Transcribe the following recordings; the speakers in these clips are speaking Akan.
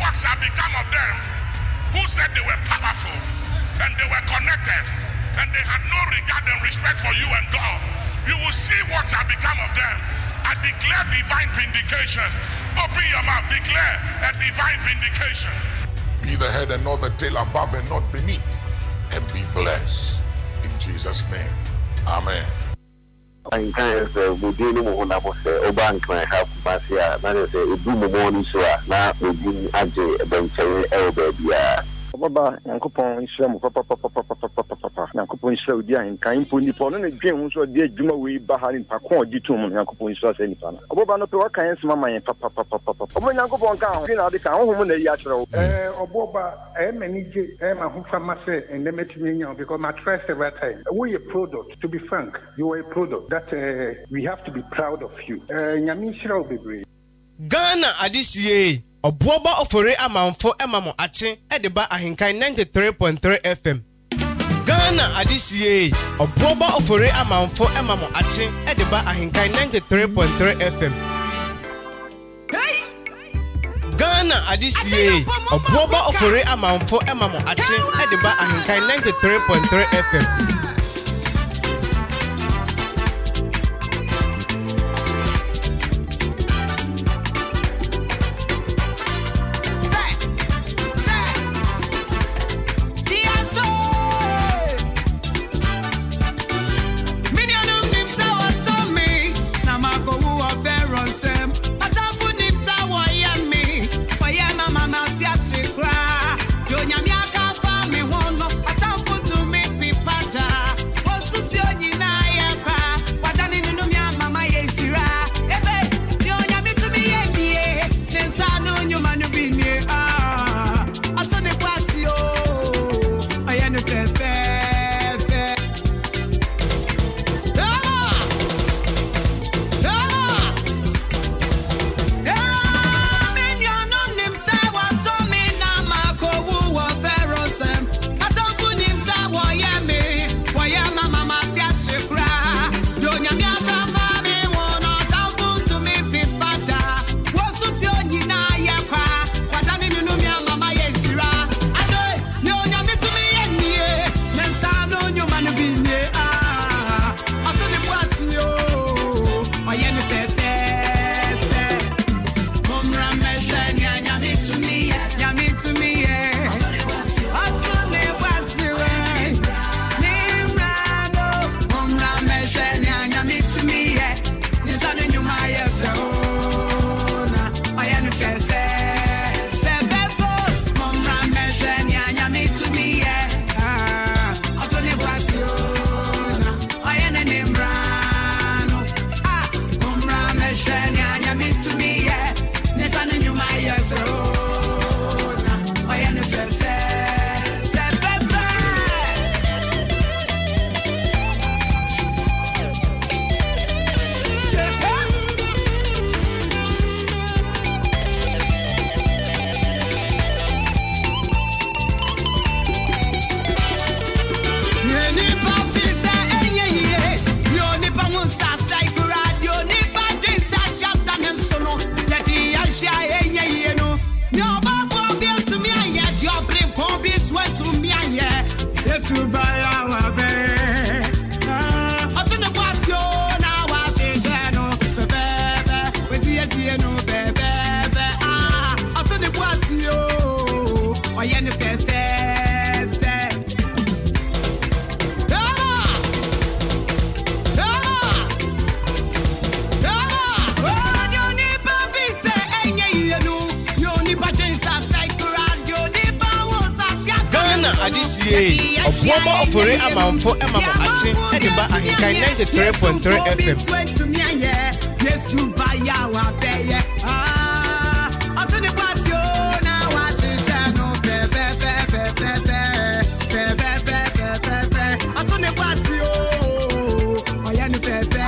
what shall become of them who said they were powerful and they were connected and they had no regard and respect for you and God. You will see what shall become of them. I declare divine vindication. Open your mouth, declare a divine vindication. Be the head and not the tail, above and not beneath, and be blessed. In Jesus' name. Amen. In times we deal with one of the bank I have Basia, that is a boom morning so now we didn't actually baby. Baba, Yankopon Islam, Papa, Yankopon Islam, and Kain Punipon, and James, or dear Juma, we Bahari, Pacon, Ditum, Yankopon Islam, any fan. Oba no Pawaka, Mamma, and Papa, when Yankopon count, you know, the count, whom the Yatro, Oboba, Maniji, Emma, who from Marseille, and limit me because my trust every time. We a product, to be frank, you are a product that we have to be proud of you. Yamishra will be great. Ghana, Adisiye. Obuoba ofore amanfo emamo ache edeba ahenkan 93.3 FM. Ghana adisiye. Obuoba ofore amanfo emamo ache edeba ahenkan 93.3 FM. Ghana adisiye. Obuoba ofore amanfo emamo ache edeba ahenkan 93.3 FM. Obuoba ofore amanfo emamo ache edeba ahenkan 93.3 FM. Yesu baya wa beye. Atune kwasio na washisha no bebe. Atune kwasio oya ni bebe.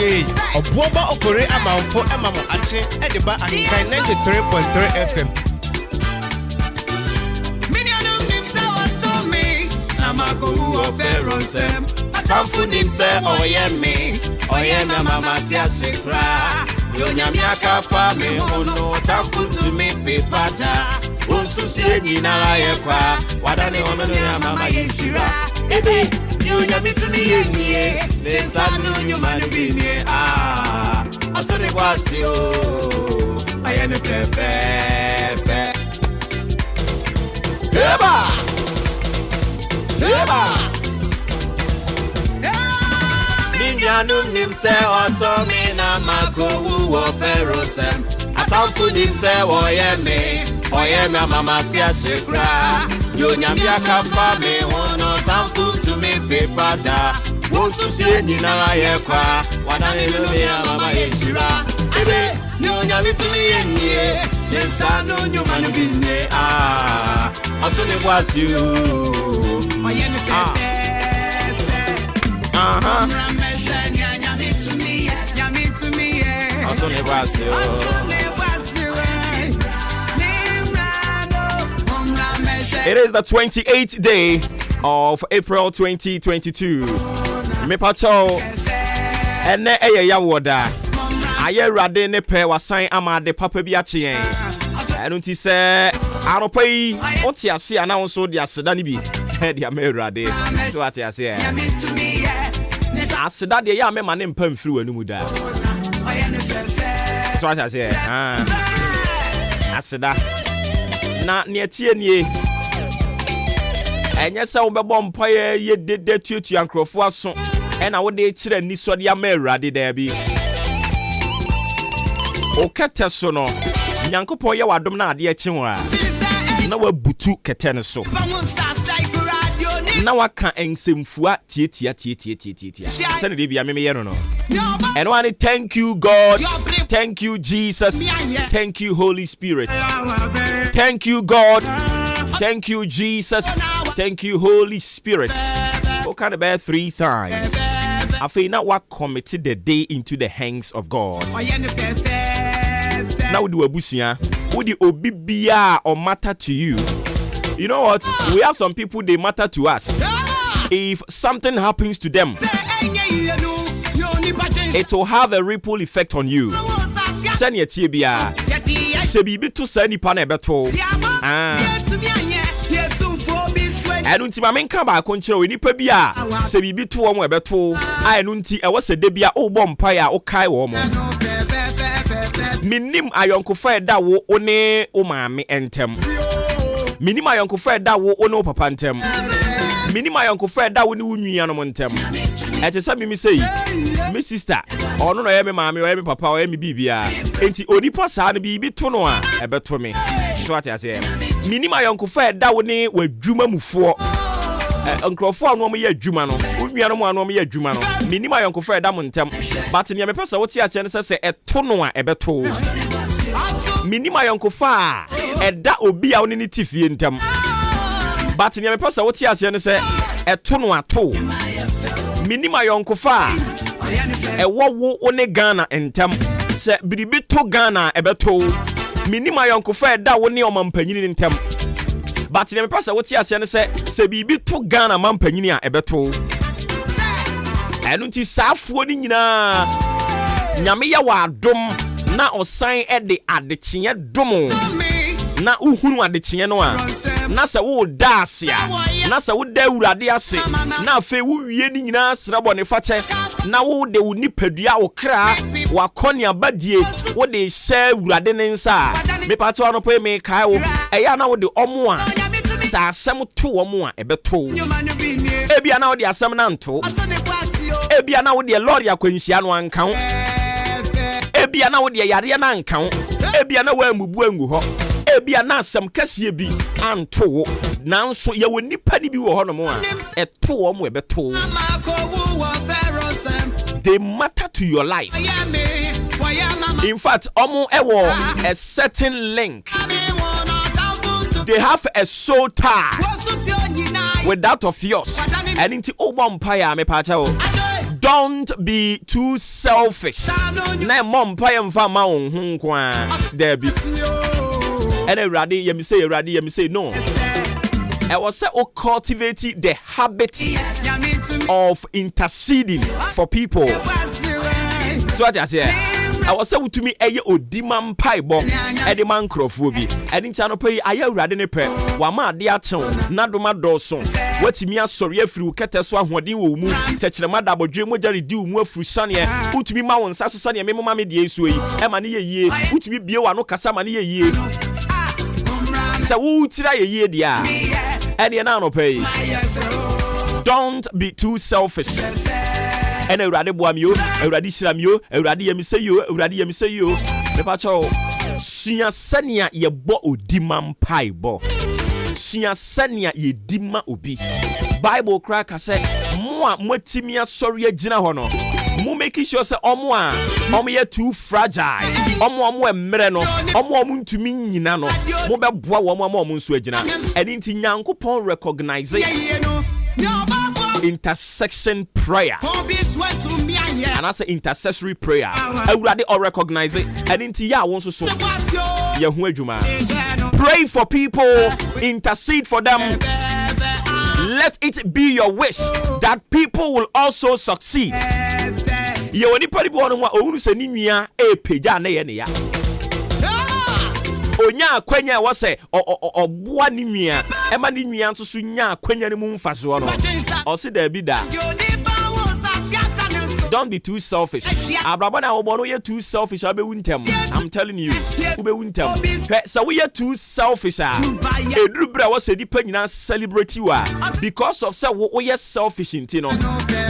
adisiye obuoba ofore amanfo emamo ate edeba ahinkan 93.3 FM. Amako oferonsem atamfunim se oyemi oyemi mama sia sekra yonyami akafa me hono atamfutu me pepata onsusie nyina yekwa wadane omenu ya mama yeshira ebe yonyami tumi yenye nesanu nyuma no binie atone kwasio ayene fefe eba Minyanum nimse otomi na makowu wo ferosem atamfu nimse oyeme mama sia shekra yonyami akafa me hono tamfu to me pepada wosusie nyina yekwa wadane me ya mama yeshira ebe yonyami to me yenye yesano nyuma no binne otone kwasiu oyene fefe It is the 28th day of April 2022. Me pacho ene eye ya woda. Aye rade ne pe wasan amade papa bi ache yen. Enu ti se anopai oti ase ana won de aseda ni bi. Dia me rade. So ati ase e. Aseda de ya me ma ne mpa mfiri wanu mu da. So ati ase e. Aseda. Na ne tie nie. Enye se wo bebo mpa ye dede tuatu ankrofo aso. Ena wo de kire ni so de ya me rade da bi. O kete so no. Nyankopon ye wadom na ade echi ho a. Na wabutu kete ne so. Na waka ensemfua tietia. Send the bia me ye no. And one thank you God. Thank you Jesus. Thank you Holy Spirit. Thank you God. Thank you Jesus. Thank you Holy Spirit. What kind of bear 3 times? I feel now what committed the day into the hands of God. Now do a busia. Would the obibia or matter to you? You know what? We have some people, they matter to us. If something happens to them, it will have a ripple effect on you. Send your tibia. Sebi to send pana beto. I don't see my main car by control in Ipabia. Sebi to one beto. I don't see I was a debia o bompire o kai woman. Minim ayonko fred da wo one o mame entem. Minim ayonko fred da wo ono papa ntem. Minim ayonko fred da wo ni wunua no ntem. Ete sabi mi say, my sister, ono no ye me mame o ye me papa o ye me bibia. Enti onipa saa no bi to no a ebeto me. So ate ase. Minim ayonko fred da wo ni wadwuma mufo. Nkrofo anu mo ye adwuma no. Wunua no mo anu mo ye adwuma no. Minim ayonko fred da mo ntem. But ne me pesa wo ti ase ne se eto no a ebeto. Minim ayonko fa eda obi a woni ni tifie ntem. But ne me pesa wo ti ase ne se eto no ato. Minim ayonko fa ewo wo one Ghana ntem. Se biribi to Ghana ebeto. Minim ayonko fa eda wo ne omampanyini ntem. But ne me pesa wo ti ase ne se biribi to Ghana mampanyini a ebeto. Enu nti saafo ni nyina nyame ya wadom na osan de adekye dom na uhunu adekye no a na se wo da ase a na se wo da urade ase na afi wo wie ni nyina srabo ne fache na wo de wo nipadua wo kra wakone abadie wo de hye urade ne nsa me pato no po me kai wo eya na wo de omo a sa asem to omo a ebeto ebia na wo de asem na nto ebia na wo de lord akwanhia no anka ho ebia na wo de yare na anka ho ebia na wa mubu angu ho ebia na asem kase bi anto wo nanso ye woni pani bi wo ho no mo a eto wo mo ebeto they matter to your life. In fact omo ewo a certain link. They have a soul tie with that of yours. And into Oba Empire me pacha. Don't be too selfish. Na mom pa yemfa ma wo hu kwa. There be. And Eradi, you say no. I was say cultivate the habit of interceding for people. So what I say, I was say to me, odiman paibo, ediman crofobia, and in channel pay, I already ne pe, wama dear town, Nadoma Dawson. What me a sorry through Cataswa, what you will move, touch the mother, but dream what you do, more through Sanya, put me my own Sassuania, Mamma de Sui, Emania ye, put me be one Casamania ye. So who try a year, dear, and the anano pay. Don't be too selfish. And a radi boamio, a radi slamio, a radi emisayo, a radi emisayo. The pacho, Sia Sania ye bo dimam pai bo. Sia Sania ye dima ubi. Bible cracker said, Moa motimia sorry a jina hono. Mo make sure say omo ye too fragile. Omo emreno, omo muntu mi nyina no. Mo be boa omo nso agina. Eni nti Nyankopon recognize intersection prayer. And I say intercessory prayer. Everybody all recognize it. And into ya won't so. Pray for people, intercede for them. Let it be your wish that people will also succeed. You only put on say niya e peja na ye ne ya. Onya kwenya wo se oboa ni nua ema ni nua nso so nya kwenya ni mu mfaso no o se da bi da. Don't be too selfish. Abrabo na wo no you too selfish abe wuntem. I'm telling you ube wuntem. So we are too selfish edru bra wo se dipa nyina celebrate you because of say wo you selfish nti no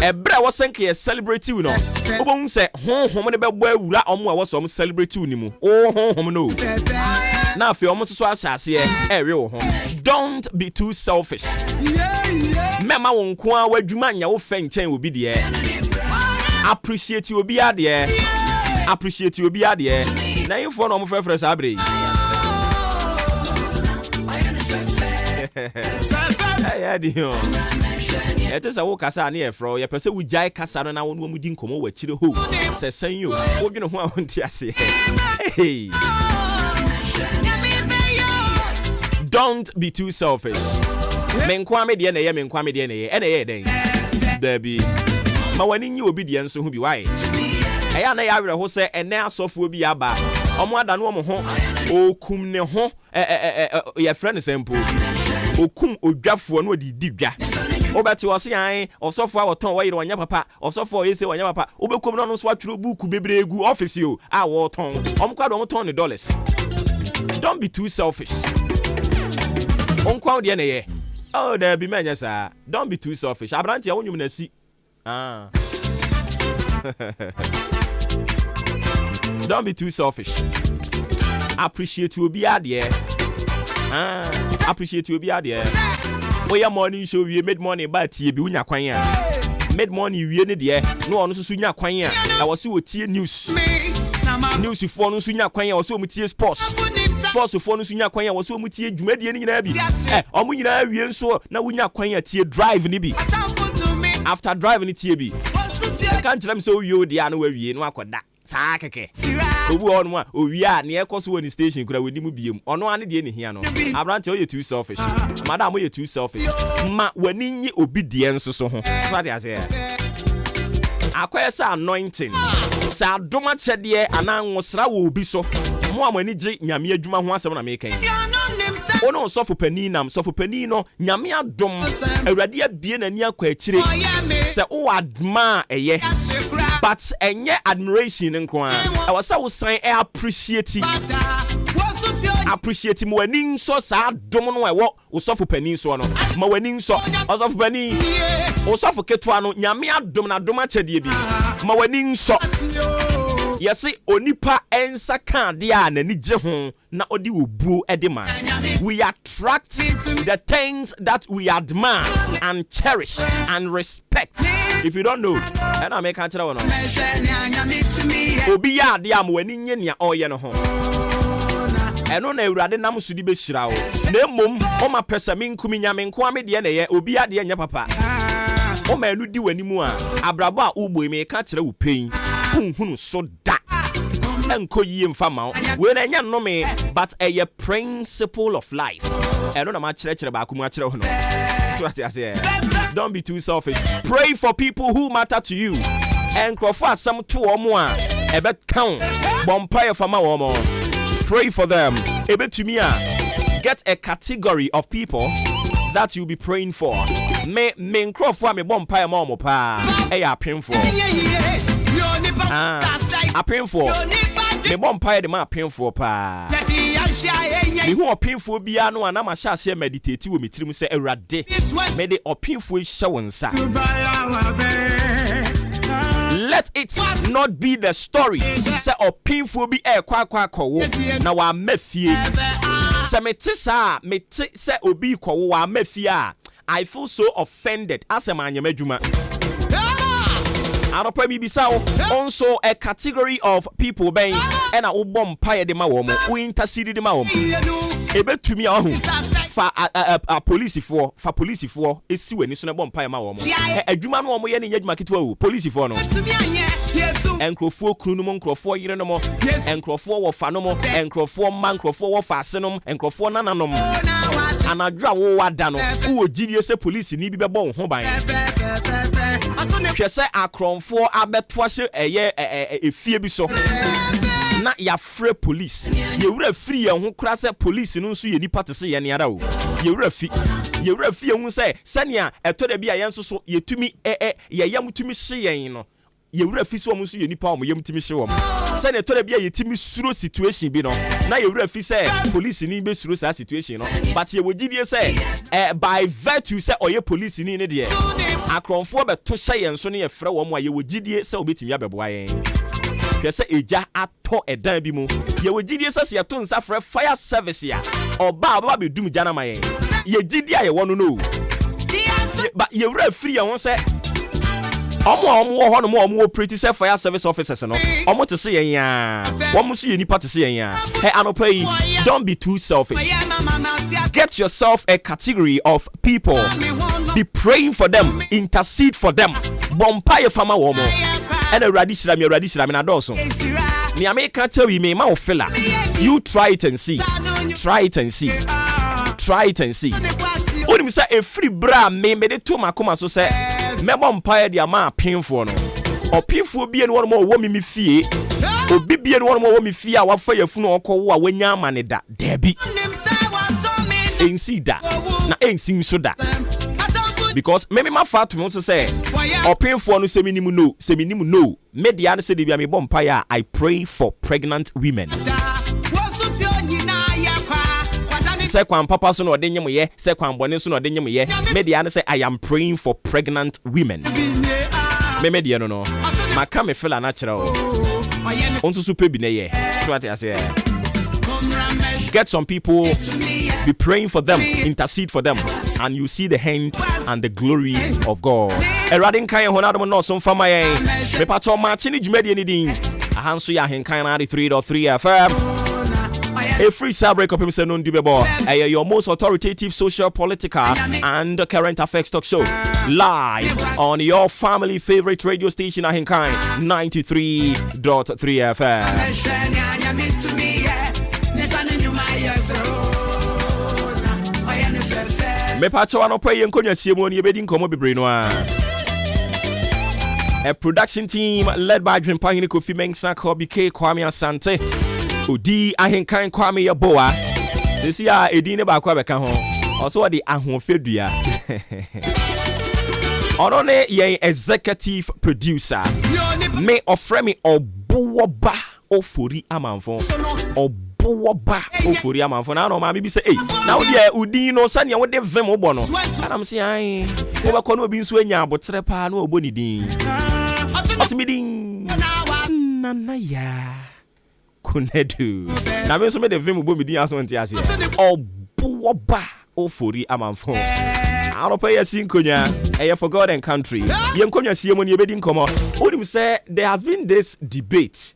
e bra wo senke ye celebrate you no obon se honhom ne be bo awura omo a wo so celebrate you ni mu honhom no. Now, if you're almost so don't be too selfish. Mema won kwa wadwuma nya wo fenchen obi de. Appreciate you obi ade. Appreciate you obi ade. Na info no mo frefre sabre. Hey, dio. It is a wo kasa na e fro. Ye pese wo jai kasa no na wo mu di nkomo wa chire ho. Se san yo. Wo dwene ho a won ti ase. Hey. Don't be too selfish. Menkwame de na ye menkwame de na ye. E na ye den. There be. Ma wani nyi obedience so hu bi why. Eya na ya were ho se ene asofo bi aba. Omo ada no omo ho. Okum ne ho. Ye friend sempo. Okum odwafo no odi dwa. Obeti wo se an osofo a woton wo yire wanya papa. Osofo ye se wanya papa. Obekom no so atwero buku bebre egu office yo. A wo ton. Omo kwado omo ton $. Don't be too selfish. Onkwa de na ye. Oh, there be manya sir. Don't be too selfish. Abranti ya wonyum na si. Don't be too selfish. Appreciate you be ade. Appreciate you be ade. We ya morning show we made money but ye bi unya kwan ya. Made money we ne de. No ono so nya kwan ya. I was so tie news. News for no so nya kwan ya. So mu tie sports. Sports for no so nya kwan ya. So mu tie dwumadie ni nyina bi. Omo nyina wie nso na wunya kwan ya tie drive ni bi. After driving it tie bi. I can't tell them so you the anu we no akoda. Saa keke. Obu onu a owi a na ekoso woni station kura wedi mu biem. Ono ane de ni hia no. Abrante o you too selfish. Madam o you too selfish. Ma wani nyi obedience so ho. What I say? Akwesa anointing. Sa doma chede ana nwosra wo obi so. Mo amani gi nyame adwuma ho asem na mekan. Ono sofo pani nam sofo pani no nyame adom awurade abie nani akwa akire se o adma eye but enye admiration nko a awasa wo san appreciate mo ani nso sa adom no ewo wo sofo pani so no ma wani nso osofo pani wo sofo ketwa no nyame adom na dom achede bi ma wani nso yesi onipa ensa kan de a nani je ho na odi obuo edema. We attract the things that we admire and cherish and respect. If you don't know, and I make answer one. Obi ya de am wani nye nia oye no ho. Eno na Awurade nam so di be hyira wo. Na mom o ma pesa me nkumi nya me nko ame de na ye obi ya de nya papa. o ma enu di wanimu a abrabo a ugbo me ka kire wo pain hunhunu so da enko yie mfa ma we na nya no me but a principle of life eno na ma kire ba ku mu a kire ho no so what I say don't be too selfish pray for people who matter to you and crofo some to omo a ebe count bompire for ma omo pray for them ebe to me a get a category of people that you'll be praying for me crofo me bompire ma omo pa e ya painful painful me bompire de ma painful pa me who opinfo bia no ana ma sha se meditate wo metirim se awurade me de opinfo hye wonsa let it not be the story say opinfo bi kwa kowo na wa mafie se metisa meti se obi kowo wa mafie a I feel so offended as a manyamadwuma Aropa bibisa also a category of people ben and a ubom pie de ma wo mo we intercede de ma wo ebetumi ahu fa a police for esi wani so na bom pie ma wo mo adwuma no wo ye ne adwuma ketwa wo police for no enkrofo kunu mo enkrofo yire no mo enkrofo wo fa no mo enkrofo man enkrofo wo fa ase no enkrofo nananom anadwa wo wada no wo gidie se police ni bi bebo ho ban hwese akronfo abetwase eye efie bi so na ya free police ye wura free ye ho kura se police no nso ye nipa tese ye ne ara o ye wura fi hu se sania eto da bia ye nso so ye tumi ye yam tumi hye yen no ye wura fi so mo nso ye nipa o mo yam tumi hye wo mo sania eto da bia ye tumi suro situation bi no na ye wura fi se police ni be suro sa situation no but ye wogidie se by virtue se oye police ni ne de akronfo be to hye yen so ne ye frɛ wo mo a ye wogidie se obetimi abeboa yen kese eja ato edan bi mu ye wogidie se ye to nsa frɛ fire service ya oba baba be dum jana mayen ye gidie a ye wono no ba ye wura free ye ho se omo ho no mo operate se fire service officers no omo te se yen ya omo so ye nipa te se yen ya hey anopa yi don't be too selfish get yourself a category of people be praying for them intercede for them bompire fama wo mo and awurade shira me na doso ni ameka tell me ma ofela you try it and see onim say a free bra me de to makoma so say me bompire dia ma painful no opinfo bie no mo wo mi fie obi bie no mo wo mi fie a wafa yafunu okowo a wanya amane da dabi ensi da na ensi so da because maybe my fat me also say open for no seminim no media no say dey me bompire I pray for pregnant women say kwan papa so no de nyem ye say kwan bone so no de nyem ye media no say I am praying for pregnant women me media no maka me feel natural onto super bi na ye so what I say get some people be praying for them intercede for them and you see the hand and the glory of God eradin kan honadom no so mfama yen me pacho match ni djumadi ni din ahanso ya AHENKAN93.3 FM a free break up himself no ndubebo your most authoritative social political and current affairs talk show live on your family favorite radio station AHENKAN93.3 FM me pacho ano pray yenkonya siemu ni ebedi nkomo bebre no a production team led by Dream Pahini Kofi Mensah Kobike Kwame Asante Odi Ahenkan Kwame Yaboa this year edine ba kwa beka ho also the ahofedua onone ye executive producer me ofre me obowoba ofori amanfo obowoba ofori amanfo na no ma bi say na wo de udin no sane wo de vem obo no anam say ai wo ba kono obi nso anya abotre pa na obo ni din osimidin nana ya kunedu na me so me de vem obo mi din aso nti ase obowoba ofori amanfo Aropa yasin konya for God and country yenkonya siemo ni ebedi nkomo odim say there has been this debate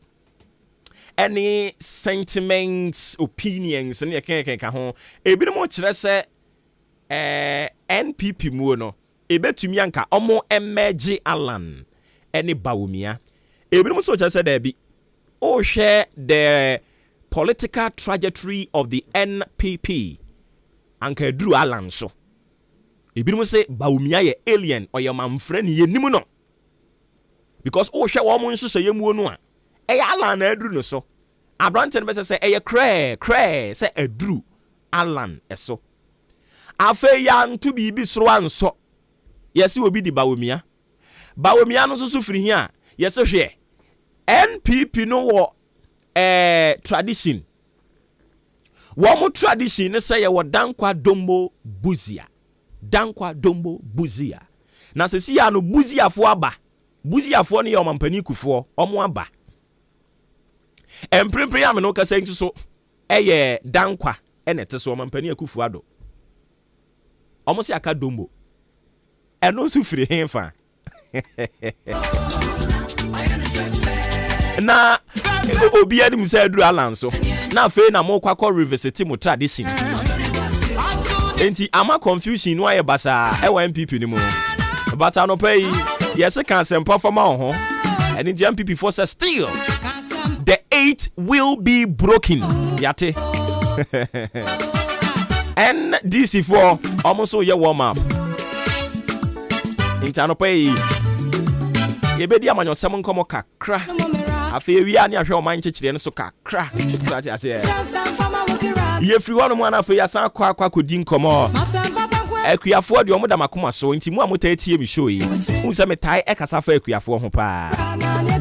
any sentiments opinions and ka ho ebi mo kire say NPP mu no ebetumi anka omo emerge Alan ene Bawumia ebinom so kyerɛ sɛ da bi o share the political trajectory of the NPP anka eduru Alan so ebinom say Bawumia ye alien or ye mamfrɛ ne yenim no because o hwɛ wo mo nso sɛ yemu no a ɛyɛ Alan na eduru no so abrante no bɛ sɛ ɛyɛ krɛ sɛ eduru Alan eso afe ya ntu bibi soro anso yesi obi di Bawumia no so firi hia yesi hwe NPP no wo tradition wo mo tradition ne say ye wo dankwa dombo buzia na sesi ya no buziafo aba buziafo ne ye omampani kufo omo aba emprempre ya me no kasa nti so eye dankwa ene te so omampani akufo ado omo se aka dombo eno so firi henfa na obi adim say aduru Alan so na afei na mo kwakọ revisit mo tradition enti ama confusion no aye basa e wa MPP ni mo but anopai yes can sempa for ma ho and in the MPP for say still the 8 will be broken yate NDC4 almost so ye warm up enti anopai ye be di amanyo sem nkomo kakra afei wi ani ahwe o man kyekire no so kakra ati ase ye free one mo na afei asan akwa kodi nkomo akuafo de omo da makoma so nti mu amota etie mi show yi hu se metai ekasa fa akuafo ho pa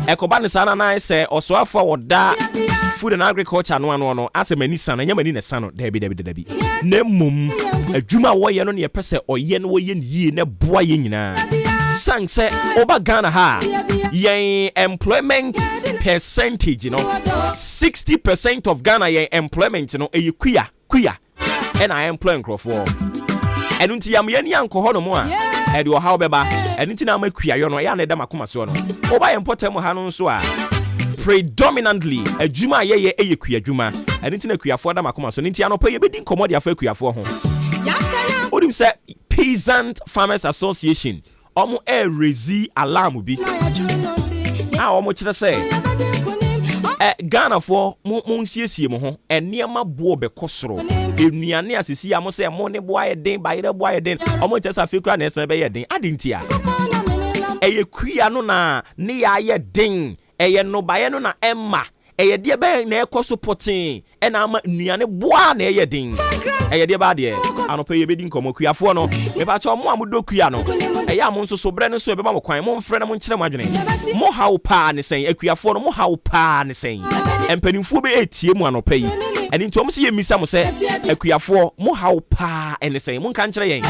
ekoba ne sana na se osoafo woda food and agriculture no ase mani sana nya mani ne sano dabi na mum adwuma wo ye no ne pese oye no wo ye yie na boa ye nyina sang se oba Ghana ha yen employment percentage 60% of Ghana yen employment e kuya and I employ crofo enu nti yam ye ni anko no mo a e de o ha obeba enu nti na makuya yo no ya na da makoma so no oba yen potem ha no nso a predominantly adwuma ye kuya adwuma enu nti na kuyafo da makoma so nti anopa ye bedi nkomo de afa kuyafo ho odim say Peasant Farmers Association omo rezi alarm bi omo kire say Ghana for mo nsiesie mo ho enema bo bekosoro enuane asisi ya mo say mo ne bo ayeden bayire bo ayeden omo tesa fekura na esen be yeden adintia eye kuya no na ne ya ayeden eye no baye no na emma eye de be na ekoso potin e na ama nuane bo na eye den eye de ba de anopa ye bedi nkomo kuafo no me ba cha mo amudo kuya no eye am nso so bre no so e be ma mo kwan mo mfre na mo nkire mo adwene mo hawo pa ne sen akuafo no mo hawo pa ne sen empanimfo be etie mu anopa yi eni nti om se ye misa mo se akuafo mo hawo pa ene sen mo nka nkire yen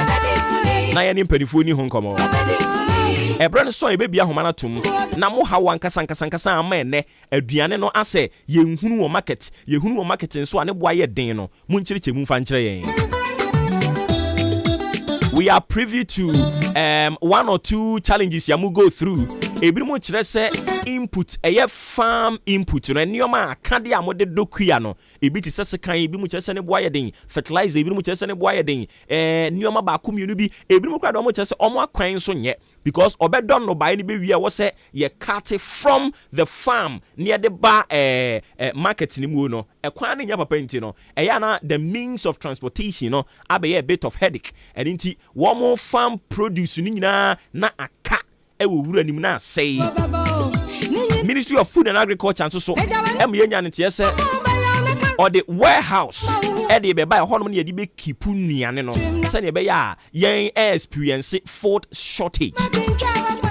na ye ni empanimfo ni ho nkomo ebre no so e be bia homa na tum na mo hawo ankasa ama ene aduane no ase ye nhunu wo market nso ane boa ye den no mo nkire mu fa nkire yen. We are privy to one or two challenges yamu go through. Ebi mo kire se input farm input no enioma akade amode dokuya no ebi ti sese kan ebi mo kire se ne boa ye den fertilizer ebi mo kire se ne boa ye den enioma ba komienu bi ebi mo kwado mo kire se omo akwan so nye because obedon no buy ni be wi e wo se ye cut from the farm near the bar market ni mu no ekwan nya papa nti no eya na the means of transportation no abe a bit of headache and nti wo mo farm produce ni nyina na aka ewo wura nim na say Ministry of Food and Agriculture so enya ne tie se or the warehouse e de be buy honom ne de be keep nuane no se ne be ya yen experience food shortage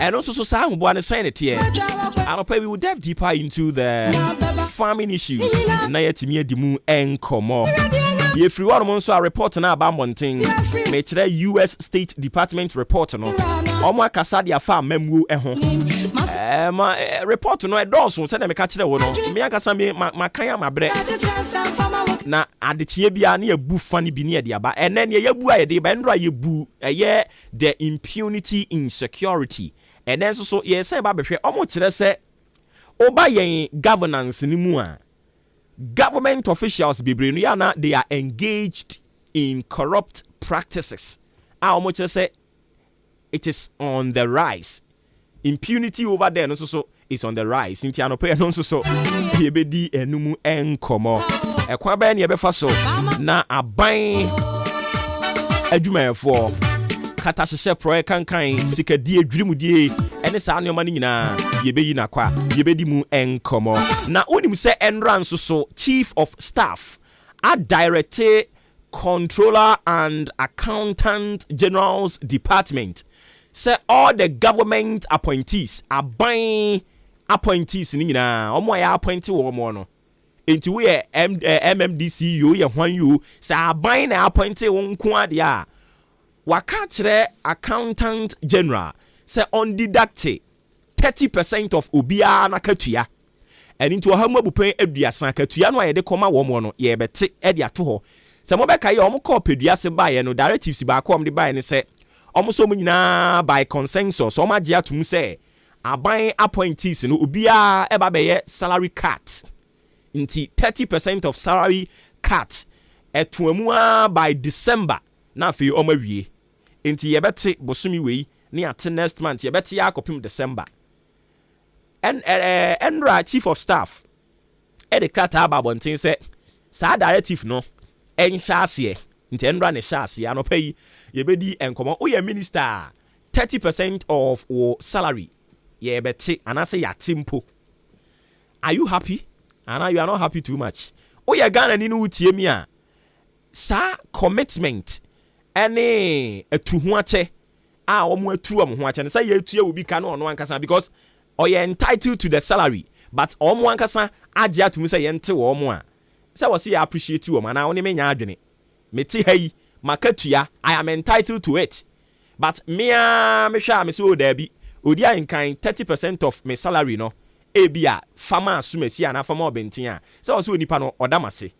and also so sa ho ne sign it here and we will dive deeper into the farming issues na yetimi adimu enkomo ye free one month so a report na about mountain me kire US State Department report no omo akasa dia fa mamuo ho report no e donso se na me ka kire wo no me akasa me makan amabre na adechie bia na yabu fani bi ne dia ba ene ne yabu ayede ba ndra yabu eye the impunity insecurity and then so yes say ba behwe omo kire se oba yen governance ni mu a government officials bebre no yana they are engaged in corrupt practices omo kire se it is on the rise. Impunity over there no so is on the rise. Inti anope no so yebedi enumu enkomo. Ekwa ba na yebefa so na aban adwumayefo kata hyehyɛ project kankan sikadie dwurimudie ene saa nneɛma no nyinaa yebeyi na kwa yebedi mu enkomo. Na onim sɛ enra nso so chief of staff a director controller and accountant general's department say all the government appointees aban appointees ni nyinaa omo ya appointee wo mo no enti we MMDC yo ye hwan yo say aban na appointee wo nko ade a waka kire accountant general say on deduct 30% of obia na katua and into hamu abupen aduasa katua no ayede koma wo mo no ye bete e de ato ho say mo be kai omo call peduase bae no directives ba kom de bae ne say omo so nyina by consensus omo agye atum say aban appointees no obia eba be ye salary cut nti 30% of salary cut etuamu by December na fe omo awie nti ye bete bosumi wei ne ate next month ye bete ya akopim December and Enra chief of staff the cut ababontin say sa directive no enhyase nti Enra ne hyase anopai yebedi enkomo oye minister 30% of your salary yebeti anase yatimpo. Are you happy? And you are not happy too much. Oye Ghana ni no utie mi a sa commitment ene etuhuache a omo atu am ho ache ne say ye etua obi ka no ono ankasa because oye entitled to the salary but omo ankasa age atum say ye nte wo omo a say wo say appreciate wo na woni me nya adwene meti hayi makatua I am entitled to it but me hwa me so da bi odi AHENKAN 30% of my salary no ebia fama asumesi ana fama obentin a say wo so onipa no odamase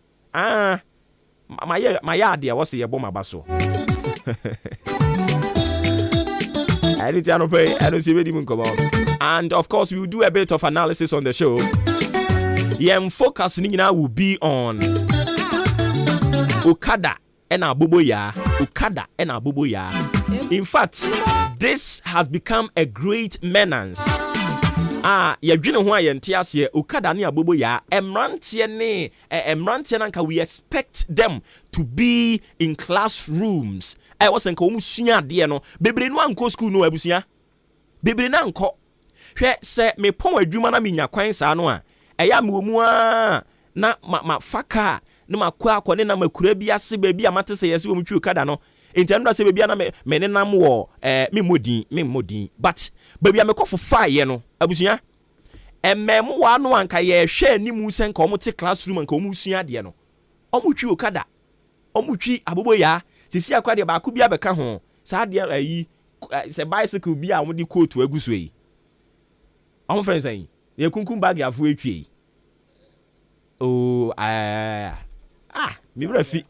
my yard there was ye bom abaso I don't pay. I don't see any come on. And of course, we will do a bit of analysis on the show. Yeah, focus now will be on Okada and Abuboya. Okada and Abuboya. In fact, this has become a great menace. Yadwene ho ayentiase Okada ne Abuboya emrantie ne emrantie nanka we expect them to be in classrooms. I was nka omusua de no bebre no anko school no abusia bebre na anko hwe se me pon adwuma na menya kwan saa no a eya me omu a na ma faka na makwa akone na makura bi ase ba bi amate se yesi omutwi Okada no enti ando se ba bi na me ne nam wo memodin but ba bi amekofo faaye no abusia emmemu wa no anka ye hwe animu se nka omote classroom anka omusua de no omutwi Okada omutwi Abuboya sisi akwade ba ku bia beka ho sa de ayi se bicycle bia wo de coat aguso yi am friends ayi ye kunkum bag ya fu etwie oh mi brafi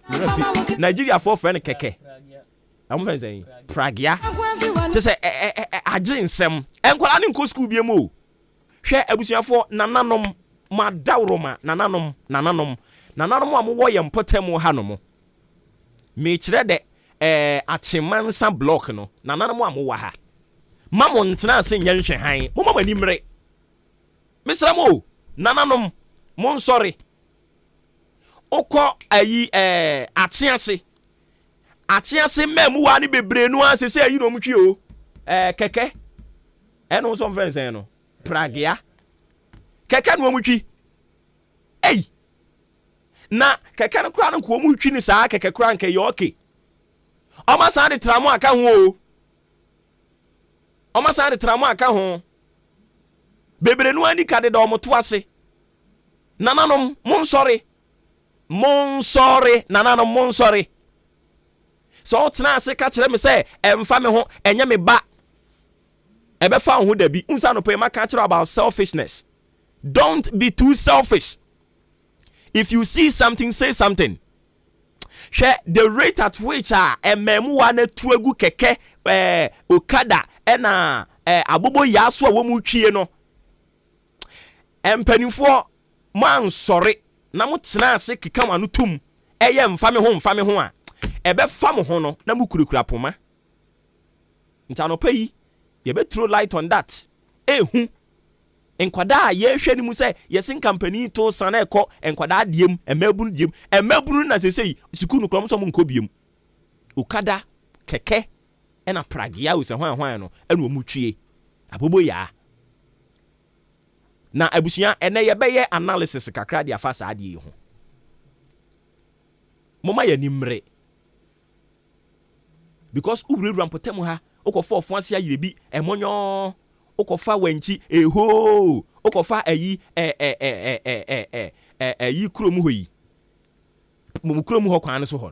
Nigeria for friend keke am friends ayi pragia se aginsem enkola ne nko school bia mo hwe abusuafo nananom madawroma nananom amowo ye mpotemu hanom me kire de achemansa block no nananom amowa ha mamo ntena ase nyanhwe han mo mama nimre mesramo nananom mon sorry okọ ayi atease memu wa ni bebre nu ase se ayi no mtwi o keke eno some friends no pragia keke no mtwi na keke no kura no ko mu twi ni saa keke kura nke ye okay oma saa de tramo aka ho bebre no ani ka de do moto ase nananom mon sorry nananom mon sorry so tena ase ka kire me say emfa me ho enye me ba ebe fa ho da bi unsa no pe ma ka kire about selfishness. Don't be too selfish. If you see something, say something. Share the rate at which ememu wane tuegu keke Okada ena Abuboya so wo mu twie no empanifo man sorry na mo tena ase keka wanu tum eye mfa me ho a ebe fa mo ho no na mu kurekura poma nti anopa yi yɛbɛ throw light on that ehu nkwadaa yɛhwɛ ni mu sɛ yɛsen company to sana ɛkɔ nkwadaa diem emabunu na sesei sukuu no krom so mo nkɔ biem okada kɛkɛ ɛna pragia wo sɛ hwan no ɛna ɔmu twie abobo ya na abusua ɛnɛ yɛbɛyɛ analysis kakra de afa saa de ho moma yɛ nimre because uwurawura mpɔtam ha okɔfa ɔfo ase ayire bi ɛmonyo okɔfa wanchi eho okɔfa ayi ayi kurom ho yi mum kurom ho kwan so ho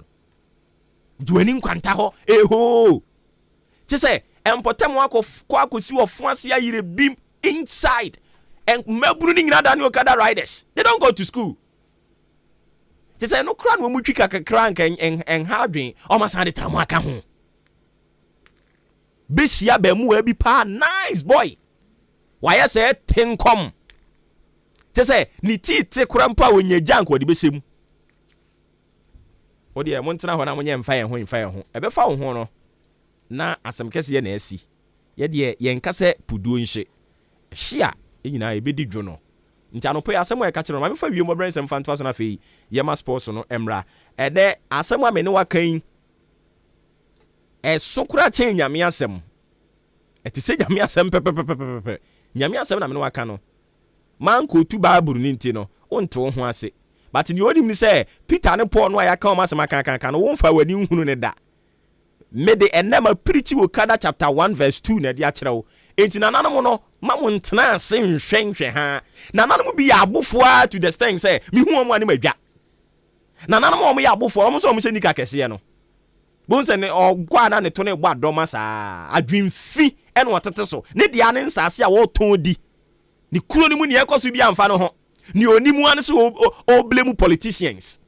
duani nkwanta ho eho ti sɛ mpɔtam akɔsi ɔfo ase ayire bi inside and maburu ni nyina da ne okada riders they don't go to school ti sɛ no kra no mu twika kakra en hardwin o ma san de tramo aka ho besia ba mu abi pa nice boy wayɛ sɛ tenkom ti sɛ ni tite kra mpa wonya jank wode besem wode e montena ho na monye mfa ye ho ɛbɛfa wo ho no na asɛm kɛse ye na asi ye de yɛnka sɛ puduo nhye hia nyina ebedi dwo no nti anopo asɛm a ɛka kyerɛ no ma mefa wiem obran sɛm fantoa so na afei yɛma sports no emra ɛdɛ asɛm a me ne wakan ɛsokora kyɛn nyame asɛm ɛte sɛ nyame asɛm pɛpɛpɛpɛpɛ nyame asɛm na me ne waka no man ko tu bible ni nti no wonte wo ho ase but ni onim ni sɛ Peter ne Paul no ayaka o masɛm aka no wonfa wani nhunu ne da me de enema preach wo kada chapter 1 verse 2 na de akyerɛ wo enti nananom no ma mo ntena ase nhwɛnhwɛ ha nananom bi yɛ abofoa to the stand sɛ me hu ɔmo ane madwa nananom ɔmo yɛ abofoa ɔmo so ɔmo sɛ nika kɛseɛ no bonse ne ɔgwa na ne to ne bɔ adɔma saa adwemfi ɛna wɔtete so ne dia ne nsase a wɔtɔn di ne kuro ne mu ne ɛkɔ so bi amfa no ho ne onimu ane so blame politicians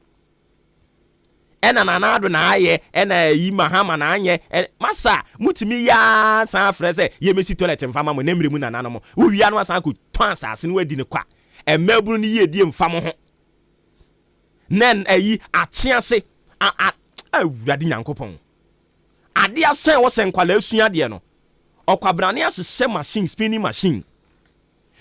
ɛna nanado na ayɛ ɛna yi mahama na anyɛ masa mutimi ya san frɛ sɛ yɛmɛsi toilet mfa ma mo na mmerɛ mu nanano mo wowia no asan ko tɔn asase no wadi ne kwa ɛmabunu no yɛ die mfa mo ho nen ayi atease awurade nyankopɔn ade asɛn wɔ sɛ nkwala asua deɛ no ɔkwabrane ahyehyɛ machine spinning machine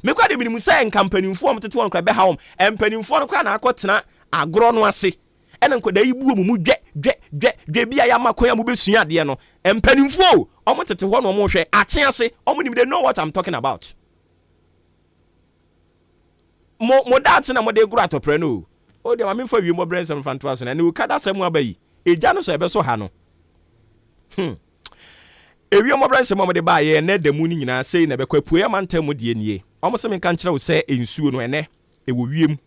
mekwa de minimu sɛ nkampanimfoɔ mo tete wɔn kra bɛha wɔm mpanimfoɔ no kwa na akɔtena agorɔ no ase ɛna nkoda yi buo mu dwe bia ya makoya mu besua ade no empanimfo omo tete ho no omo hwe ate ase omo nim they know what I'm talking about mo dat na mo de gura atopre no o de ma me fa wi mo brand sem fanto aso na ne ukada asem abayi eja no so ebe so ha no ewi mo brand sem mo de ba ye na da mu ni nyina sei na be kwa puya mantam mo de nie omo se me kan kire wo se ensuo no ene e wo wiem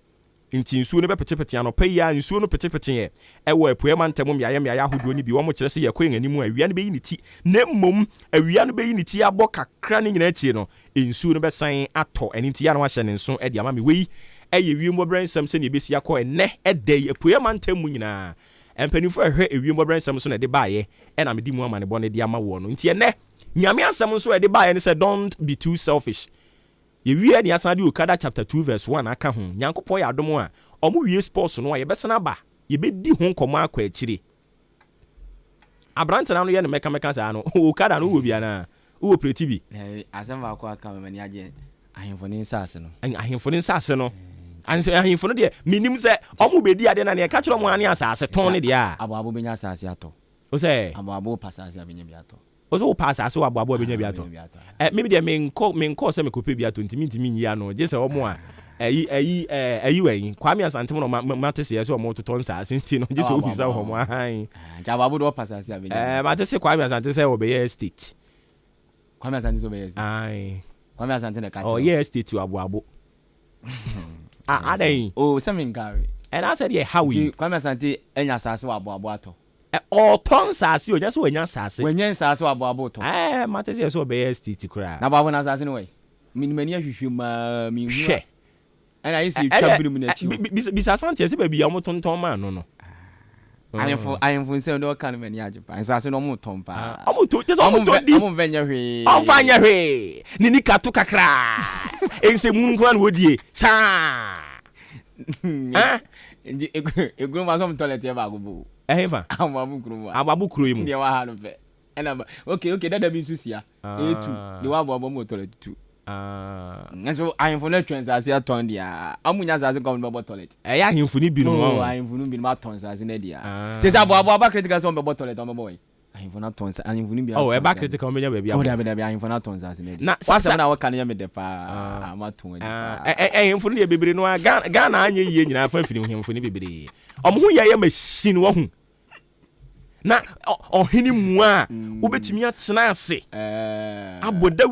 nti nsuo no be petepete anopa ya nsuo no petepete ye ewo apuya mantam miaya ahodo ni bi wo mo kire se ye kwen animu awia no be yi ni ti na mmom awia no be yi ni ti abɔ kakra ni nyina achi no nsuo no be san atɔ eni ti ya no ahye ne nso e de ama me wei eye wiem mo brand sem se ne besi akɔ ene edai apuya mantam mu nyina empanifo ehwe ewiem mo brand sem so na de baaye e na me di mu ama ne bɔ ne de ama wo no nti ene nyame asɛm so e de baaye ne se don't be too selfish yewie ne asan de okada chapter 2 verse 1 aka ho nyankopɔ ya adom a ɔmo wie sports no a yebɛsena ba yebedi ho nkɔmɔ akɔ akire abrante na no ye ne meka saa no okada no wo bia na wo preti bi asɛm ba akɔ aka me mani agye ahemfo ne nsase no ahemfo no de minim sɛ ɔmo bedi ade na ne ka kyerɛ ɔmo ane asase ton ne de a aboabo benya asase atɔ o sɛ aboabo pasase benya bi atɔ ozo wo pass aso aboabo benya bi ato maybe dey menko se me kope bi ato ntimi nyi ano je se omo a ayi wen Kwame Asantemo no mate se yeso omo toton sa asenti no je se obi sa ho mo ahan ja aboabo do pass ase benya mate se Kwame Asantemo se obeye estate Kwame Asantemo obeye estate ai Kwame Asantemo ka oh yes estate aboabo adai oh se me ngare and I said yeah how we Kwame Asantemo enya asase wa aboabo ato ọtọn saasi onya so wanya saasi wanya saasi wa abo to mate se so be estate kura na babo na saasi no we minimani ahwehwe ma mi hu hwe ana isi twabiri mu na chi bisa asante se ba bi am tonton ma no ayemfo nse ndo kan mani age pa saasi no mo ton pa am to te so mo to di am venya hwe am fanya hwe ni nika to kakra ense mun kwan wodie sa eguru ma so mo toilet e ba go bo ehefa ababu kuro mu de wa ha no pe Okay, that means Susia. A2. You have one toilet too. So I am for no trends as a ton dia. Amunya as a government toilet. I am for ni binu. I am for no bin matons as in Edia. Tis about critical on the toilet on my boy. I am for not tons. I am for ni. Oh, a back critical baby. Oh, I am for not tons as in Edia. What's our can you make the pa? I am for ni baby no Ghana anye ye nyina fa fini him for ni baby. Omo ya machine wo hu. Na ohini mu a wobetimi atena ase aboda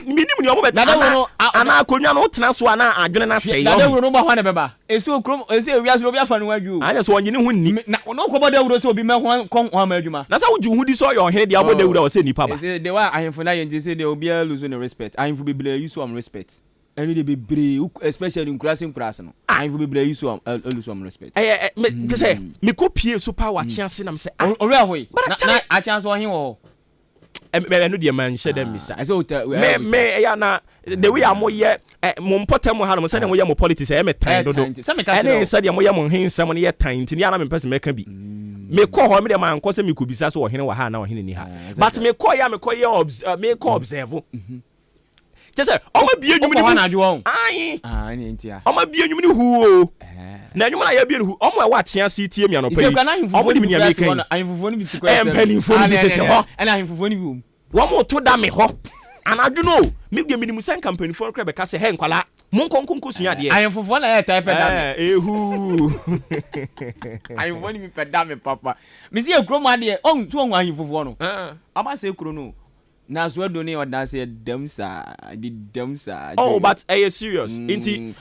minim ni omo betena ana akonwa no tena so ana adwene na sei na dawuro no ba hwa ne beba esi okrom esi ewiase obi afa no adwu anya so onyine hu ni na no ko dawuro so obi me ho ma adwuma na sa wuju hu di so yo ohene dia aboda dawuro o se nipa ba esi de wa ahemfo na yenje se de obi a lose no respect ahemfo bibele use am respect any de bebre especially in class no ahemfo bibele use am lose am respect me say me kopie so power chiase na me say ore ahoy na a chance wo hen wo no de man share dem misa I say me ya na the way amoye mo mpotam ha no say dem mo politics e me tan dodo ene say dem mo ye mo hensam no ye tan nti ya na me pese me ka bi me ko ho me dem an ko say me kubisa so wo hen wa ha na wo hen ni ha but me ko ye observe just say oma bie nwum ni hu ai ni ntia oma bie nwum ni hu o na nwum na ya bie ni hu oma wa chia si tie mi anopa yi oma ni mi ya make ahemfofo ni bi ti ko empanimfo ni bi tete ho na ahemfofo ni bi wo mo to da me ho anadwo no me bie minimu sen kampanifo kra be ka se he nkwala monkonkonko sunya de ahemfofo na ya type da ehu ahemfofo ni mi peda me papa me si ekro ma de on tu on ahemfofo no ama se ekro no na so do ne oda say demsa oh but are serious inti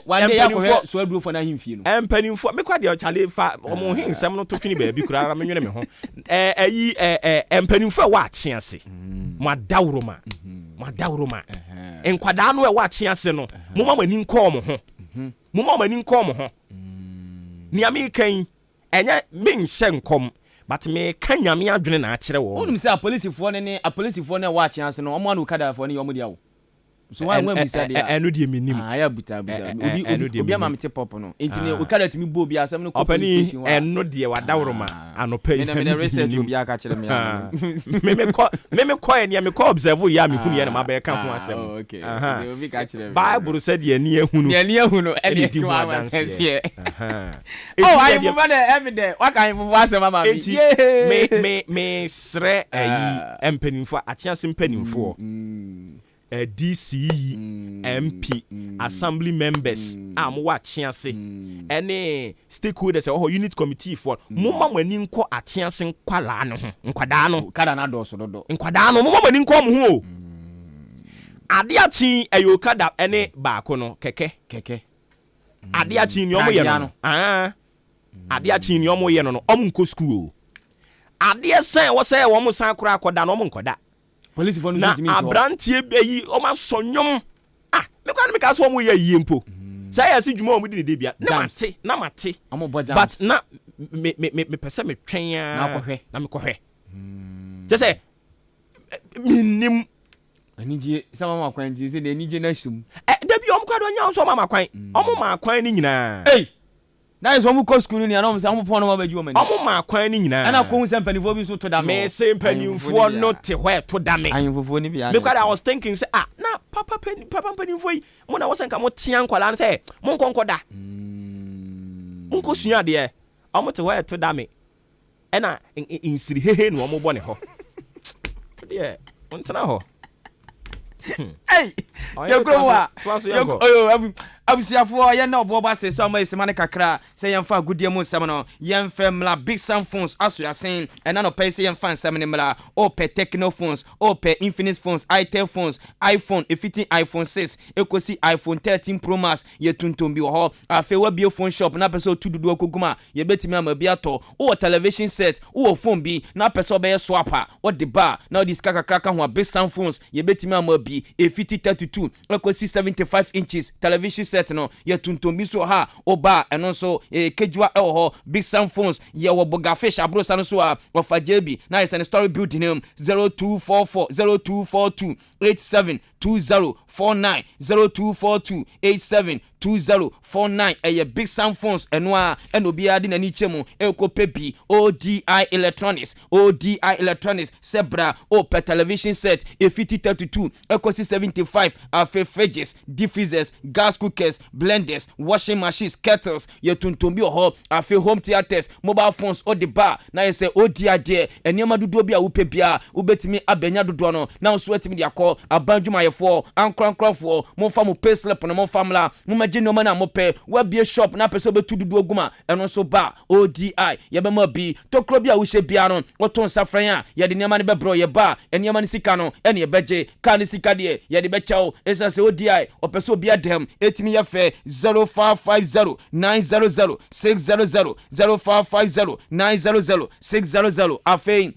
one day yakọ so adu for na himfie no empanimfo me kwa de chale fa omo hinsem no to twini ba bi kura me nwene me ho empanimfo wa achiase mo adawroma enkwada no wa achiase no mo mama ni nko mo ho ni american enya me nhye nkom but me kan nyame adwene na akere wo onum say apolisifoɔ ne wa chance no omo anu kada fo ne yomo dia wo so wa nwa bisa dia enu die menim ya buta obi ama mete pop no intine o kada timi bo bi asem no ko police station wa enu die wadawroma anopa yi me research obi aka kire me me ko ene me ko observe ya me hunu ye na mabe ka ho asem okay obi ka kire me bible said ye ni ehunu ene di ho adanse oh I move on evidence what kind of asem mama me sre empanimfo achiase mpanimfo DCE MP assembly members am wa chiase any stakeholders or unit committee for mumma mani nko achiase nkwala no ho nkwada no kada na do so do nkwada no mumma mani nko mo ho ade achi ayo kada ene baako no keke ade achi ni omo ye no ade achi ni omo ye no omo nko school ade sen wo say wo mo san kora akoda no omo nkoda police for no na abrantie beyi o ma sonyom me kwa me ka so mo ye yie mpo say ya si dwuma o mu di de bia na mate but na me pese me twen na me kohwe just say minim anije sama ma kwan ti say de anije na shum da bi o mu kwa do nya so ma kwan o mu ma kwan ni nyina na is omu ko school ni ana omu say omu pon no ma baju mani omu ma kwan ni nyina ana ko hu say mpanifo bi so to da me say mpanifo no te hwe to da me ahemfofo ni bia me kwa I was thinking say na papa mpanifo yi mo na wo senka mo tia nkwala say mo nkonko da mo nko sua de omu te hwe to da me ena insiri hehe no omu bone ho de ontena ho hey yekrowa abusiafo ye na obo ba se so ma esema ne kakra se ye mfa gudie mu nsem no ye mfa mla big sound phones aso ya sen ena no pay se ye mfa nsem ne mla o pe techno phones o pe infinix phones itel phones iphone efiti iphone 6 ekosi iphone 13 pro max ye tuntum bi ho afi wa bi phone shop na pese otududu okoguma ye betimi ama bi ato o television set o phone bi na pese obe swapper o de bar na o diska kakra ho big sound phones ye betimi ama bi efiti 32 ekosi 75 inches television set no ye tuntumbi so ha oba eno so kejua ho big sound phones ye wo boga fish abro san so of ajebi na is an story building him 0244 0242 87 2049 0242872049 ɛyɛ Big Sam phones ɛno a ɛna obiara de n'ani kyɛ mu ɛkɔpɛ bi ODI Electronics Sebra per television set A50 32 ɛkɔsi 75 afɛ fridges, diffusers, gas cookers, blenders, washing machines, kettles, yɛ tuntum bi wɔ hɔ afɛ home theaters, mobile phones o de bar na yɛ sɛ ODI deɛ ɛnneɛma dodoɔ bi a wopɛ bia wobɛtumi abɛnya dodoɔ no na nso atumi de akɔ abandwumayɛfoɔ ankorankorafoɔ momfa mo pay slip no momfa mla momagye nneɛma no a mopɛ wabie shop na pɛ sɛ wobɛtu dodoɔ guma ɛno nso ba ODI yɛbɛma bi tokuro bi a wohyɛ bia no wɔto nsafran a yɛde nneɛma no bɛbrɛ yɛ ba nneɛma no sika no ɛne yɛbɛgye ka ne sika deɛ yɛde bɛkyɛw ɛsɛ sɛ ODI ɔpɛ sɛ obi adɛm ɛtumi yɛfɛ 0550 900 600 0550 900 600 afei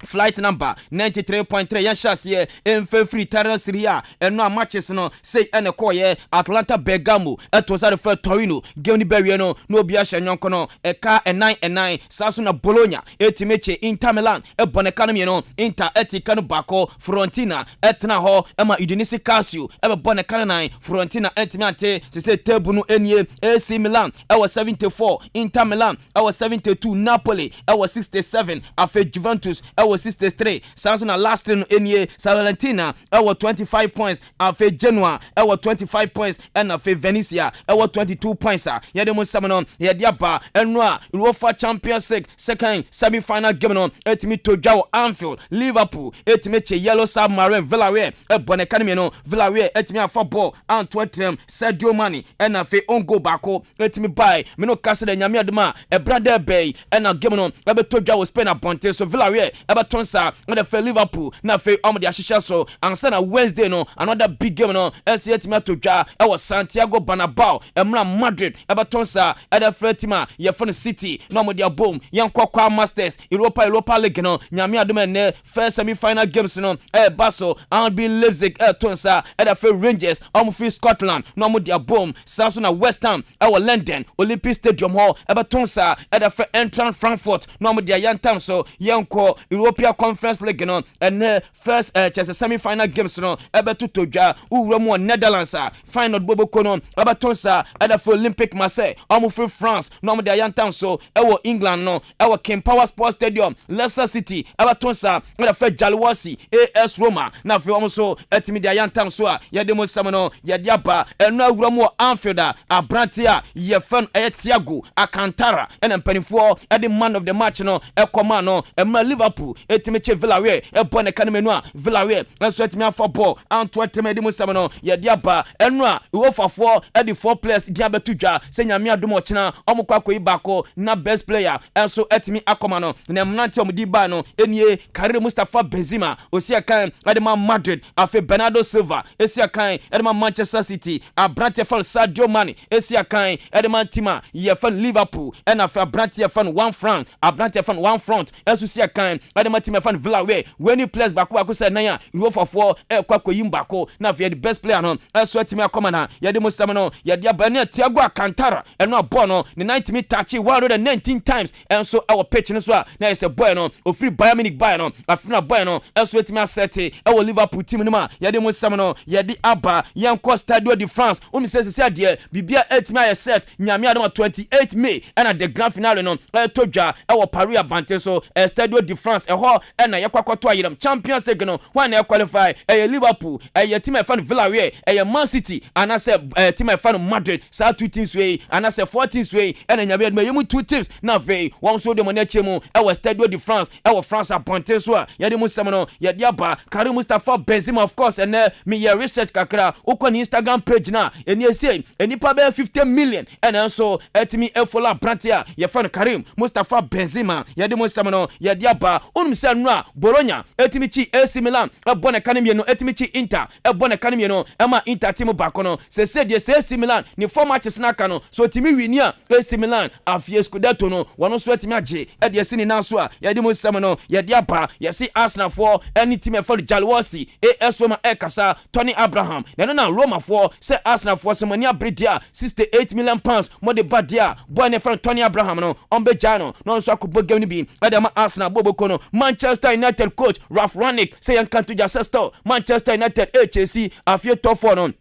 flight number 93.3 yan chance ye emfe free terrace ria eno matches no say ene call ye Atlanta Bergamo eto sa refer Torino game ni bewie no no obi a hyenyonko no eka 9 saso na Bologna etimeche Inter Milan e boneka no me no Inter etika no bako Fiorentina etna ho e ma Udinese Calcio e be boneka no 9 Fiorentina etime ante se table no enie AC Milan e was 74 Inter Milan e was 72 Napoli e was 67 afa Juventus e was 63 Samson na last in enie Salernitana e was 25 points afa Genoa e was 25 points and afa Venezia e was 22 points ye de mo samno ye de aba eno a UEFA Champions League second semi-final game no etimi tojwa Anfield Liverpool etimi che Yellow Submarine Villarreal e boneka no me no Villarreal etimi afa ball Antwerp Sadio Mane and afa ongo bako etimi buy me no kase de nyame adoma e brother bay and na game no e be tojwa Spain abonte so Villarreal Ebatonsa with the Liverpool na fe omde ahihya so ansa na Wednesday no another big game no ese etima todwa e was Santiago Bernabeu emra Madrid Ebatonsa e the Fatima ye for City no omde abom yankokwa Masters Europa League no nyame adom ne first semi final games no Basel and be Leipzig tonsa e the Rangers free Scotland no omde abom Samson na West Ham e was London Olympic Stadium hall Ebatonsa e the Eintracht Frankfurt no omde yantam so yanko European Conference League no and first semi-final games no ebetu todwa uwramu Netherlands final boboko no abatonsa ada for Olympic Marseille free France no mo de ayantam so ewo England no ewo King Power Sports Stadium Leicester City abatonsa ada for Jalwasi AS Roma na fe so etimi de ayantam so ye de mo sam no ye de aba eno awramu Anfield abrantia ye fan Thiago Alcantara and mpanifo the man of the match no ekoma no emma Liverpool etimeche Villarreal e boneka no menu a Villarreal enso etime afa ball Antwerp temedi musam no ye de aba eno a wofafo e the 4 players dia betudwa se nyame adom ochina omukwa koyi bako na best player enso etime akoma no na mnante omdi ba no enie Karim Mustafa Benzema osia kan adema Madrid afi Bernardo Silva esia kan adema Manchester City abrante fan Sadio Mane esia kan adema Tima ye fan Liverpool and afi abrante fan one front abrante fan one front enso sia kan adema Tima fan Villarreal when you players bako say na ya wofafo kwa koyi bako na fi the best player no enso etime akoma na ye de musam no ye de aba na Thiago Alcantara eno abo no ne 90 me touch 119 times enso our pitch no so na is a boy no o free Bayern Munich buy no afina boy no enso etime asete our Liverpool team no ma ye de musam no ye de aba yanko Stade de France o mi say de bibia etime aye set nyame adom 28 May and the grand finale no todwa our Paris abante so Stade de France ho na yakwakoto ayiram Champions League no when they qualify Liverpool team fan Villarreal Man City and I say team fan Madrid sa two teams way and I say 4 teams way and nyabe yemu 2 teams na ve one so de money chemu Stade de France France appointé so ya de musam no ya de aba Karim Mustafa Benzema of course and me ya research kakra ukọ ni Instagram page na eni say enipa be 50 million and also etimi follow brantia ya fan Karim Mustafa Benzema ya de musam no ya de aba unum say no Bologna etimi chi AC Milan ebone kanimie no etimi chi Inter ebone kanimie no ema Inter team bako no se de AC Milan ni format snaka no so timi wini a AC Milan afie Scudetto no wono so etimi age e de sini na so a ye de mo sam no ye de aba ye si Arsenal for any team e for Jalwasi AS Roma kasa Tony Abraham na Roma for say Arsenal for some money abridia 68 million pounds mo de badia boy ne for Tony Abraham no onbeja no so akobogam ni bi e de ma Arsenal boboko no Manchester United coach Ralph Rangnick say yankan to Manchester Manchester United HAC afie top 4 no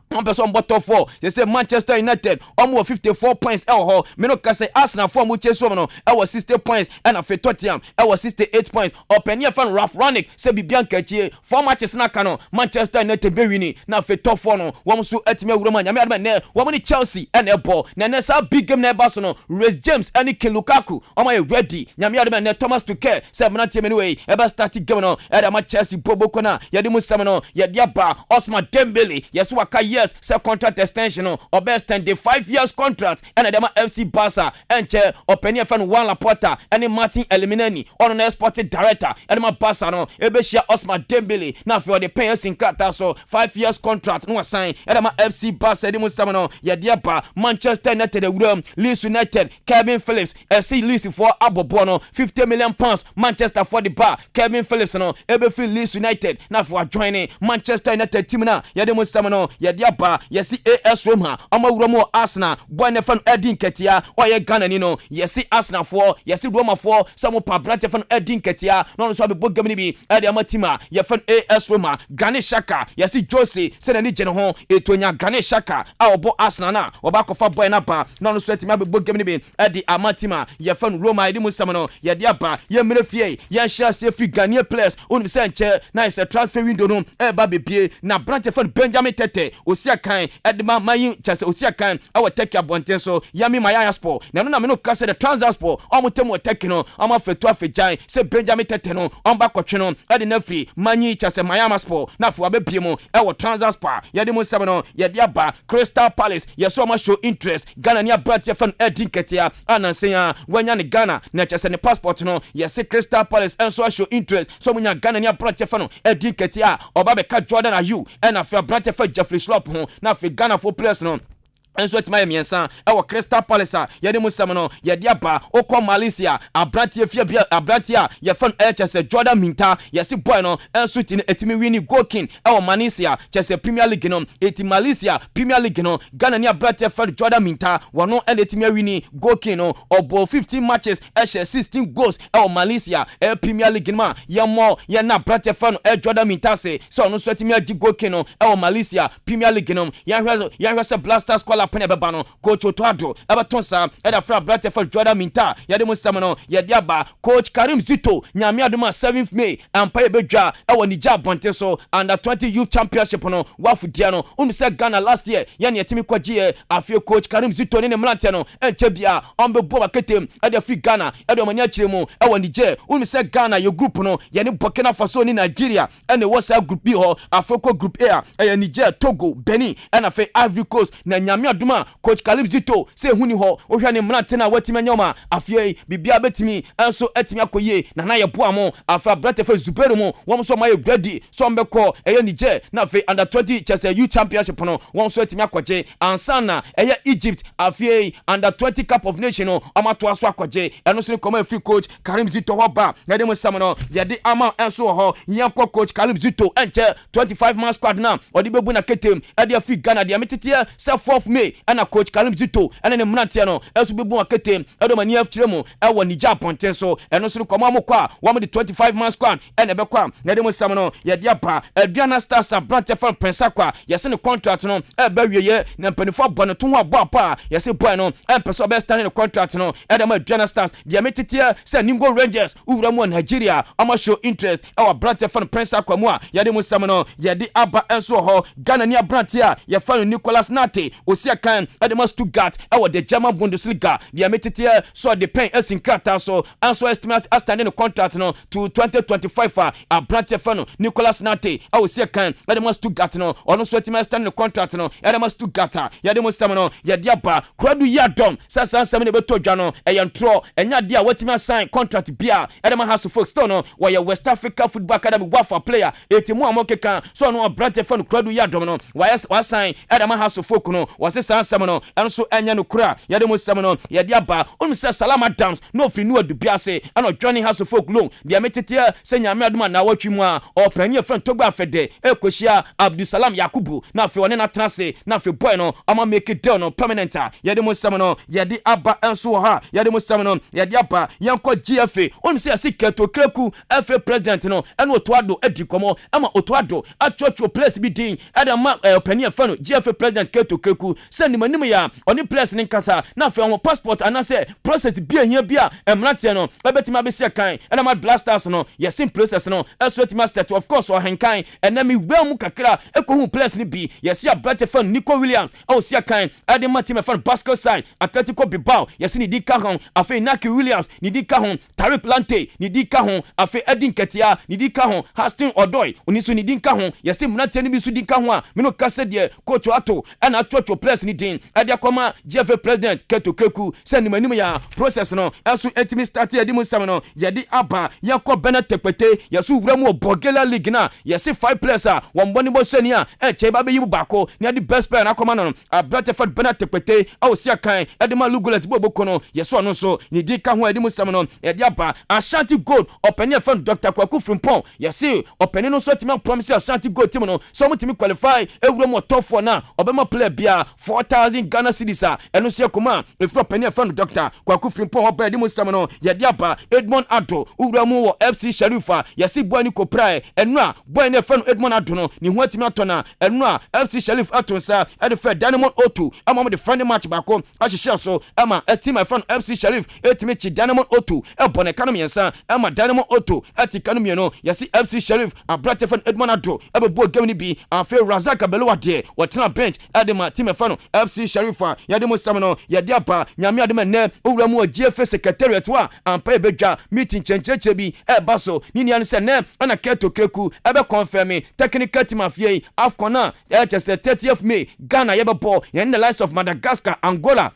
one person bottom 4. They say Manchester United almost 54 points. Me no can say Arsenal for mu chase no. 60 points and afi Tottenham 68 points. Open here fan Ralph Rangnick say Bibian Kachie 4 matches na kano Manchester United be winning na afi top 4 no. One so etime wuroma nyame adama ne one Chelsea and a ball. Na ne sa big game na baso no. Reece James and Lukaku omo ready. Nyame adama ne Thomas Tuchel say me na team anyway. Eba start game no. Eda Chelsea bobo kona. Yedi musam no. Yedi aba Ousmane Dembele. Yesu waka years say contract extension or best 5 years contract and the FC Barca and chair open your fan Juan Laporta and Martin Elimineni on an sporting director and my Barca no Ebeshia Ousmane Dembele now for the payers in Qatar so 5 years contract no sign and my FC Barca the mustamano ya diaba Manchester United the Leeds United Kevin Phillips SC Leeds for Abobono 50 million pounds Manchester for the bar Kevin Phillips no Ebefield Leeds United now for joining Manchester United team na ya the mustamano ya diaba yesi AS Roma Roma Arsenal boy ne fan Edin Ketia oye Ghana ni no yesi Arsenal for yesi Roma for some pa brand fan Edin Ketia no so be bogam ni bi e de amatima ye fan AS Roma Granit Xhaka yesi Jose se na ni je no ho etonya Granit Xhaka a obo Arsenal na oba kofa boy na ba no so etima be bogam ni bi e de amatima ye fan Roma edi musam no ye de aba ye mrefie ye share stay free Ghanaian players on se nche na is a transfer window no e ba bebie na brand fan Benjamin Tete osia kan edma mayin chase osia kan awo take abonten so yami maya sport na no na me no ka se the transport omotem take no omafetu afejan se Benjamin Tete no omba kotwe no ede na free manyi chase maya sport na fo abepie mu ewo transport yede mu sebe no yede aba Crystal Palace yeso ma show interest Ghana ni abrat fan Edin Ketia anansen ya wanya ne Ghana na chase ne passport no yese Crystal Palace enso show interest so munya Ghana ni abrat fan Edin Ketia oba be ka Jordan Ayew and afi abrat fan Jeffrey Slop ho na afi Ghana for players no enso etima miensa ewo Crystal Palace yede musam no yede aba okọ Malaysia abrantie fie bia abrantia ye fan chese Jordan Minta yesi boy no enso etimi wini goal king ewo Malaysia chese Premier League no eti Malaysia Premier League no Ghana ni abrantie fan Jordan Minta wono and etimi wini goal king no obo 15 matches 16 goals ewo Malaysia Premier League ma ye mo ye na abrantie fan Jordan Minta se so no so etimi agi goal king no ewo Malaysia Premier League no ya hwe se Blasters pene beba no coach Otoado ebatonsa eda fra brate for Jordan Minta yade musam no yade aba coach Karim Zito nyame adoma 7th May ampa bedwa ewo Niger Bonte so under 20 youth championship no wafudia no unu se Ghana last year yani yetimi kwagie afie coach Karim Zito ne mlante no enche bia ombe bo baketem eda free Ghana eda mania chiremu ewo Niger unu se Ghana your group no yani Burkina Faso ni Nigeria ene what's group B ho afoko group A Niger Togo Benin and afi Ivory Coast na nyame aduma coach Karim Zito say huni ho ohwa ne mlante na watimi nyoma afie bibia betimi enso etimi akoye na ye boa mo afa brate fa Zubero mo won so ma ye ready so mbeko eye Niger na afi under 20 chese youth championship no won so etimi akoje ansana eye Egypt afie under 20 cup of nation no amato aso akoje eno so come free coach Karim Zito ho ba na dem sam no ye de ama enso ho yanko coach Karim Zito enche 25 man squad na odi bebu na ketem e de free Ghana de ametete se 4th May ana coach Karim Zito ene ne mnante no esu bebu akete edo mani afkire mu ewo Niger Ponten so eno so komo amokwa wo de 25 man squad ene bekwa na dem sam no ye dia pa Aduana Stars branch fan pensakwa ye se ne contract no e ba wieye na mpanifo bo no to ho abo apa ye se boy no e mpeso be stand ne contract no e dem Aduana Stars de ametete se Ningo Rangers uwura mu Nigeria ama show interest ewo branch fan pensakwa mu a ye dem sam no ye de aba enso ho Ghana ni branch ya ye fan Nicolas Nate osia kan Adema Stuttgart ewo the German Bundesliga the ametete so the pen esin krata so answer estimate standing contract no to 2025 a branch fan Nicolas Nate ewo sia kan Adema Stuttgart no ono so estimate standing contract no Adema Stuttgart ya dem sam no ya dia ba kradu ya dom sasa sam ne beto dwa no eyantro enya dia watimi sign contract bia Adema House of Folk stone no where West Africa Football Academy wafa player etimu amokeka so no branch fan kradu ya dom no wa sign Adema House of Folk no was sa asɛm no ɛno so ɛnyɛ no kura yɛde mo sɛm no yɛde aba onu sɛ salama dams no ofiri no adubiase ɛna joining house of folk loan deɛ metete sɛ nyame adoma na awatwi mu a ɔpani efrɛ togba afɛde ekohyia abdusalam yakubu na afei ɔne na trase na afei boy no ama make it deal no permanent a yɛde mo sɛm no yɛde aba ɛnso wɔ ha yɛde mo sɛm no yɛde aba yɛnkɔ GFA onu sɛ yɛsi keto kreku FA president no ɛna otoado adi kɔmɔ ɛma otoado atwotwo place bi din ɛda ma ɔpani efrɛ no GFA president keto kreku sɛ nimanim ya ɔne place ne nkasa na afei ɔmo passport anase process bi ehia bi a emrate no ɛbɛtimi abɛsia kan ɛna ma blasters no yɛsim process no ɛso ɛtimi state of course ɔhenkan ɛna mi wura mu kakra ɛkɔhu place ne bi yɛsi abrate fan Nico Williams ɔwɔ sia kan ɛde ma team fan Basco side Atletico Bilbao yɛsi ni di ka ho afei Naki Williams ni di ka ho Tariq Lante ni di ka ho afei Edin Ketia ni di ka ho Hastin Odoi oni so ni di ka ho yɛsi mnate ne bi so di ka ho a mino kase de coach ato ɛna atwotwo place ni din ɛde akɔma GFA president Keto Kreku sɛ nimanim ya process no ɛso etimi start yɛde mu sam no yɛde aba yɛkɔ Benet Tekpete yɛso wura mu Bogela League na yɛsi 5 players a wɔn bɔ ne bɔ sɛni a ɛkyɛ ba bɛyi baako ne yɛde best player na akɔma no Abrateford Benet Tekpete awo sia kan ɛde ma Lugulet boboko no yɛso ɔno so ne di ka ho yɛde mu sam no yɛde aba Ashanti Gold ɔpɛni ɛfɛn Dr. Kwaku Frimpong yɛsi ɔpɛni no so timi promise Ashanti Gold team no so mo timi qualify ewura mu top 4 na ɔbɛma player bia 4,000 Ghana cedis a ɛno so yakoma efro ɔpɛni ɛfɛn Dr. Kwaku Frimpong ɔbɛ yɛde mu sam no yɛde aba Edmond Ado ewura mu wɔ FC Sharifa yɛsi boy ni kopra ɛno a boy ne ɛfɛn Edmond Ado no ne ho atimi atɔna ɛno a FC Sharif atonsa ɛde fɛ Dynamo O2 ama mo de friendly match baako ahyehyɛ so ama ɛtim ɛfɛn FC Sharif etimi chi Dynamo O2 ɛbɔ ne kanu miɛnsa ama Dynamo O2 ɛti kanu miɛno yɛsi FC Sharif abrate fɛn Edmond Ado ɛbɛbɔ game ni bi afei Razak Abelowa de wɔtena bench ɛde ma team ɛfɛn FC Sharifa yɛde mo sam no yɛde aba nyame ade mɛnɛ owura mu GFA secretariat wa ampa ebedwa meeting chencheche bi ɛba so ni nia no sɛ nɛ ana Keto Kreku ɛbɛ confirm technical team afie AFCON na ɛkyɛ 30th May Ghana yɛbɛbɔ yɛn the likes of Madagascar, Angola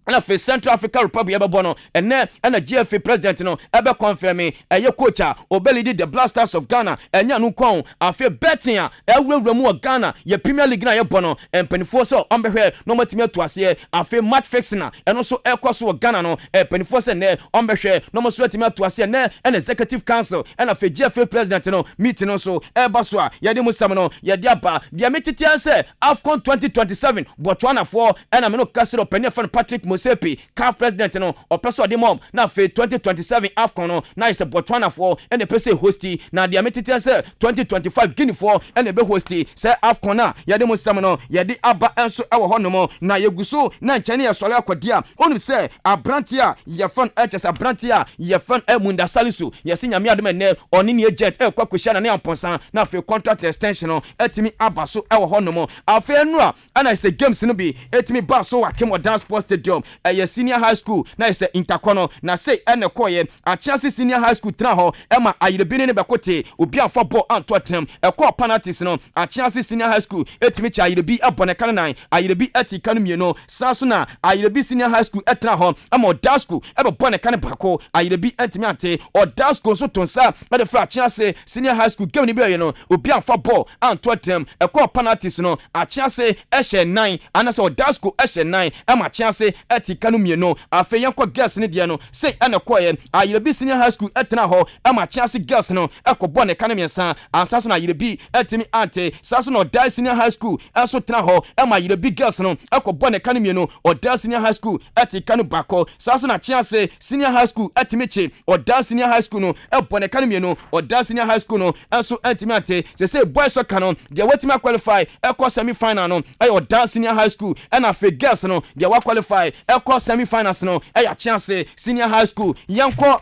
na fe Central African Republic yɛbɛbɔ no ɛnɛ ɛna GFA president no ɛbɛ confirm ɛyɛ coach a obelidi the Blasters of Ghana ɛnya no kɔn afei betting a ɛwurawura mu wɔ Ghana yɛ Premier League na yɛbɔ no mpanifo so ɔmbɛhwɛ no matimi atu aseɛ afei match fixing na ɛno so ɛkɔ so wɔ Ghana no mpanifo sɛ nɛ ɔmbɛhwɛ no mo so atimi atu aseɛ nɛ ɛna executive council ɛna fe GFA president no meeting no so ɛba so a yɛde mu sam no yɛde aba deɛ metete sɛ AFCON 2027 Botswana for ɛna me no kasero panyɛ fan Patrick Sepi CAF president no opeso de mom na fe 2027 AFCON no na is Botswana for and the person hosti na the ametete say 2025 Guinea for and the be hosti say AFCON na yade mo sam no yade aba enso e wo honom na yeguso na nkyene ye sole akodia onu say abranti a ye fan HS abranti a ye fan Emunda Salisu ye se nyame adem ne oni ne jet e kwakohia na ne amponsan na fe contract extension no etimi aba so e wo honom afa enu a ana is games no bi etimi ba so wa Kemo Dance Sports Stadium a senior high school na is interkono na say ene koye a Chelsea senior high school tra ho e ma ayirebi ne bekote obi afọ ball anto atem e call penalties no a Chelsea senior high school etimi cha ayirebi abone kan nan ayirebi eti kan mieno saso na ayirebi senior high school etra ho e ma Oda school e be bone kan bako ayirebi etimi ante Oda school so tonsa e de fra Chelsea senior high school game ni be no obi afọ ball anto atem e call penalties no a Chelsea e hye 9 anase Oda school e hye 9 e ma Chelsea eti kanu mieno afa yanko girls ne de no say ene koye ayirebi senior high school etena ho e ma Chelsea girls no ekobɔ ne kanu miensa ansa so na ayirebi etimi ante saso na Oda senior high school enso tena ho e ma ayirebi girls no ekobɔ ne kanu mieno Oda senior high school eti kanu bako saso na Chelsea senior high school etimi che Oda senior high school no ebɔ ne kanu mieno Oda senior high school no enso etimi ante say boys so kanu de wetimi qualify ekɔ semi final no e Oda senior high school e na fe girls no de wa qualify ekɔ semi-finals no eya chance senior high school yanko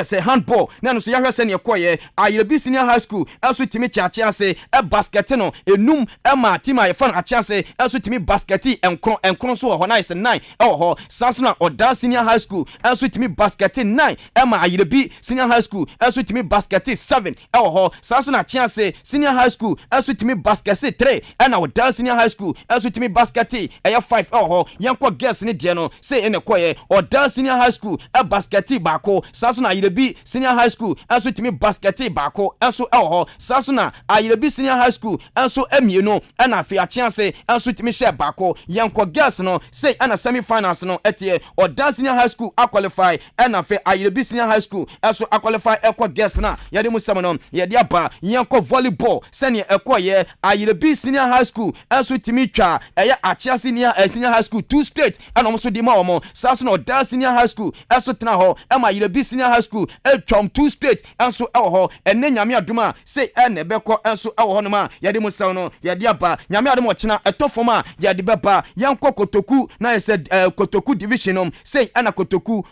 say handball na no so yahwe se ne koye ayerebi senior high school also timi chiachi ase e basket no enum e ma team aye fan achi ase also timi basket enkron so ho na is 9 e ho saso na Oda senior high school also timi basket 9 e ma ayerebi senior high school also timi basket 7 e ho saso na chi ase senior high school also timi basket 3 e na Oda senior high school also timi basket e 5 e ho yanko girls ne de no say ene koye Oda senior high school e basket baako saso na Ayerebi Senior High School enso timi basket baako enso ewo saa so na Ayerebi Senior High School enso emienu na afi achiase enso timi share baako yenko girls no say na semi finals no etie Oda Senior High School qualify na afi Ayerebi Senior High School enso qualify ekwa girls na yade mu sem no yade aba yenko volleyball sene ekwa ye Ayerebi Senior High School enso timi twa achiase Senior High School 2 straight and almost di ma omo saa so na Oda Senior High School enso tena ho ma Ayerebi Senior High School twam 2 straight enso ewo ho enne nyame aduma say enne beko enso ewo ho no ma yade mu saw no yade aba nyame aduma chena etofom a yade beba yanko Kotoku na yese Kotoku division say ana Kotoku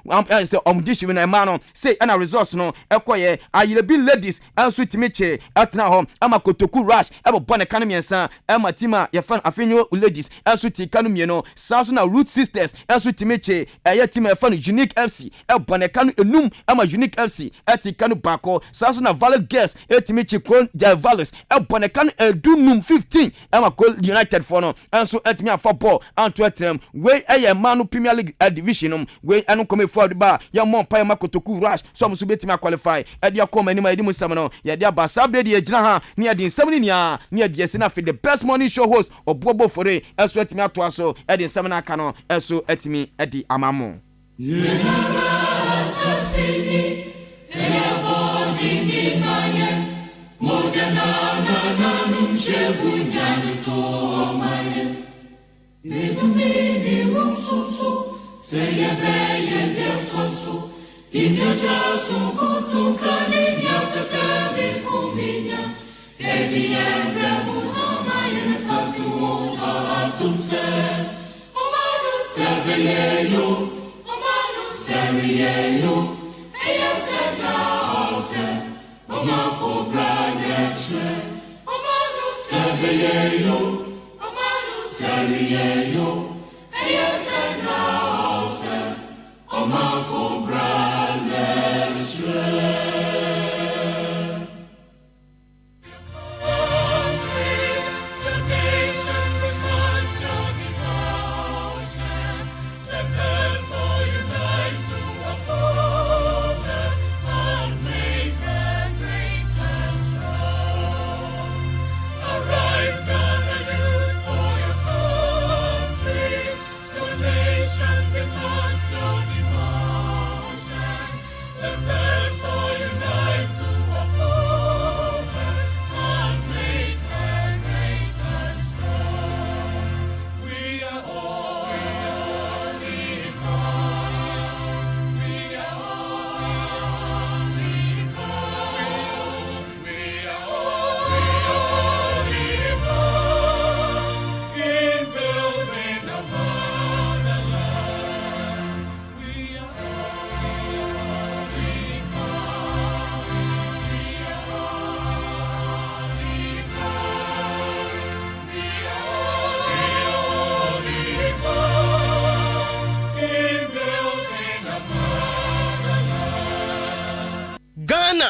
say omdishi na ma no say ana resource no ekoye Ayerebi ladies enso timiche atena ho ama Kotoku rush ebo bone kan miensa ama tima ye fan afenyo ladies enso ti kanu mieno saa so na Root Sisters enso timiche team e fan Unique FC bone kanu enum ama Unique FC eti kanu bako saa so na Valid Girls timiche Kron Valles bone kanu edunum 15 ama Col United for no enso etimi afa ball anto etrem we manu Premier League division we anu come forward ba ya mon pa ma Kotoku rush so mo so betimi qualify edi akoma ni ma edi musam no ye dia ba sabre de gina ha ni edi nsam ni nia ni edi ese na fi the best morning show host obobo fore enso etimi ato aso edi nsam na aka no enso etimi edi amamo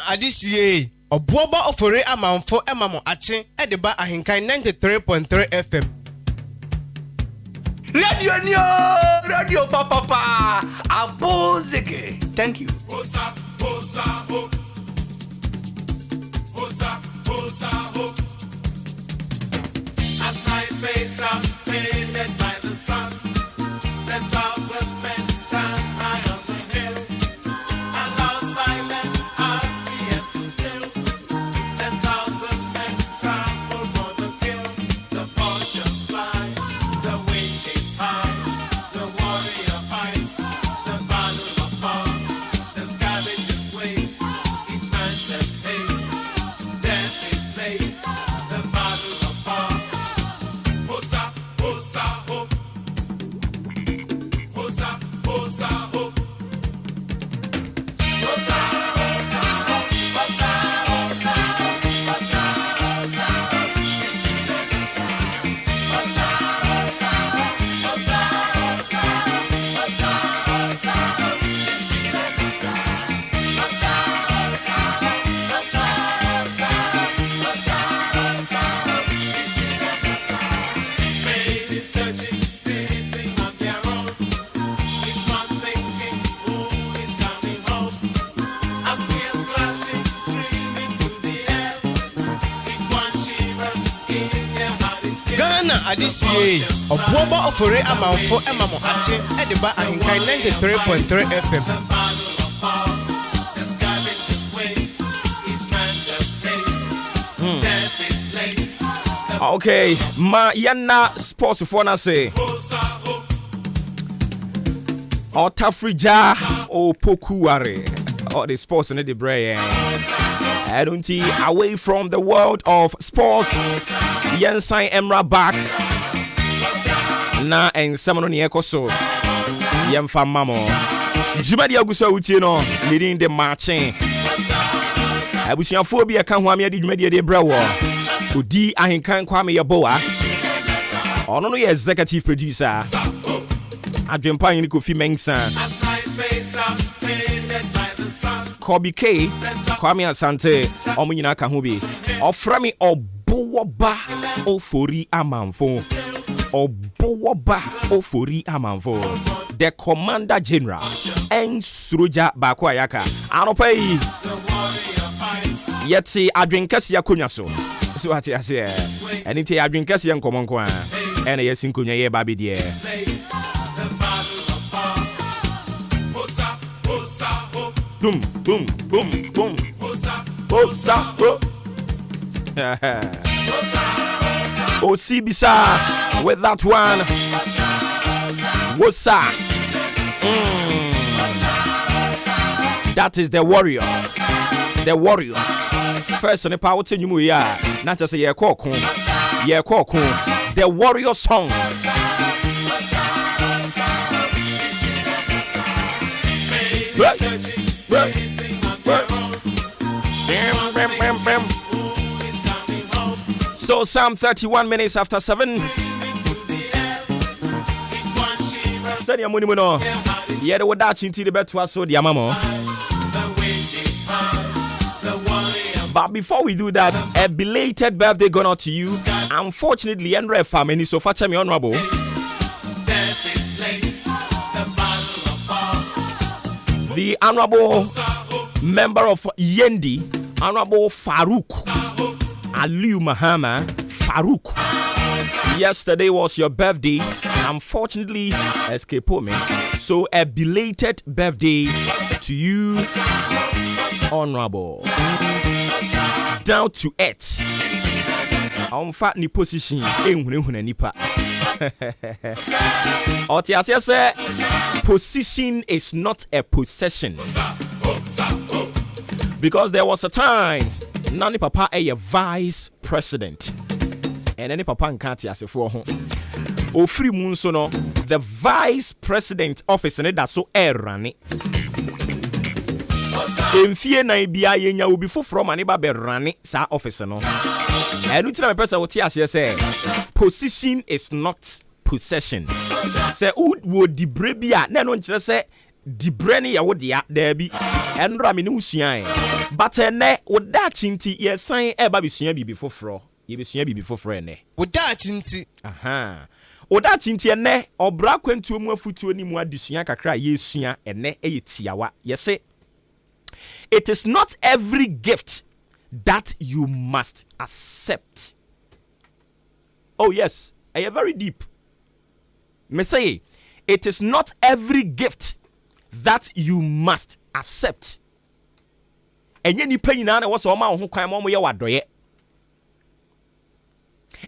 Adisie obuoba ofore amanfo emamo ache edeba ahenkan 93.3 FM Radio papa abozeke. Thank you. Hosa, hosa, ho. Hosa, hosa, ho. As night fades out, faded by the sun, 10,000 men stand high on the hill, and our silence as the earth stood still. 10,000 men trample for the kill. The vultures fly, the wind is high, the warrior fights, the battle of power, the scavengers wait. adesie oboba ofore amanfo emamo ate ediba ahenkan 93.3 FM. Okay, ma yana sports for na say. Otafrija o pokuare. All the sports in the brain. I don't see away from the world of sports. Yensan Emra back. Na en samano ni ekoso. Yemfa mamo. Jumadi agusa uti no leading the marching. Abusianfo bi aka ho ame adi jumadi de brawo. Odi ahenkan kwame yeboa. Ono no ye executive producer. Adwempa yin Kofi Mensah. Kobe K, Kwame Asante, Omunyina Kahubi, Oframi Oboba Ofori Amanfo, Oboba Ofori Amanfo, the Commander General, and Suruja Bakwayaka. Anopai Yeti Adwinkasi Yakunyaso. So what I say, and it's Adwinkasi and Komonkwa, and a Yesinkunya ye baby dear. Boom, boom, boom, boom. Bosa, oh. Oh, Sibisa with that one. Wosa. That is the warrior. The warrior. First on the power to you, yeah. Not just a year cocoon. Yeah, cocoon. The warrior song. So Psalm 31 minutes after 7. Said ya muni muno. Yeah, the wada chinti the bet was so diamamo. But before we do that, a belated birthday going out to you. Unfortunately, Andre family so far me honorable. The honorable member of Yendi, Honorable Farouk Aliu Mahama Farouk. Yesterday was your birthday. Unfortunately, escape me. So a belated birthday to you, Honorable. Down to earth. On fat ni position. Nipa. Position is not a possession. Because there was a time Nani Papa a vice president. And any Papa nkati asefo ho. Ofri munso no the vice president office ne da so erane. Emfie na bia yenya obi foforo ma ne ba berane sa office no. Enu tina me pesa wo ti ase say position is not possession. Say wo dibre bia na no nkire say dibre ne ya wo dia da bi enra me ne usua e but ene wo da chinti yesan e ba besua bibi foforo ye besua bibi foforo ene wo da chinti aha wo da chinti ene obra kwantuo mu afutuo ni mu adesua kakra yesua ene eyetiawa yese it is not every gift that you must accept. Oh yes, I am very deep. Me say it is not every gift that you must accept. Enye nipa nyina na wo so ma ho kwan mo ye wadoye.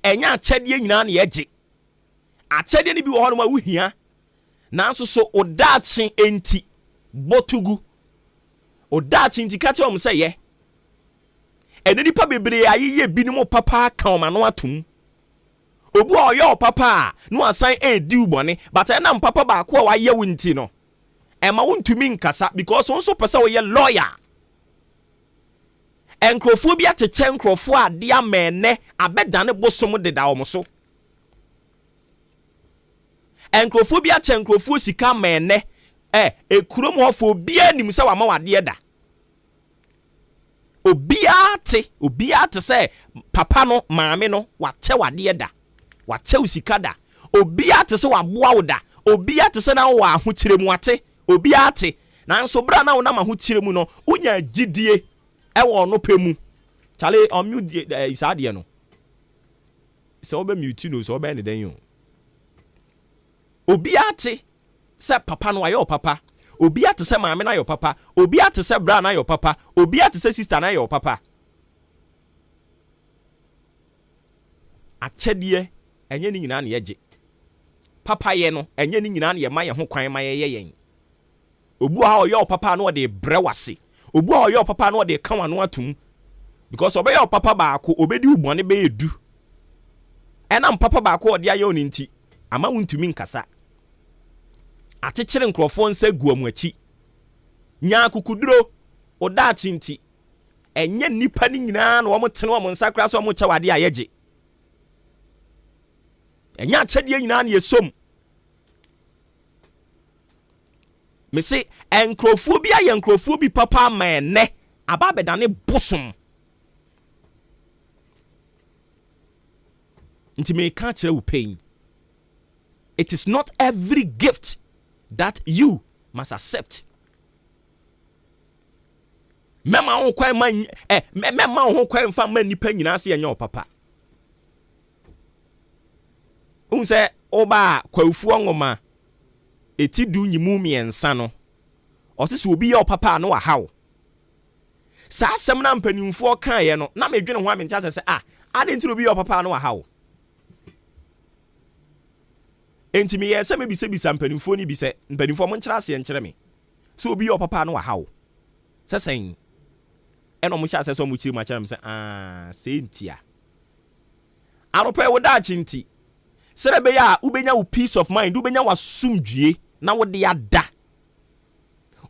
Enya achede nyina na yeje. Achede ni bi wo ho no ma wuhia. Nanso so odachi enti botugu. Odachi enti ka che o say ye. Ene nipa bebre ayiye binumo papa kan ma no atum. Obu oyo papa no asan edi ubone but na papa ba ko wa ye wunti no. Ema wuntumi nkasa because onso pesa wo ye lawyer. Enkrofo bi acheche enkrofo ade amene abedane bosom de da omoso. Enkrofo bi ache enkrofo sika mene ekurom hofo bi anim se wa ma wade da. Obiate se papa no maame no wache wade da. Wache usika da. Obiate se waboa wo da. Obiate se na wo ahokyeremu ate. Obiate na nso bra na wo na ahokyeremu no unya gidie ewo no pemu. Chale omu isaade no. so obe mute no so obe ne den yo obi ate se papa no ayo papa obi ate se maame na ayo papa obi ate se bra na ayo papa obi ate se sister na ayo papa akyɛdeɛ ɛnyɛ ne nyinaa na yɛgye papa yɛ no ɛnyɛ ne nyinaa na yɛma yɛ ho kwan ma yɛyɛ yɛn obu a ɔyɛ papa no ɔde brɛ wase obu a ɔyɛ papa no ɔde ka wano atum because ɔbɛyɛ papa baako obɛdi ubɔne bɛyɛ du ɛnam papa baako ɔde ayɛ oni nti ama wontumi nkasa atekyere nkrɔfoɔ nsa gu amu akyi nya kukuduro ɔdaakye nti ɛnyɛ nipa ne nyinaa na wɔn tene wɔn nsa kora so wɔn kyɛ wade a yɛgye ɛnyɛ akyɛdeɛ nyinaa na yɛsom mese nkrɔfoɔ bi ayɛ nkrɔfoɔ bi papa ama ɛnɛ aba abɛdane bosom nti meka kyerɛ wo pain. It is not every gift that you must accept. Mema ho kwan man mema ho kwan fa man nipa nyina se enye papa. Unse oba kwafu ngoma eti du nyimu miensa no. Osese obi ye papa no wa hawo. Sa asem na mpanimfo kan ye no na medwene ho amenti asese ade nti obi ye papa no wa hawo. Enti me yesa me bisa mpanimfo ni bise mpanimfo mo nkyere ase nkyere me. So obi ye papa no wa hawo. Sesen eno mo hya ase so mo kyiri ma kyere me se se ntia. Aropa wo da chinti. Serebe ya ubenya wo peace of mind, ubenya wa sumdue na wo de ada.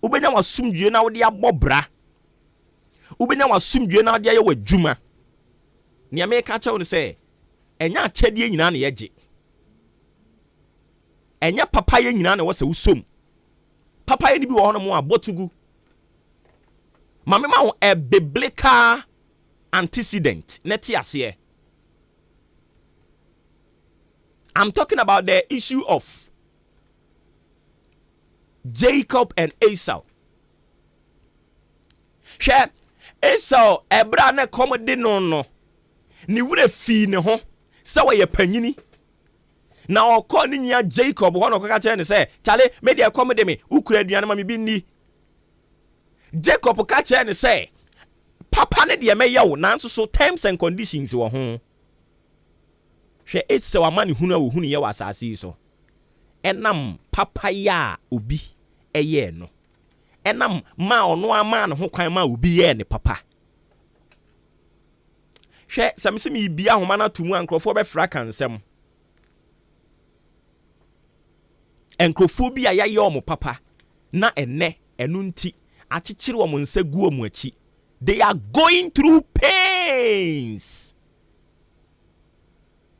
Ubenya wa sumdue na wo de abobra. Ubenya wa sumdue na wo de aye wadwuma. Nia me ka chewo ne se enya akyedie nyina na yeje. Enya papa ye nyina na wo se usom. Papa ye ni bi wo hono mo abotugu. Mame ma wo a biblical antecedent neti ase. I'm talking about the issue of Jacob and Esau. Share Esau ebra na komode no ni wure fi ne ho se wo ye panyini na okọ ni nya Jacob ho no kaka kire ne se chale me de komode me ukura aduane ma me bi ni Jacob ka kire ne se papa ne de me yawo nanso so terms and conditions wo ho hwe Esau amane hunu a wo hunu ye wa asase so enam papa ya obi eye no enam ma ono ama ne ho kwan ma obi ye ne papa hwe samse mi bia homa na tumu ankrofo be fra kansem enkrofo bi aya ye omo papa na enne enu nti akyekere omo nsa gu omo achi they are going through pains.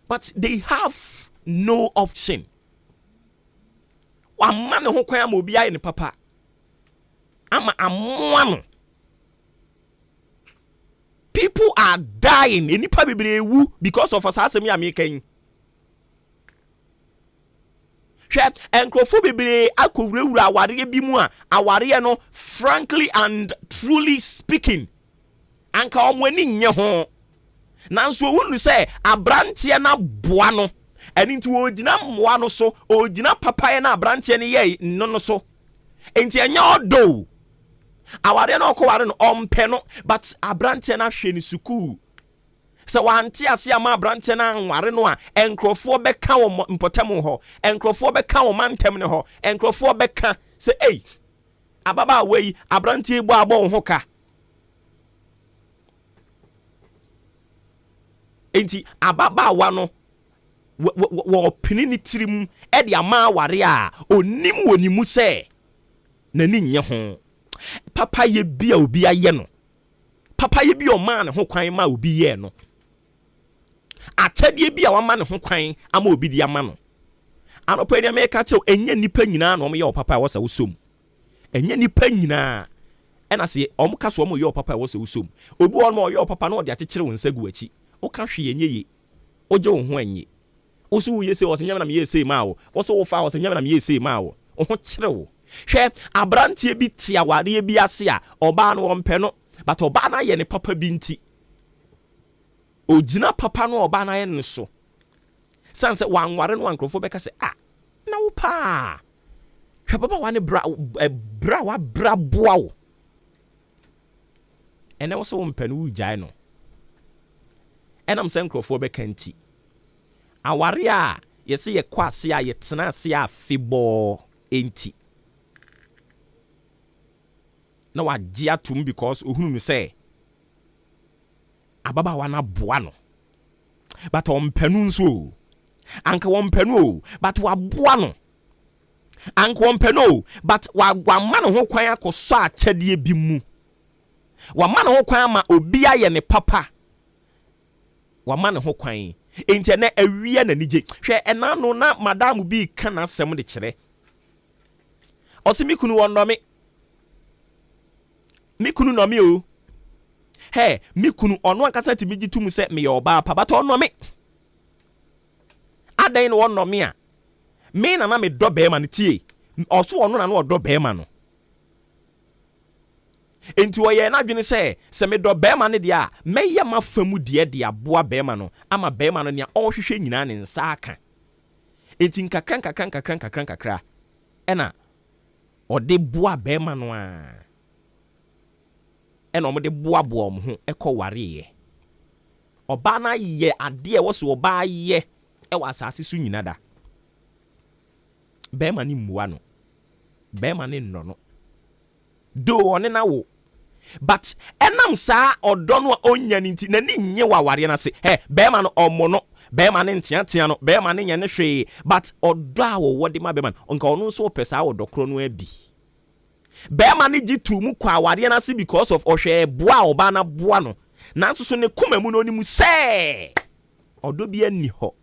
But they have no option. One man who can be in papa. I'm a one. People are dying in the because of assassination making. And crofobibere akowura aware bi mu a aware no frankly and truly speaking anka omwani nye ho. Nanso wonu se abrantie na boa no eni nti ogina moa no so ogina papa na abrantie ne ye no so enti enya odo aware na okoware no ompe no but abrantie na hwe ni sukuu se wanti ase ama abrantie na anware no a enkrofo beka wo mpotem ho enkrofo beka wo mantem ne ho enkrofo beka se ababa wei abrantie bo abo ho ka enti ababa wa no wo pinini tirim e de ama ware a onim wonimu se nani nye ho papa ye bia obi aye no papa ye bia o man ne ho kwan ma obi ye no atade bia wa ma ne ho kwan ama obi di ama no anopa ni America che enye nipa nyina na o ye o papa wo sa wosom enye nipa nyina ena se o mka so o ye o papa wo sa wosom obi won ma o ye o papa na o de akekere won sa gu achi o ka hwe yenye ye oje wo ho anye o so wo yese wo se nyam na me yese ma wo wo so wo fa wo se nyam na me yese ma wo o ho kire wo hwe abrantie bi tia ware bi ase a oba no wompe no but oba na ye ne papa bi nti ogina papa no oba na ye ne so Sanse wanware no ankrofo beka se na wo pa hwe baba wane bra wa bra boa wo ene wo so mpanu wo gyae no enam se ankrofo beka nti aware a yesi ye kwase a yetena ase a fibo enti na wagye atum because ohunu no say ababa wana boa no but ompanu nso anka wompanu but waboa no anka wompanu but wama no ho kwan akoso akyade bi mu wama no ho kwan ma obi aye ne papa wama no ho kwan enti na awie na nije hwe enano na madam bi kana asem de kire osimikunu wonnome mikunu no me o he mikunu ono ankasa ti migi tum se me yoba pa but ono me adan no ono me a me na me do be ma ne tie oso ono na no do be ma no enti oye na dwene se me do be ma ne dia meye ma famu de aboa be ma no ama be ma no ne o hwehwe nyina ne nsa aka enti nkakra ena ode boa be ma no a ena omde boaboa om ho ekoware ye oba na ye ade e wo so oba ye e wa asase su nyina da be ma ni muwa no be ma ni nno no do one na wo but enam sa odo no onya ni nti na ni nye waware na se be ma no omo no be ma ni ntia no be ma ni nya ne hwe but odo a wo wode ma be ma nka ono so pesa wo dokro no abi Bema ni jitu mu kwa aware na se because of ohwe boa oba na boa no nanso so ne kuma mu no ni mu say odo bi ani ho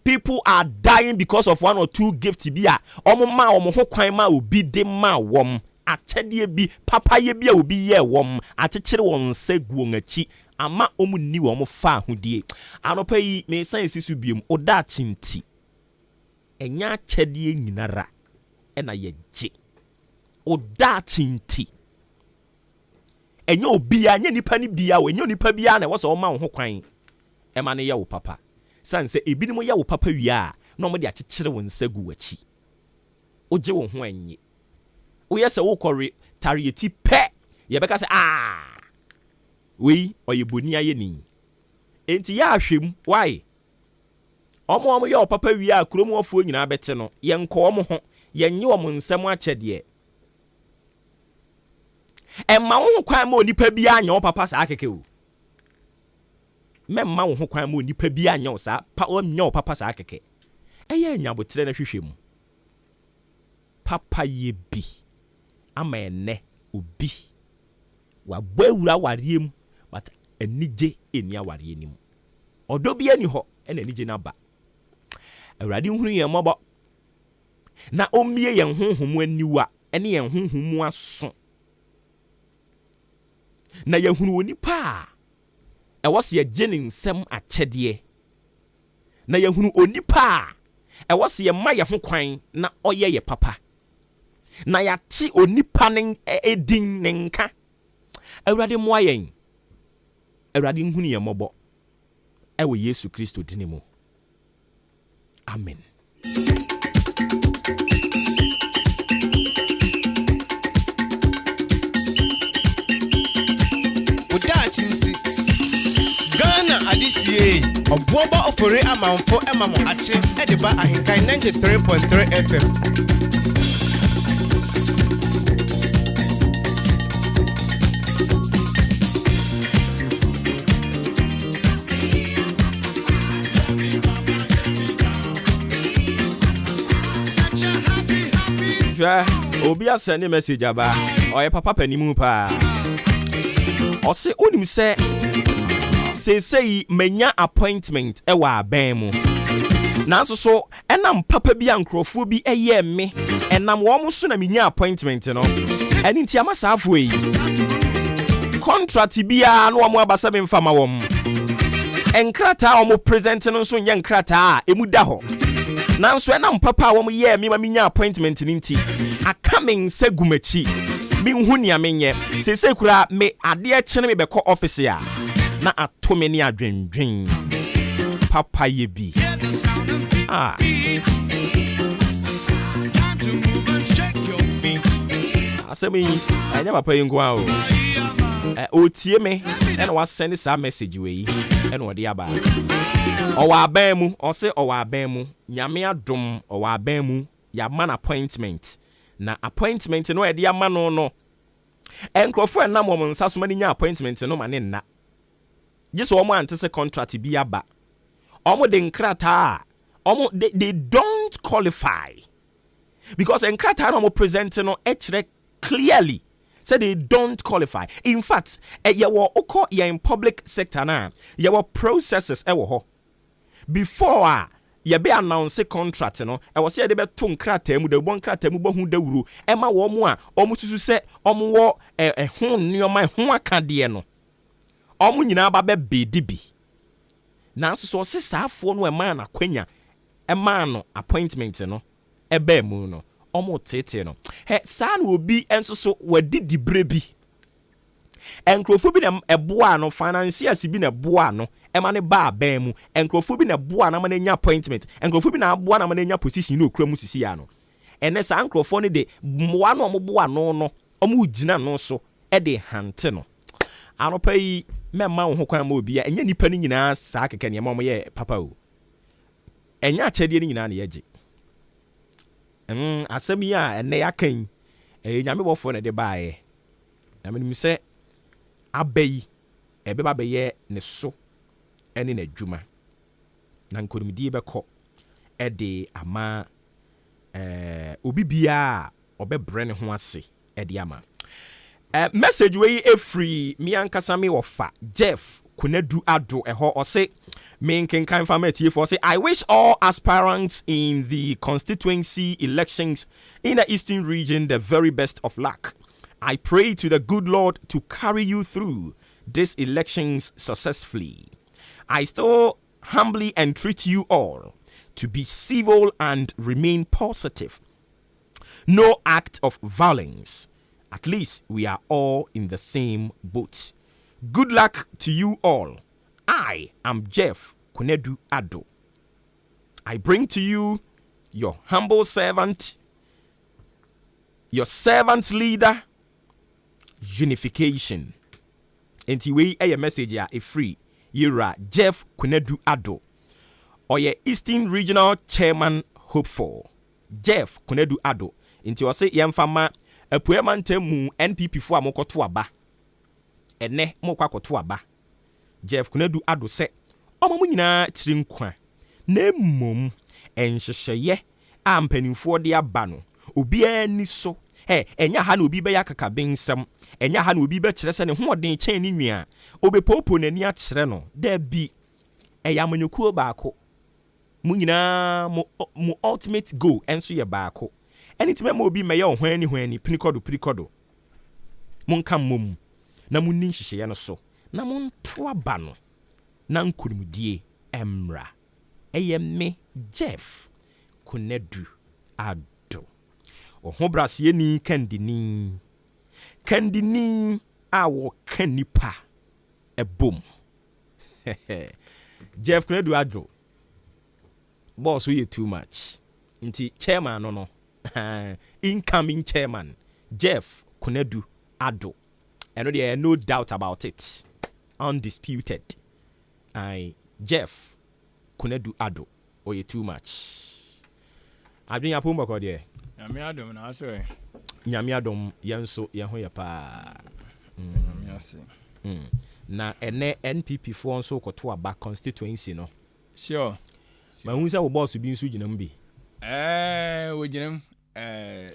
people are dying because of one or two gifts bi a omo ma omo ho kwan ma obi de ma wom akyede bi papa ye bi a obi ye wom akekere won sagu ngachi ama omu ni wom fa ahodie anopa yi me san sisu biem oda chinti enya akyede nyinara ena ye gye odatinti enye obia nye nipa ni bia wo enye nipa bia na wo so ma ho kwan e ma ne ye wo papa sanse ebinim ye wo papa wi a na mo de akekere wo nsagu wachi oje wo ho enye wo yese wo kore tarieti pe ye beka se we oyeboni aye ni enti ya ahwem why omo ye wo papa wi a krom wofo nyina bete no ye nko omo ho ye nye wo nsem akyede emma wo kwan ma onipa bi anya wo papa sa akeke o memma wo kwan ma onipa bi anya wo sa pa o nya wo papa sa akeke eye nya botre na hwehwem papa ye bi ama ene obi wa bawura wariem but enije eni aware enim odo bi ani ho ena enije na ba awurade hunu ye mobo na omie ye honhom aniwa ene ye honhom aso na yahunu onipa e wose ye gye nsem akyede na yahunu onipa e wose ye ma ye ho kwan na oye ye papa na yati onipa nen edin nenka awurade moayen awurade nhunu ye mobo e wo Yesu Kristo dinimo amen. Ghana adisiye obuoba ofore amanfo emamo ache ediba ahenkan 93.3 FM. Obi asende message aba oye papa panimu pa ose onim say menya appointment ewa aban mu nanso so enam papa bi ankrofo bi eye me enam wo mo so na menya appointment no eni ntia masafo yi contract bia no wo abasa be mfa ma wo enkrata wo mo present no so nya enkrata emu da ho nanso enam papa wo mo ye me ma menya appointment ni nti akamen segumachi mi hu nia menye sese kura me ade a kyene me be ko office ya na atome ni adwendwen papa ye bi Ah. Asɛm yi ɛnyɛ papa yi nko a o otie me ɛna wasɛne saa message wei ɛna ɔde aba ɔwɔ aban mu ɔse ɔwɔ aban mu nyame adom ɔwɔ aban mu yɛama no appointment na appointment no ɛde ama no nkurɔfoɔ ɛnam wɔn nsa so ma ne nya appointment no ma ne nna gye sɛ wɔn ante sɛ contract bi aba wɔn de nkrataa they don't qualify because nkrataa na wɔn present no ɛkyerɛ clearly say they don't qualify. In fact, yɛwɔ in public sector na yɛwɔ processes ɛwɔ hɔ before yɛbɛ announce contract no ɛwɔ sɛ yɛde bɛto nkrataa mu de bɔ nkrataa mu bɔ ho dawuro ɛma wɔn a wɔn susu sɛ wɔn wɔ ɛho nneɛma ɛho akadeɛ no wɔn nyinaa ba bɛbɛɛdi bi nanso so ɔsɛ saafoɔ no ɛmaa no akwanya ɛmaa no appointment no ɛbɛɛ mu no ɔmo tete no saa na obi nso so wadi dibre bi nkurɔfoɔ bi na ɛboa no financiers bi na ɛboa no ɛma ne ba aban mu nkurɔfoɔ bi na ɛboa na ma ne nya appointment nkurɔfoɔ bi na aboa na ma ne nya position na okura mu sisi ya no ɛnɛ saa nkurɔfoɔ no de mmoa no ɔmo boa no ɔmo gyina no so ɛde hante no anopa yi mɛma wo ho kwan ma obi a ɛnyɛ nipa no nyinaa saa kɛkɛ nneɛma ɔmo yɛ papa o ɛnyɛ akyɛdeɛ no nyinaa na yɛgye asɛm yi a ɛnɛ yɛakan nyame bɔfoɔ na de baeɛ na menim sɛ aba yi ɛbɛba bɛyɛ ne so ɛne n'adwuma na nkonimdie bɛkɔ ɛde ama obi biara ɔbɛbrɛ ne ho ase ɛde ama message wei ɛfiri me ankasa me wɔfa Jeff Kunadu Ado ɛhɔ ɔse menkenkan fa matiefoɔ say I wish all aspirants in the constituency elections in the eastern region the very best of luck. I pray to the good Lord to carry you through these elections successfully. I still humbly entreat you all to be civil and remain positive. No act of violence. At least we are all in the same boat. Good luck to you all. I am Jeff Kunadu Ado. I bring to you your humble servant, your servant leader, unification. Enti we a message ya free. Yira Jeff Kunadu Ado. Or your Eastern Regional Chairman hopeful. Jeff Kunadu Ado. Enti wase yamfama epueman temu NPP fo amokoto aba. Ene mokwa koto aba. Jeff Kunadu Ado se omamu nyina tiri nkwa na mmom enhyehyeye a mpanimfo de aba no obi ani so enya ha na obi be yakaka bensem enya ha na obi be kire se ne hoɔden kyɛn ne nua obepopo n'ani a kyerɛ no da bi ɛyamanyekuo baako mu nyina mu ultimate goal enso yɛ baako anytime ma obi mɛyɛ hwani pinikodo monka mmom na munni nhyehyeye no so na monto aba no na nkurumdie emra me Jeff Kunadu Ado oho brasie ni kandini a wo kanipa ebom Jeff Kunadu Ado boss we too much nti chairman no incoming chairman Jeff Kunadu Ado and there no doubt about it undisputed. Jeff Kunadu Ado or you too much. I bring up Pumba Code. Yamiadum, I say. Yamiadum, Yanso, Yahoya pa. Na ene NPP for so kotoa back constituency no. Sure. Ma hunsa wo boss bi nsu ginam bi. Wo ginam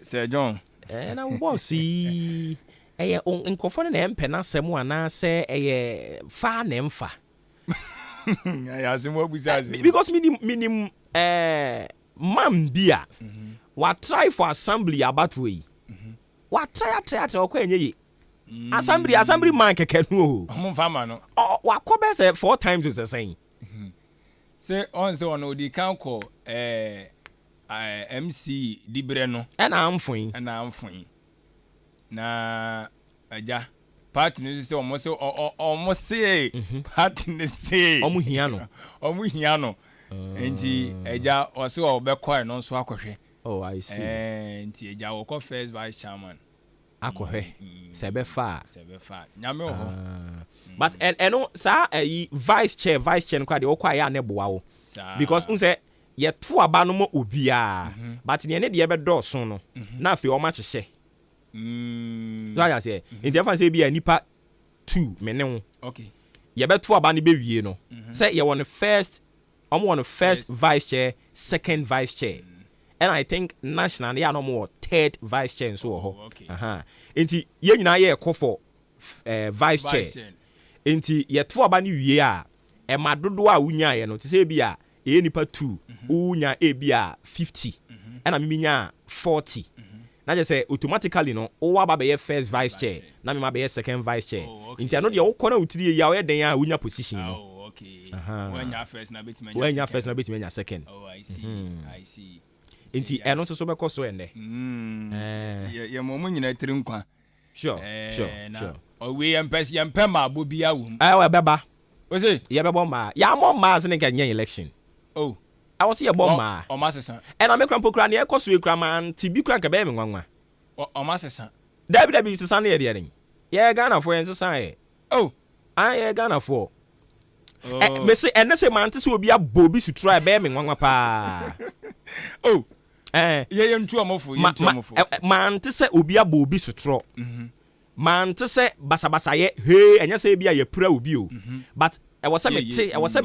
Sir John. Na wo boss yi nkofo na empe na asem ana se fa na emfa. Because minim mam bia wa try for assembly about way. Wa try okwa enye assembly man keke no o. Fama no. Wa ko be say 4 times to say. Say on odi kan ko MC Dibre no. Na amfon. Na aja party no say almost say party no say omu hia no Enti eja wose wo be call no so akohwe. Oh, I see. Enti eja wo call first vice chairman. Akohwe. Sebe fa. Nyame ho. But eno sa vice chair no kwa de wo kwa ya ne boa wo. Because unse ye to aba no mo obia. But ne ne de be dɔɔso no. Na afi o ma kyehye. So I say, enti afa say bia nipa 2 mene ho. Okay. Ye be to aba ne be wie no. Say ye won the first vice chair, second vice chair. And I think national they are no more third vice chair so okay. Enti ye nyina ye call for vice chair. Enti ye to aba ne wie a e madodo a wunya ye no to say bia e nipa 2 wunya e bia 50 and a minya 40. Na just say automatically no o aba be first vice chair na me ma be second vice chair. Enti ano de wo kɔ na utiri ya wo den a wunya position no. Okay. When you first na bit menya second. Oh, I see. Enti eno so be kɔ so ende. Ye mo nyina tirim kwa. Sure. O we yempɛ ma bobia wum. We beba. We say ye be bomba. Ya mo ma so ne kan election. Oh. I was here bomba. O ma sesa. And I make krampo kra ne kɔ so e kra man ti bi kra ka be me nwanwa. O ma sesa. Dabi sesa ne ye de den. Ye Ghana for en sesa ye. Oh. Ye Ghana for. Me say ene say man se obi abobi su try be me nwanwa pa. Oh. Ye ntu amofo. Man te se obi abobi su tro. Man te se basabasa ye he enya se bia ye pra obi o. But I was me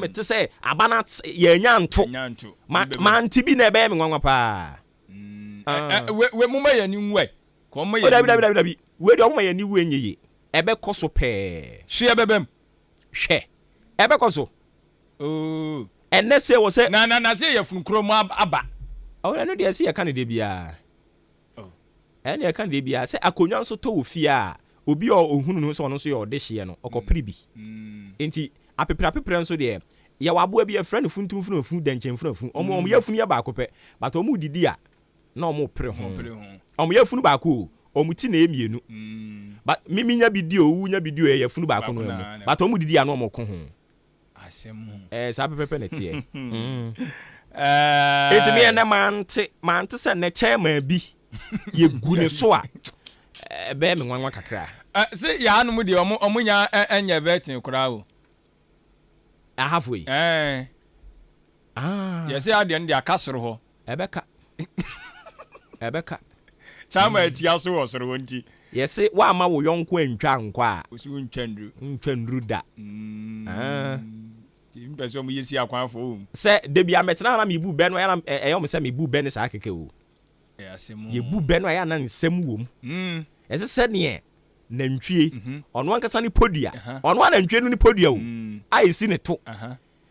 te say abana ye nyanto. Man ti bi na be me nwanwa pa. We muma ye ni nwe. Ko mo ye. Dabi. We do mo ye ni we nyeye. Ebe koso pe. Hwe bebem. Hwe. Ebe koso. Oh. Enne se wo se na se ye fun krom aba. Oh, eno de se ye kan de bia. Oh. Ene ye kan de bia se akonwa nso to ofie a obi o ohunu no so no so ye odehye no okopri bi. Enti apepra nso de ye wabo bi e fra no funtumfunu denchen funu omo ye funu ye ba akopɛ but omo didi a na omo pre ho omo ye funu ba ko omo ti na emienu but mimi nya bidio wu nya bidio ye funu ba ko no but omo didi a na omo ko ho asem sa pepepe na tie enti me na mante se na chairman bi ye gu ne so a be me nwanwa kakra se ya anu de omo nya enye vetin kura o halfway. Yes, I didn't de akasoro ho. Ebeka. Chama etiaso wo soro nti. Yes, wa ma wo yonko antwa nkwa. Osi ntwandru da. Ti mpese mo yesi akwanfo. Se de bia metena na mebu be no ya me se mebu be ne sa keke o. Asemu. Ye bu be no ya na nsem wom. Ese se ne nantwie ono ankasa ne podua ono anantwie no ne podua o ai si ne to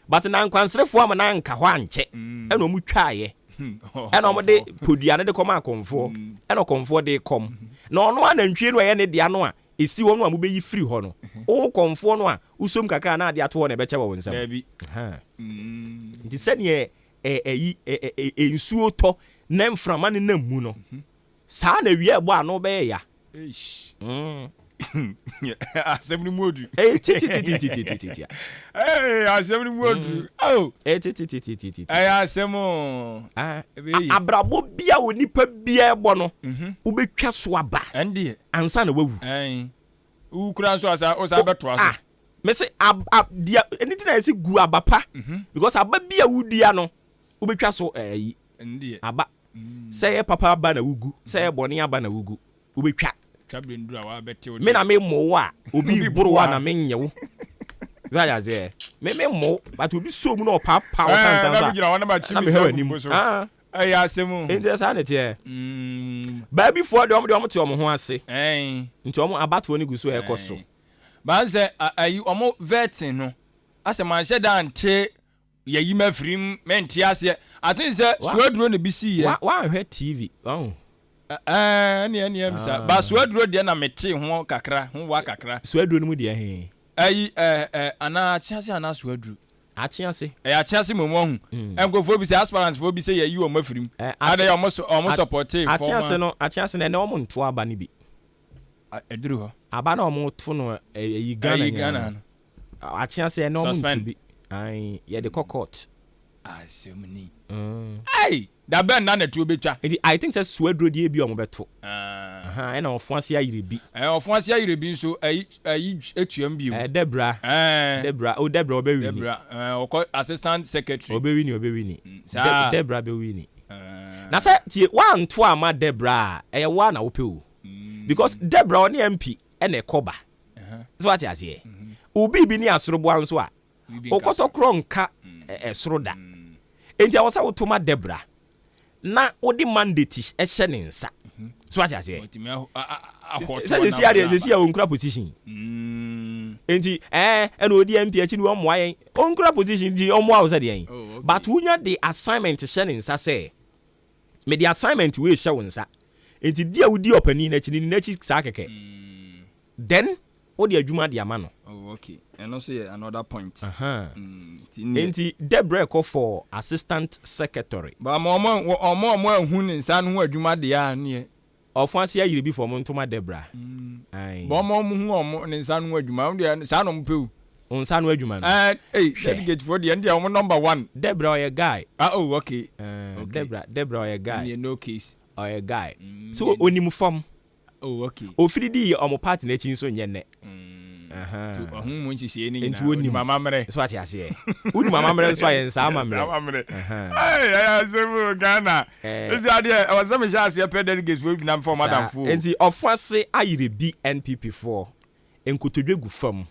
but na nkwansrefo am na nka ho anche ena omu twaaye ena omu de podua ne de kom akonfo ena konfo de kom na ono anantwie no ye ne dia no a esi wo no amu be yi free ho no o konfo no a usom kakra na ade ato ho ne be chewa wonsam baby nti se ne ensuo to na mframa ne na mu no saa na wie ebo ano be ya Assembly mode. Titi. Assembly mode. Oh. Titi. Asemo. Abrabo bia onipa bia ebo no. Ubetwa so aba. Ande. Ansa na wawu. Ukura so asa o sa beto aso. Me say dia anything na esi gu abapa. Because aba bia wudia no. Ubetwa so Ande. Aba. Say papa aba na wugu. Say boni aba na wugu. Ubetwa. Me na me mo a obi buru wa na me nyewo zaja ze me mo but obi so mu na pa o tantan na bigira wana ma chimi so nimbo so ayi asemu ente sa na tie ba bi fo de omo te omo ho ase nti omo abato ni guso e koso ba nse ayi omo vetin no ase man hye da nte yayi mafrim menti ase atin se suaduro na bisi ye wa hwe tv ni amsa ba suaduro de na mete ho kakra ho wa kakra suaduro no mu de he ayi ana chiase ana suaduro achiase achiase momo hu enkofo bi se aspirant fo bi se yayi o mafirim ada ya omo support for achiase na omo nto aba ni bi eduru ho aba na omo to no yi Ghana no achiase na omo nto bi ai ye de court asomni ai da ben na tu obetwa I think say suadro die bi o mo beto aha na ofo ase ayire bi ofo ase ayire bi nso ayi etuam bi Debra obewi ni Debra assistant secretary obewi ni Debra bewi ni na say tie wan to ama Debra eye wa na wo pe o because Debra on MP na ekoba so what you say obi bi ni asorobo anso a okoto kro nka esoro da enti awosa wotoma Debra na odi mandate ehye ne nsa so what you say sesi ya onkura position enti ena odi MP achi ni omo ayen onkura position di omo awose de yen but unya the assignment hye ne nsa say me the assignment we hye wo nsa enti dia wodi opani na chi ni na chi sa keke then odi adwuma de ama no okay and also another point enti Debra call for assistant secretary ba omo ahun ni nsa no adwuma de ya ne ofan se ayire bi for mo ntoma Debra ai ba omo ni nsa no adwuma de sa no mpeu onsa no adwuma no delegate for the India number 1 Debra or guy okay Debra or guy in no case or guy so onim form okay ofiri di omo party na chi nso nye ne to ahun mo nchihie ni enti woni mama mere so ati ase woni mama mere so ayen sa amamere ai sebo Ghana esi ade awasam sha ase pe delegate for bi na for madam fu enti ofase ayire bi NPP4 enkotodwe gu fam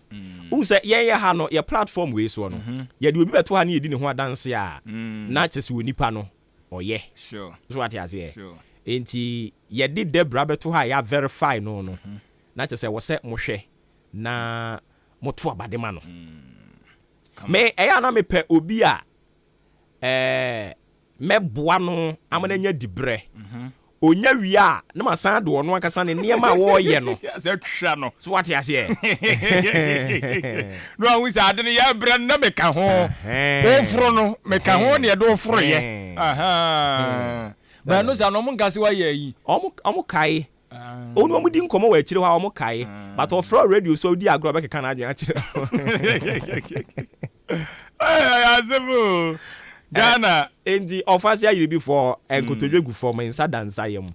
unse yen ye ha no ye platform we so no ye de obi beto ha na yedi ne ho adanse a na chese onipa no oye sure so ati ase enti ye de Debra beto ha ya verify no na chese wo se mo hwe na moto abadema no me eya na me pe obi a meboa no amana nya dibre onya wi a na masan de ono akasa ne niema wo ye no se twa no so what you say no awu sa ade ne ya bre na me ka ho o fro no me ka ho ne do fro ye ba no sa no mo ngase wa ye yi omo kai onu omu di nkomo wa akire ha omu kai but of radio so di agro be keka na adwen akire azebu Ghana endi ofasi ayire bi for enkotodwegu for mensa dansa yem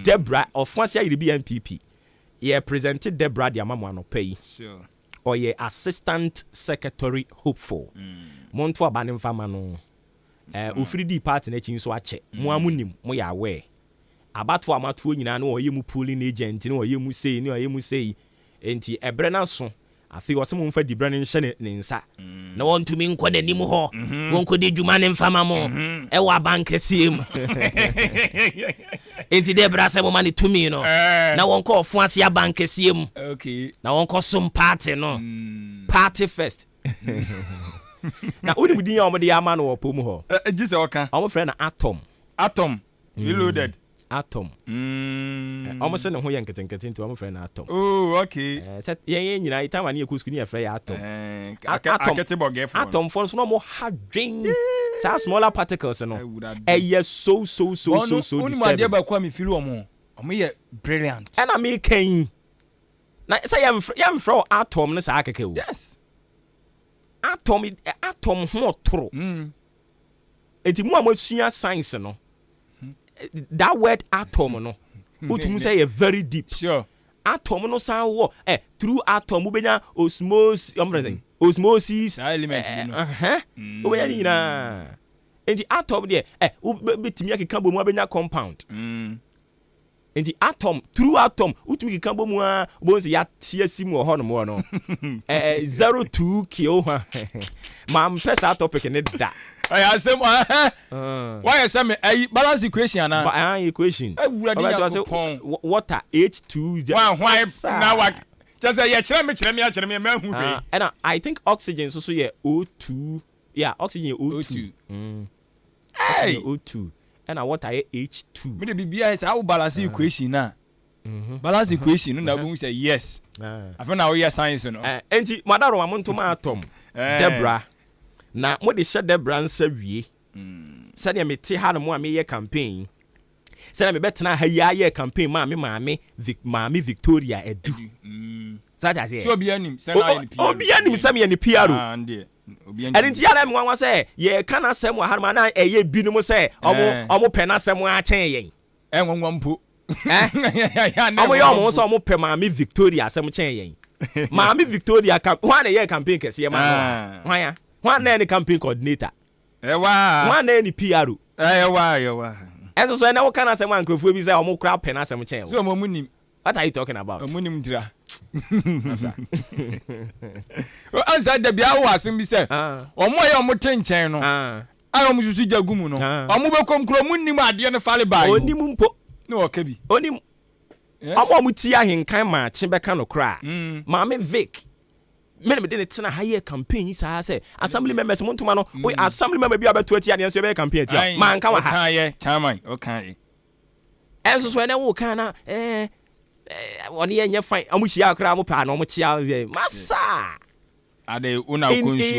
Debra ofasi ayire bi NPP ye presented Debra di amamo anopai sure or ye assistant secretary hopeful monto abane mfama no ofiri di party na chi so ache mo amunim mo ya aware abato amato nyina no oyemu pooling agent no oyemu sei no oyemu sei enti ebre na so afi wo se mo mfa dibre ne nhye ne nsa na won tumi nkɔ nanim ho won kɔ di dwuma ne mfama mo e wa bank siem enti Debra se mo mani tumi no na won kɔ ofo ase ya bank siem okay na won kɔ som party no party first na odi mudi ya omo de ya ma no wo pom ho gise oka omo frɛ na atom reloaded atom almost say no ho yenketenkete nti omo frɛ na atom okay set yen nyina itama ne ekusku ne frɛ ya atom atom for so no mo hadwen sa smaller particles no so only my dear ba kwa me feel omo ye brilliant and I me kan na say yam frɛ atom ne sa akeke o yes atom ho toro enti mu amasua science no that word atom no utum say very deep sure atom no sound wo through atom ubenya osmosis element no ubenya ni na enti atom de betimi akeka bomu abenya compound enti atom through atom utumi keka bomu a bonse ya tiasim wo ho no mo no 02 kilo ma mpesa topic ne da I say why I say me balance equation na equation water H2 why now what just say kire me ma hu we and I think oxygen so ye O2 yeah oxygen O2 hey O2 and water H2 me the bibia is how balance equation na balance equation na go say yes I feel now we science no enti madaro amontoma atom Debra na mo de hye Debra nsa wie sɛ ne mete ha no mo a meyɛ campaign sɛ na me betena ha ya yɛ campaign maame Victoria edu sa ta sɛ so obi anim sɛ na yɛ obi anim sɛ me yɛ ne PRO And in Tiara Mwa say, ye cannot say Mohamana, a ye binum say, Omo penasem wa chain. And one put. I'm almost almost per Mammy Victoria, some chain. Mammy Victoria, 1 year campaign, can see my one any campaign coordinator. One any PR. As I know, can I say one group will be say, Omo crap penasem chain. So, Momunim, what are you talking about? Munim dra. Answer the Bia was in be said, or more or 10 channel. I almost see Jagumuno. I move a concromunim at the end of Falibai. Only Mumpo. No, Kebi. Only Amutia in Kama, Chimbacano cry. Mammy Vic. Many didn't a higher campaign, I say. Assembly members, Montumano, we assembly member be about 20 years of campaign. Man, come on, Tamai, okay. As when I walk, one year you find Amushia Kramopa, Amuchia, Massa. Are they in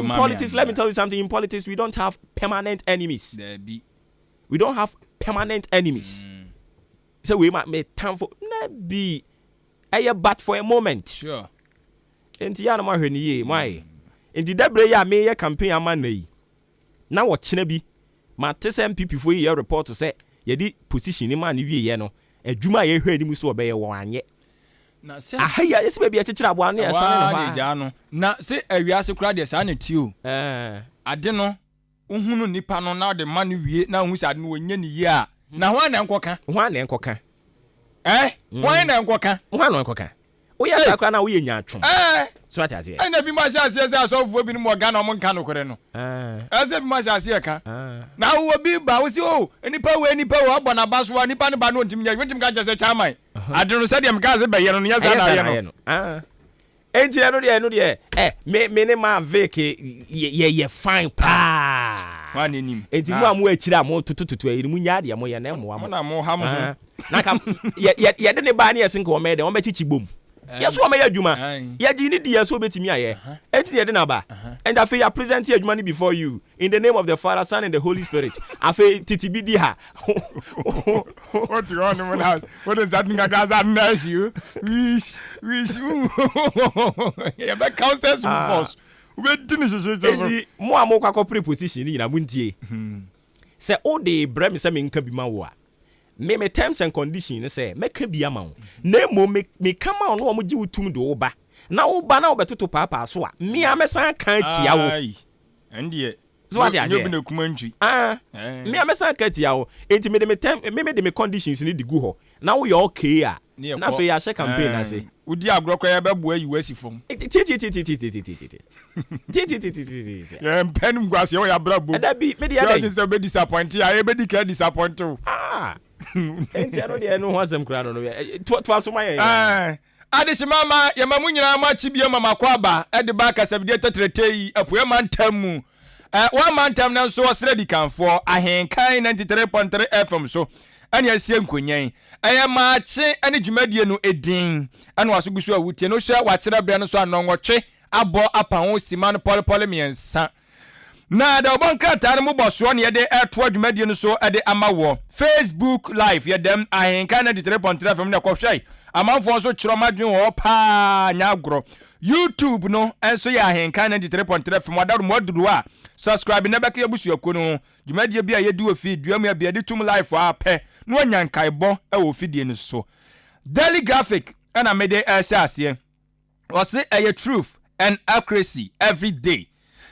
politics? Let me tell you something. In politics, we don't have permanent enemies. We don't have permanent enemies. So we might make time for be a but for a moment. Sure. And Tiana Mahony, my. In the Debray, may a campaign a man. Now what Chinabi? My TSMP for your report to say, ye did position in man, you a Juma ye heard him so obey one yet. Now, say, yes, maybe a teacher 1 year, son. Now, say, a reason crowd is on it, you. I don't know. Nipano now the money we now who's at no year. Now, one and coca. Eh? One and coca. One and coca. Oh, yes, I can now we in your trunk. So I say, I never much as I saw for being more gun on Cano Coreno. As if much as I can. Now, will be bows you. Any power up on a bus, one nipan about him, you can just a charmai. I don't say I'm Gaza by yes, I know. Ain't you know, eh, minima vacay, ye fine pa. One in him. It's one way more to a munyadi, more your name, one more hammer. Nakam, yet didn't buy a single maid on Betty Boom. Yes, what may I do, man? Yet you need the so betty me, eh? It's the number. And I feel I present your money before you in the name of the Father, Son, and the Holy Spirit. I feel TTBDha. What you want when house? What is that thing I got nice you? Wish you. Yeah, that counts as force. We didn't more preposition in a muntie. Say, all the Bremisam can be my me terms and conditions say make be amount nemo me come on no mo ji utum do oba na oba na obeto to papa so a me amesa kan tia wo ende so what ya je me amesa kan tia wo enti me de me conditions ni di gu ho na wo yo okay a na fe ya she campaign na say udi agrokọ ya bebo ayi wasi fom ya pen gwase yo ya brabo da bi me dia dey you be disappoint ya be di disappoint enti ano de no hwasem kra no to aso my adesimama ya mamunyina ma chibie mama kwaba e de ba kasabide tetretei apoe mantam one mantam na so osre di kanfo ahenkan 93.3 FM so ani asie nkonyan eye maache ani dwumadie no edin ani waso gusu awutie no hwa wachera bra no so anonwotwe abo apawo sima no polepole miensa na da obonka tare mo boso ne de eto adwumadie no so de amawo Facebook live ye dem ahenkan 93.3 FM na kohwai amanfo so kyero madwen ho pa nyagro YouTube no enso ya ahenkan 93.3 FM wadaro moduru a subscribe na beka yabusu akono dwumadie bia ye di ofi duamu ya bia de tum live a pe no nyankaibo e wo fidie no so daily graphic and mede asase was a truth and accuracy every day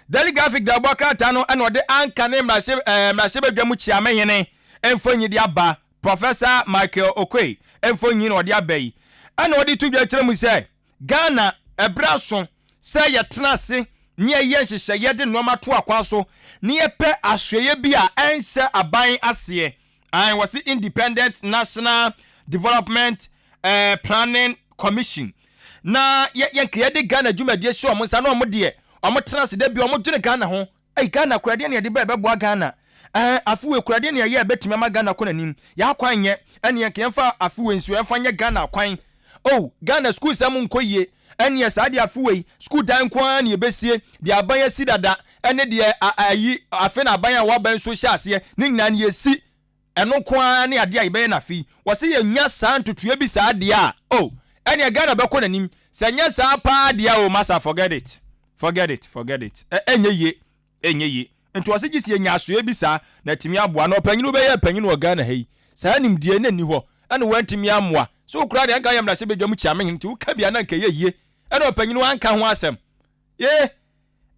daily graphic da boka tano and ode anka ne mrase badwamu chiamehene emfonyi di aba Professor Makye Okwe emfonyi no ode abai and ode tudwa kire mu say Ghana ebraso say yetenase ne ye hyehyɛ ye de noma to akwa so ne ye pe ahweye bi a ense aban ase and was Independent National Development Planning Commission na ye de Ghana dwumadie hye omo sa na omo de omo tenase da bi omo dwene Ghana ho Ghana kurade ne de bebo Ghana afuwe kurade ne ye betime ma Ghana konanim ya kwanye ene ye kemfa afuwe nsu emfanye Ghana kwan Ghana school sam nkoye ene ye sa de afuwe school dan kwa ne besie de aban si dada ene de ayi afe na aban a waban so hye ase ne nyina ne yesi eno kwa ne ade a ibe na fi wose ye nya sa ntotua bi sa ade a ene Ghana be konanim se nya sa pa ade a massa forget it forget it enye ye nti wase gisi enya asoe bi sa na timi aboa na opanyinu be ye panyinu wa Ghana hei saa nimdie na ni hɔ ɛna wantimi amoa so okura de anka yam na se bedwam chiame nti wo ka bia na nka ye ɛna opanyinu anka ho asɛm ye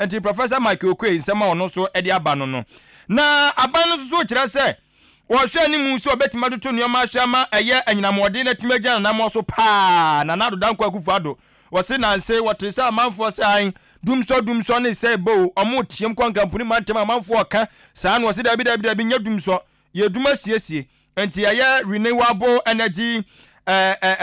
nti Professor Makye okwe nsɛm a ɔno so ɛde aba no na aban no so kyerɛ sɛ wɔhwɛ ni mu so obetima doto nneɔma ahwɛma ɛyɛ anyinamɔde na timagya na mo so paa na nado danko akufado wɔse nanse wɔte sɛ amanfoɔ sɛ an dumsɔ ne sɛ bo ɔmo tiem kwankampuni mantem amanfoɔ ka saa no wɔse dabi nya dumsɔ ye duma siesie enti ɛyɛ renewable energy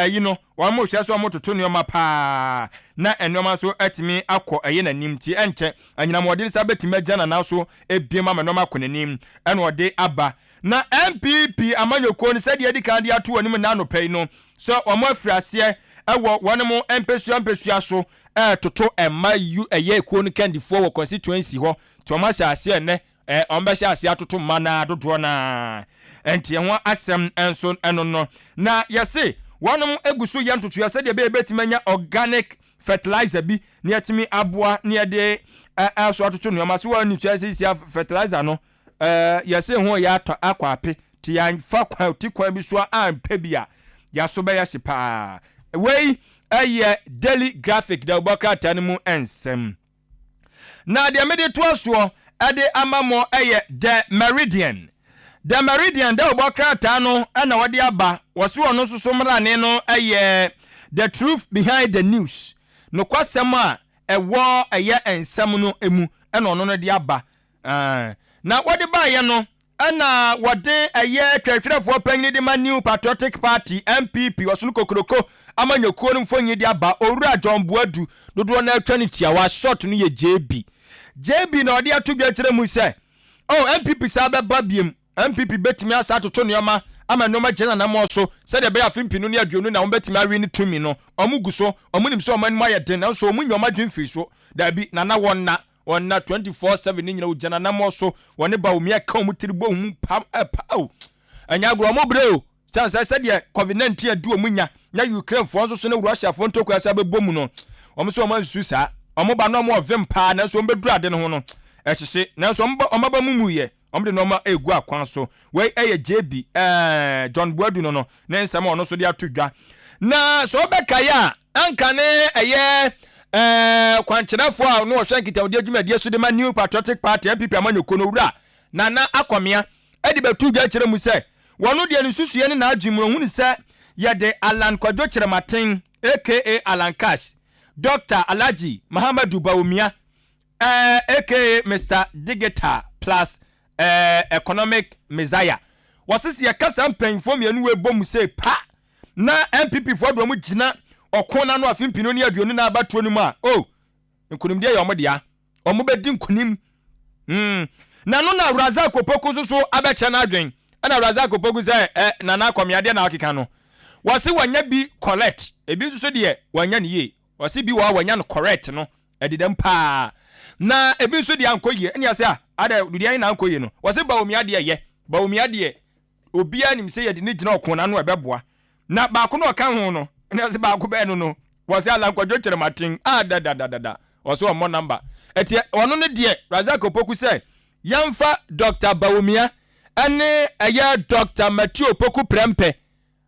you know wɔn mo hwɛ so ɔmo toto nneɔma paa na nneɔma so atimi akɔ ɛyɛ nanim ti ɛnkyɛ anyinamɔde sa betimagya na so ebiem ama nneɔma akɔ nanim ɛna ɔde aba na MPP amanyoko ne sɛ de adi kan de ato wɔnim na anɔpɛ no so ɔmo afirase ɛwɔ wɔnom mpesua so toto ɛma ɛyɛ ekuo no kandifoɔ wɔ constituency hɔ to ɔmo ahyɛ ase ɛnɛ ɔmo bɛhyɛ ase atoto mma na dodoɔ na ɛnti ho asɛm ɛnso ɛno no na yɛse wɔnom egu so yɛ ntoto yɛsɛ de betimi anya organic fertilizer bi ne yɛtimi aboa ne yɛde ɛso atoto nneɛma so wɔ ne tua sisia fertilizer no yɛse ho yɛ akɔ ape ti yɛn fa kwa ti kwa bi so ampe bia yɛso bɛyɛ hye paa wei ɛyɛ daily graphic da obokrata no mu ensem na de mede to asoɔ ɛde amamo ɛyɛ the meridian da obokrata no ɛna wɔde aba wɔse ɔno so mrane no ɛyɛ the truth behind the news no kwasɛm a ɛwɔ ɛyɛ ensem no emu ɛna ɔno no de aba na wɔde baayɛ no ɛna wɔde ɛyɛ twɛtwerɛfoɔ panyin de ma New Patriotic Party MPP wɔso no kokroko amanyɔkuo no mfonyi de aba owura John Buadu dodoɔ na atwa ne tiawa short no yɛ JB na ɔde ato dwa kyerɛ mu sɛ MPP saa bɛba biem MPP betimi asa atoto nneɔma ama nneɔma gyina na mo so sɛdeɛ bɛyɛ afimpi no ne aduonu na wɔbɛtimi awe ne tumi no ɔmo gu so ɔmo nim sɛ ɔmo anim ayɛ den na so ɔmo nyɔma dwemfiri so dabi na wɔnna 24/7 ni nyina ujana na mo so woni ba omi aka omu tiribo hu pam anya agro mo breo sɛ de COVID-19 adu omu nya Ukraine fo nso so ne Russia fo ntoko asa bebo mu no omo so omo nsu saa omo ba no omo ovem pa na so omo bedu ade no ho no ɛhyehye na so omo ba mumu ye omo de no ma egu akwan so wei ɛyɛ JB John Buadu no ne nsɛm ɔno so de atodwa na so bɛka ya anka ne ɛyɛ kwankyerɛfo a no wɔhwɛ nkitahodie adwumadie so de ma New Patriotic Party MPP amanyɔko no wura na akomea ɛde bɛtu dwa kyerɛ mu sɛ wɔno de ne susue ne na adwumro hu ne sɛ yɛde Alan Kwadwo Kyerematen aka Alan Cash Dr. Alhaji Muhammadu Bawumia aka Mr. Digital plus economic messiah wɔsese yɛkasa mpanyimfo mienu we bom sɛ pa na MPP fo do mu gyina okona no afimpino ne aduonu na abatuo no mu a nkunimde yɛ ɔmodea ɔmo bɛdi nkunim na no na Razak Opoku so abɛkyɛ na adwen na Razak Opoku sɛ na na akomeade na akeka no wɔse wanya bi correct ebi so de wanya ne ye wɔse bi wanya no correct no ɛdedam pa na ebi so de ankoye ɛne ase a ada dudian na ankoye no wɔse bawumiade obia nim sɛ yɛde ne gyina okona no ɛbɛboa na baako no ɔka ho no ɛne ase baako bɛ no no wɔse Alan Kwadwo Kyerematen da wɔse ɔmo number ɛti ɔno ne de Razak Opoku sɛ yamfa Dr. Bawumia ɛne ɛyɛ Dr. Makye Opoku prempe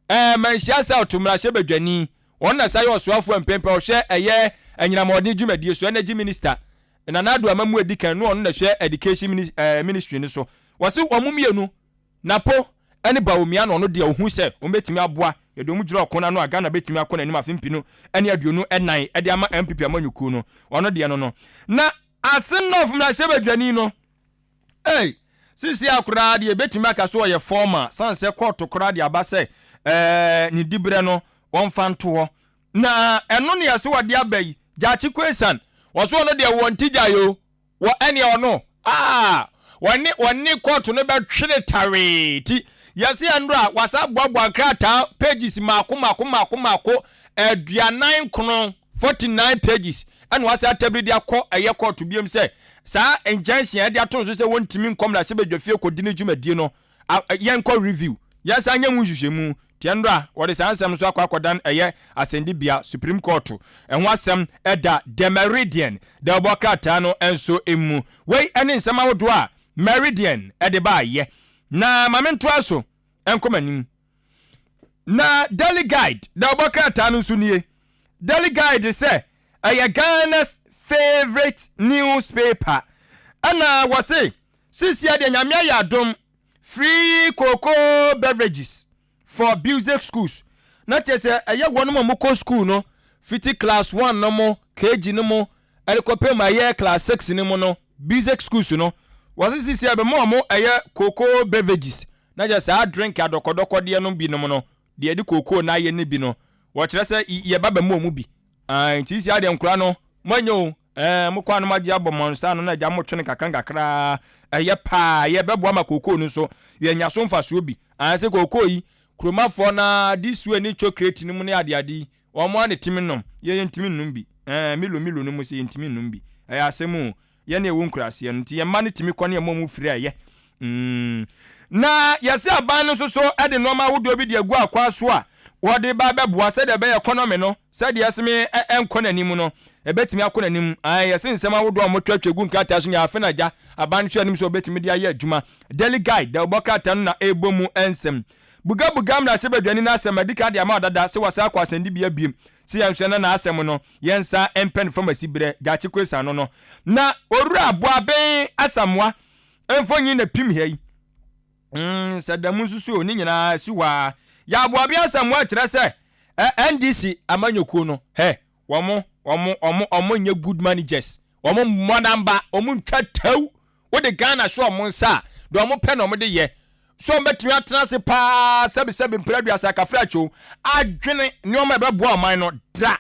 manhyia sa otumrahye badwani wɔn na sa yɛ ɔsoafo mpempe ɔhwɛ ɛyɛ anyinamɔden dwumadie so energy minister na nado amamu edikan no ɔno na hwɛ education ministry no so wɔse ɔmo mienu napo ɛne Bawumia no ɔno de ohu sɛ ɔmbetimi aboa yɛde ɔmo gyina ɔkona no aga na betimi akɔ n'anim afimpi no ɛne aduonu ɛnan ɛde ama MPP amanyuku no ɔno de no na asen no ofumrahye badwani no sisi akura de betimi aka so ɔyɛ former sanse court kura de aba sɛ ni dibre no won fanto ho na eno ne yase wode abai Gyachi Kwesan woso no de wontigya yo wo ene ono woni court no betwene tare ti yase andra wasa gbagba krata pages mako aduanan kono 49 pages and wasa tabri de akọ eye court biem se saa injunction de aton so se wontimi nkom na se bedwafie kodine dwumadie no yenkọ review yasa anya mu hwehwemu tiandra what is ansem so akwadan eye asendibia Supreme Court enho asem eda the Meridian the obokrata no enso emu wei ene nsema wodo a Meridian ede ba ye na mamento aso enkomanim na Daily Guide the obokrata no sunie Daily Guide say Ghana's favorite newspaper ana wase sisia de nyamia ya dom free cocoa beverages for music schools na chese wonu mo ko school no fiti class 1 no mo KG no mo elikope ma ye class 6 no mo no music schools no wase sisia be mo cocoa beverages na just a drink adokodoko de no bi no mo no de di cocoa na ye ne bi no wo kire se ye baba mu bi nti sisia de nkura no manyo mukwa no maji abomonsa no na ja motwene kakra pa ye bebo ama cocoa no so ye nyaso mfaso bi anse cocoa yi kromafo na this way ni chocolate ni mu ne ade omo ane timinom ye ntiminom bi milo no mu se ntiminom bi asemu ye na ewu nkurase nti ye ma ne timi kɔ ne mu firi aye na yese aban no so ade normal wodo bi de agu akwa so a wode ba beboa se de be economy no se de yeseme enkɔ nanim no ebetimi akɔ nanim yese nsema wodo omotwatwa gu nkata so nya afena ja aban hwe anim so obetimi de aye adwuma Daily Guide de obokata no na ebomu ensem bugam na se badwani na asem adika de ama dada se wasa akwa asende bia biem se yanhwe na asem no yensa empen pharmacy bre gachi kwesa no na oru aboa ben asamwa emfonyi na pim hei sadamu susu oni nyina siwa ya aboa bia asamwa kire se NDC amanyoko no omo nye good managers omo monamba omo ntwataw wo de Ghana so omo nsa do omo pe no omo de ye so mbetumi atena se pa sebi mpradua kafracho adwene nyoma ebebo aman no da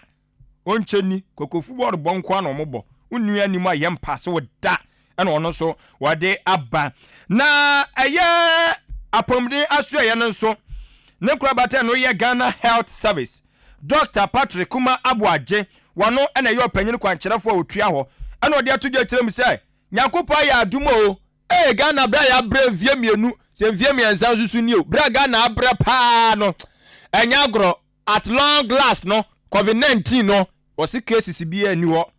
oncheni kokofu bor bonko na omobo unnu anim ayempa se wo da ena ono so wade aba na eye apomde aso eye no so ne kurabata no ye Ghana Health Service Dr. Patrick Kuma Abuaje wano ena ye opanyin kwankyerefo otua ho ena ode atodwa tirem se nyakopa ya adumo Ghana bra ya bra vie mienu se vie mienza susu ni o bra Ghana abra pa no enya agro at long last no COVID-19 no wasi cases bia ni ho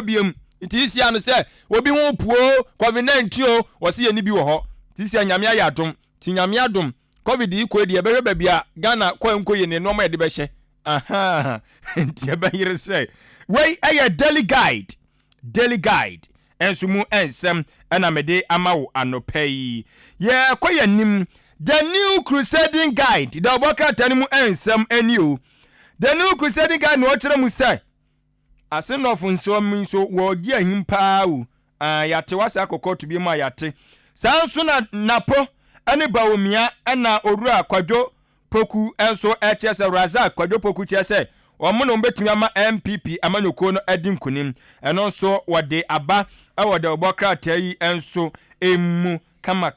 biem iti isi anu se obi ho puo COVID-19 o wasi ye ni bi wo ho ti isi anyame ya adom ti nyame adom COVID iko de ebehwe babia Ghana kwanko ye ne no ma de be hye nti ebe yire se wey aye Daily Guide ensumu ensem ena mede amawo anopai ye koyanim the New Crusading Guide the obokata ni mu ensem enio the New Crusading Guide no kire mu sai asenof nso mi so wo gi ahimpa o yate wasa akokɔ to bi mu ayate sanso na napo ene bawomia ena orura kwadwo poku enso echese raza kwadwo poku chese omo no betumi ama MPP amanyoko no adinkunim eno so wode aba awode obokrata yi enso emu kama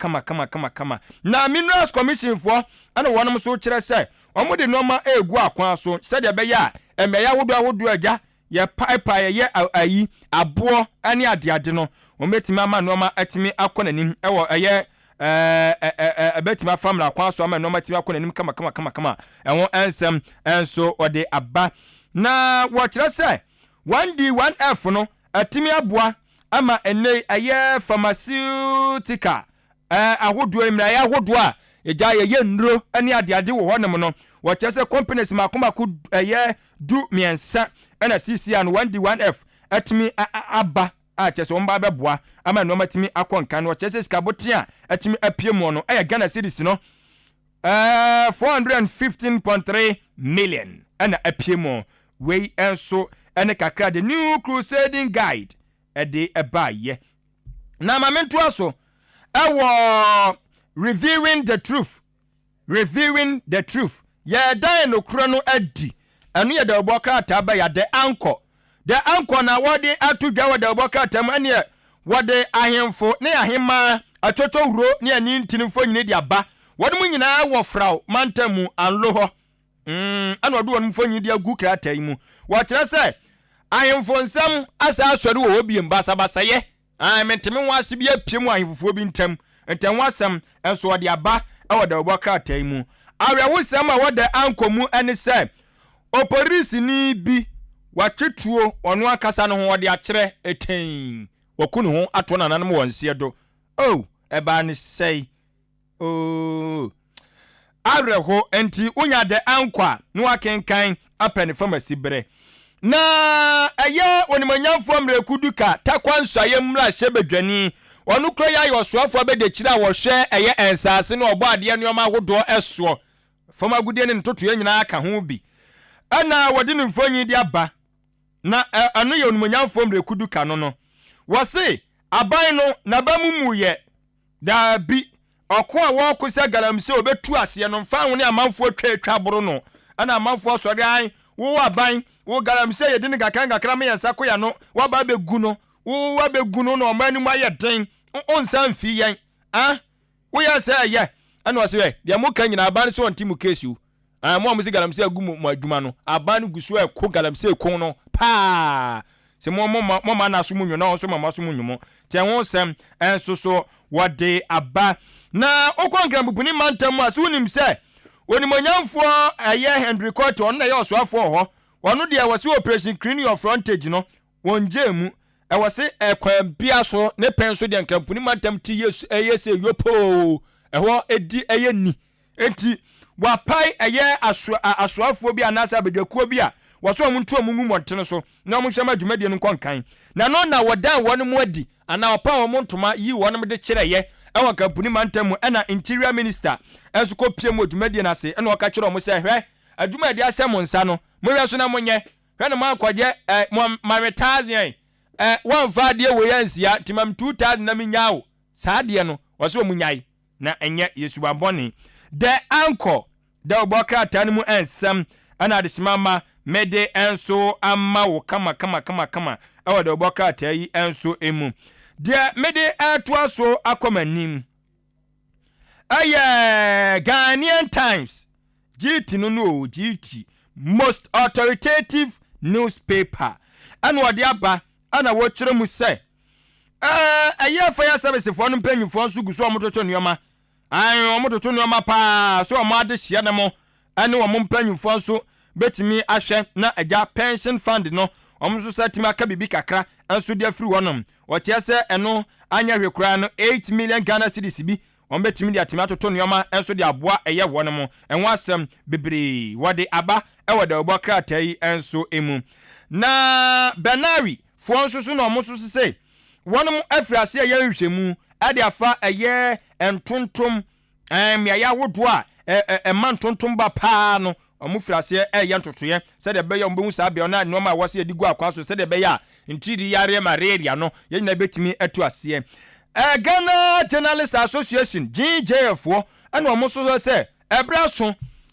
na Minerals Commission for ana wonum so kire se omo de normal egu akwan so se de be ya emeya wodo agya ye pipe ye ayi abo ani ade no ometimi ama normal atimi akonanim ewo eye betima family akwan so ama normal timi akonanim kama enwo ensem enso ode aba na wo kire se 1D1F no atimi aboa ama ene aye pharmaceutical ahodo emra ya ahodo a eja ye ndro ani ade wo honem no wo chese companies makomako aye du miensa ena CC and 1D1F atimi aba a chese omba beboa ama no matimi akonka no chese skabotia atimi apiemu no Ghana cedis no 415.3 million ena apiemu we enso ene kakra the New Crusading Guide ede ebaye na mamento aso reviewing the truth ye dan no kro no adi anu ye da obokrata ba ya the anchor na wode atudwa wode obokrata ma ne wode ahemfo ne ahema atoto huro ne ani ntinifo nyine di aba wode mu nyina wo fraw mantamu anlo ho ana wode wonum fo nyine di agu krata yi mu wo kire se ahemfo nsam asa asori wo obi mbasa ye menteme wase bia piem ahemfo bi ntam wasam enso wode aba wode obokrata yi mu awewo sɛm a wɔda anko mu ɛne sɛ opolisi ni bi watwetuo ɔno akasa no ho wɔde akyerɛ eten wɔku ne ho ato nananom wɔn nsie do ɛbaa ne sɛi awerɛho enti wonya de ankwa na wakenkan apɛ ne famasi berɛ na ɛyɛ onimanyamfoɔ mmerɛku duka takwa nsɔyɛ mmra hyɛ badwani ɔno kura yɛ ayɔsoafoɔ bɛde kyerɛ a wɔhwɛ ɛyɛ ɛnsase na ɔbɔ adeɛ nneɔma ahodoɔ ɛsoɔ fam agudie ne ntotoɛ nyinaa ka ho bi ɛna wɔde ne mfonyi de aba na ɛno yɛ onimanyamfoɔ mmerɛku duka no wɔse aban no naba mu yɛ daabi ɔko a wɔko sɛ galamsey obetu aseɛ no mfa ho ne amanfoɔ twatwa boro no ana amanfoɔ sɔre an wo aban wo galamsey yɛ de ne kakra me yɛnsa ko ya no waba begu no wo abegu no no ɔman mu ayɛ den onsan fi yɛn wo yɛ sɛ ɛyɛ ana ɔsɛ deɛ mo ka nyina aban so ɔnti mu kesi mo amu sɛ galamsey agu mu adwuma no aban no guso ɛko galamsey kon no paa sɛ mo ma na so mu nwo na ɔso ma so mu nwo te ho sɛm enso so wɔde aba na okwankran bupuni mantam a so nim sɛ onimonyamfoɔ ɛyɛ Henry Court ɔno na yɛ ɔsoafoɔ hɔ ɔno deɛ wɔse operation clean your frontage no wɔngye mu ɛwɔse ɛkwan bia so ne pɛn so deɛ nkrampuni mantam ti ɛyɛ sɛ yopo ɛhɔ edi ɛyɛ ni enti wapai ɛyɛ asoafoɔ bi anasa abadwakuo bi a wɔso ɔmo nto ɔmo mu mɔntene so na ɔmo hwɛma dwumadie no nkɔnkan na no na wɔdan wɔn mu adi ana ɔpa ɔmo ntoma yi wɔn de kyerɛyɛ ɛwɔ kampuni mantam mu ɛna interior minister ɛnso kɔ pie mu dwumadie no ase ɛna ɔka kyerɛ ɔmo sɛ hwɛ adwumadie asɛ mo nsa no mohwɛ so na monyɛ hwɛ no mankɔgye mametaaseɛ wɔmfa adeɛ wɔ yɛ nsia timam 2000 na menyaa wo saa adeɛ no wɔsɛ ɔmo nyae na ɛnyɛ yesuabɔne the anchor da ɔbɔ krataa no mu ɛnsɛm ɛna de simama mede enso ama wo kama ɛwɔ de ɔbɔ krataa yi enso emu deɛ mede ɛtoa so akɔmanim ɛyɛ Ghanaian Times GT no GT most authoritative newspaper ɛna ɔde aba ɛna wɔkyerɛ mu sɛ ɛyɛ fire service for no mpanyimfoɔ nso guso ɔmototo nneɔma ɔmototo nneɔma paa so ɔmo ade hyia ne mo ɛne ɔmo mpanyimfoɔ nso betimi ahwɛ na agya pension fund no ɔmo nso sɛ timi aka bibi kakra nso de afiri wɔnom wɔte sɛ ɛno anya hwe kora no 8 million Ghana cedis bi ɔmo betimi de atimi atoto nneɔma nso de aboa ɛyɛ wɔnom ɛho asɛm bebree wɔde aba ɛwɔ de ɔbɔ krataa yi nso emu na Benari foɔ nso so na ɔmo nso sɛ wɔnom afiri ase ɛyɛ nhwehwɛmu ade afa ɛyɛ ntontom mmeayɛ ahodoɔ a ɛma ntontom ba paa no ɔmo firi ase ɛyɛ ntotoyɛ sɛdeɛ ɛbɛyɛ ɔmo bɛhu saa bɛn na nneɛma a wɔse yɛde gu akwa so sɛdeɛ ɛbɛyɛ a ntiri yare malaria no yɛn nyinaa bɛtumi atu aseɛ Ghana Journalist Association GJF foɔ ɛna ɔmo nso sɛ ɛbrɛ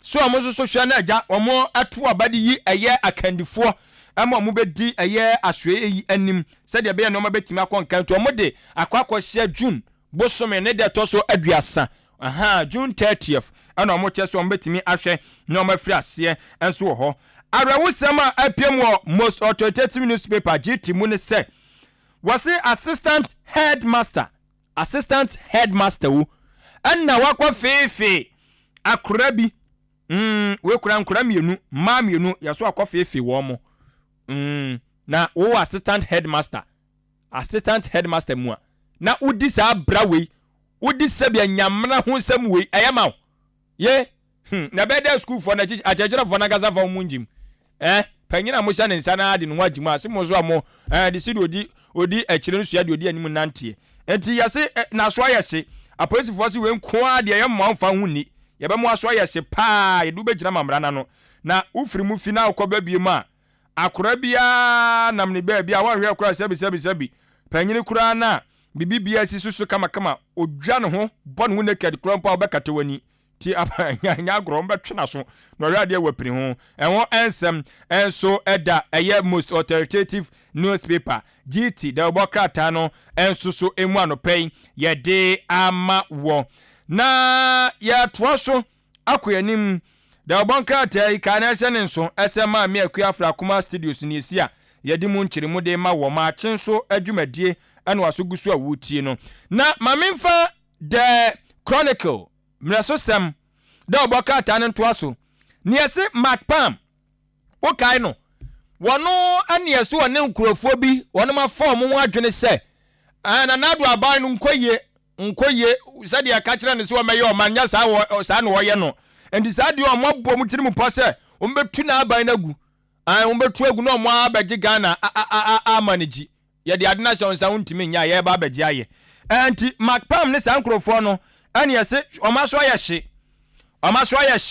so ɔmo nso hwɛ na agya ɔmo ato abade yi ɛyɛ akandifoɔ ama ɔmo bɛdi ɛyɛ ahwɛ yi anim sɛdeɛ ɛbɛyɛ na ɔmo bɛtumi akɔnkan to ɔmo de akɔhyɛ June bosome ne de to so aduasa June 30th ɛna ɔmo kyɛ so ɔmo bɛtumi ahwɛ na ɔmo afiri aseɛ nso wɔ hɔ arawusɛm a apiem wɔ most authoritative newspaper GT mu ne sɛ wɔse assistant headmaster wo ɛna wakɔ feefe akora bi we kura nkora mienu ma mienu yaso akɔ feefe wɔ mo na wo assistant headmaster mu a na udi saa brawei udi sabia nyamna ho nsɛm wei ɛyɛma ye na bɛda school for na agyegyera for na gaza for mu njim panyina mo hya ne nsa na ade no wagim ase mo so amo de sidi odi akyire no sua de odi anim nante enti yase na so ayese apolisifoɔ se we nko a de yɛ mo amfa ho ni yɛbɛ mo aso ayese paa yedu bɛgyina mamra na no na ufiri mu fina akɔba bie mu a akora bia nam ne ba bia wanhwɛ akora sabi panyini kura na bibibia si susu kama odwa ne ho bɔ ne ho naked kura mpa obɛkata wani ti anya agro mbɛtwena so na ɔyɛ ade wapiri ho ɛho ensem enso ɛda ɛyɛ most authoritative newspaper GT da obɔkrata no enso so emu anopɛn yɛde ama wɔ na yɛtoa so akoyanim da obɔkrata yi ka na ɛhyɛ ne nso ɛsɛ ma me akua afra kuma studios ne esi a yɛde mu nkyeremu de ma wɔ ma akyen so adwumadie ɛna waso gusu a wutie no na mamemfa the chronicle mraso sem da oboka tane ntoa so ne yɛse macpam wokae no wɔno ane yɛse wɔ ne nkurɔfoɔ bi wɔno ma form ho adwene sɛ na nado aban no nkoye sɛdeɛ ka kyerɛ ne sɛ wɔmɛyɛ ɔmanya saa ne wɔyɛ no ɛnti saa deɛ ɔmo abɔ mu tiri mu pɔ sɛ ɔmbɛtu na aban no agu ɔmbɛtu agu na ɔmo abɛgye Ghana ama ne gyi yɛde ade na hyɛ nsa wontimi nya yɛba abɛgye ayɛ ɛnti macpam ne saa nkurɔfoɔ no ɛne yɛse ɔma so ayɛ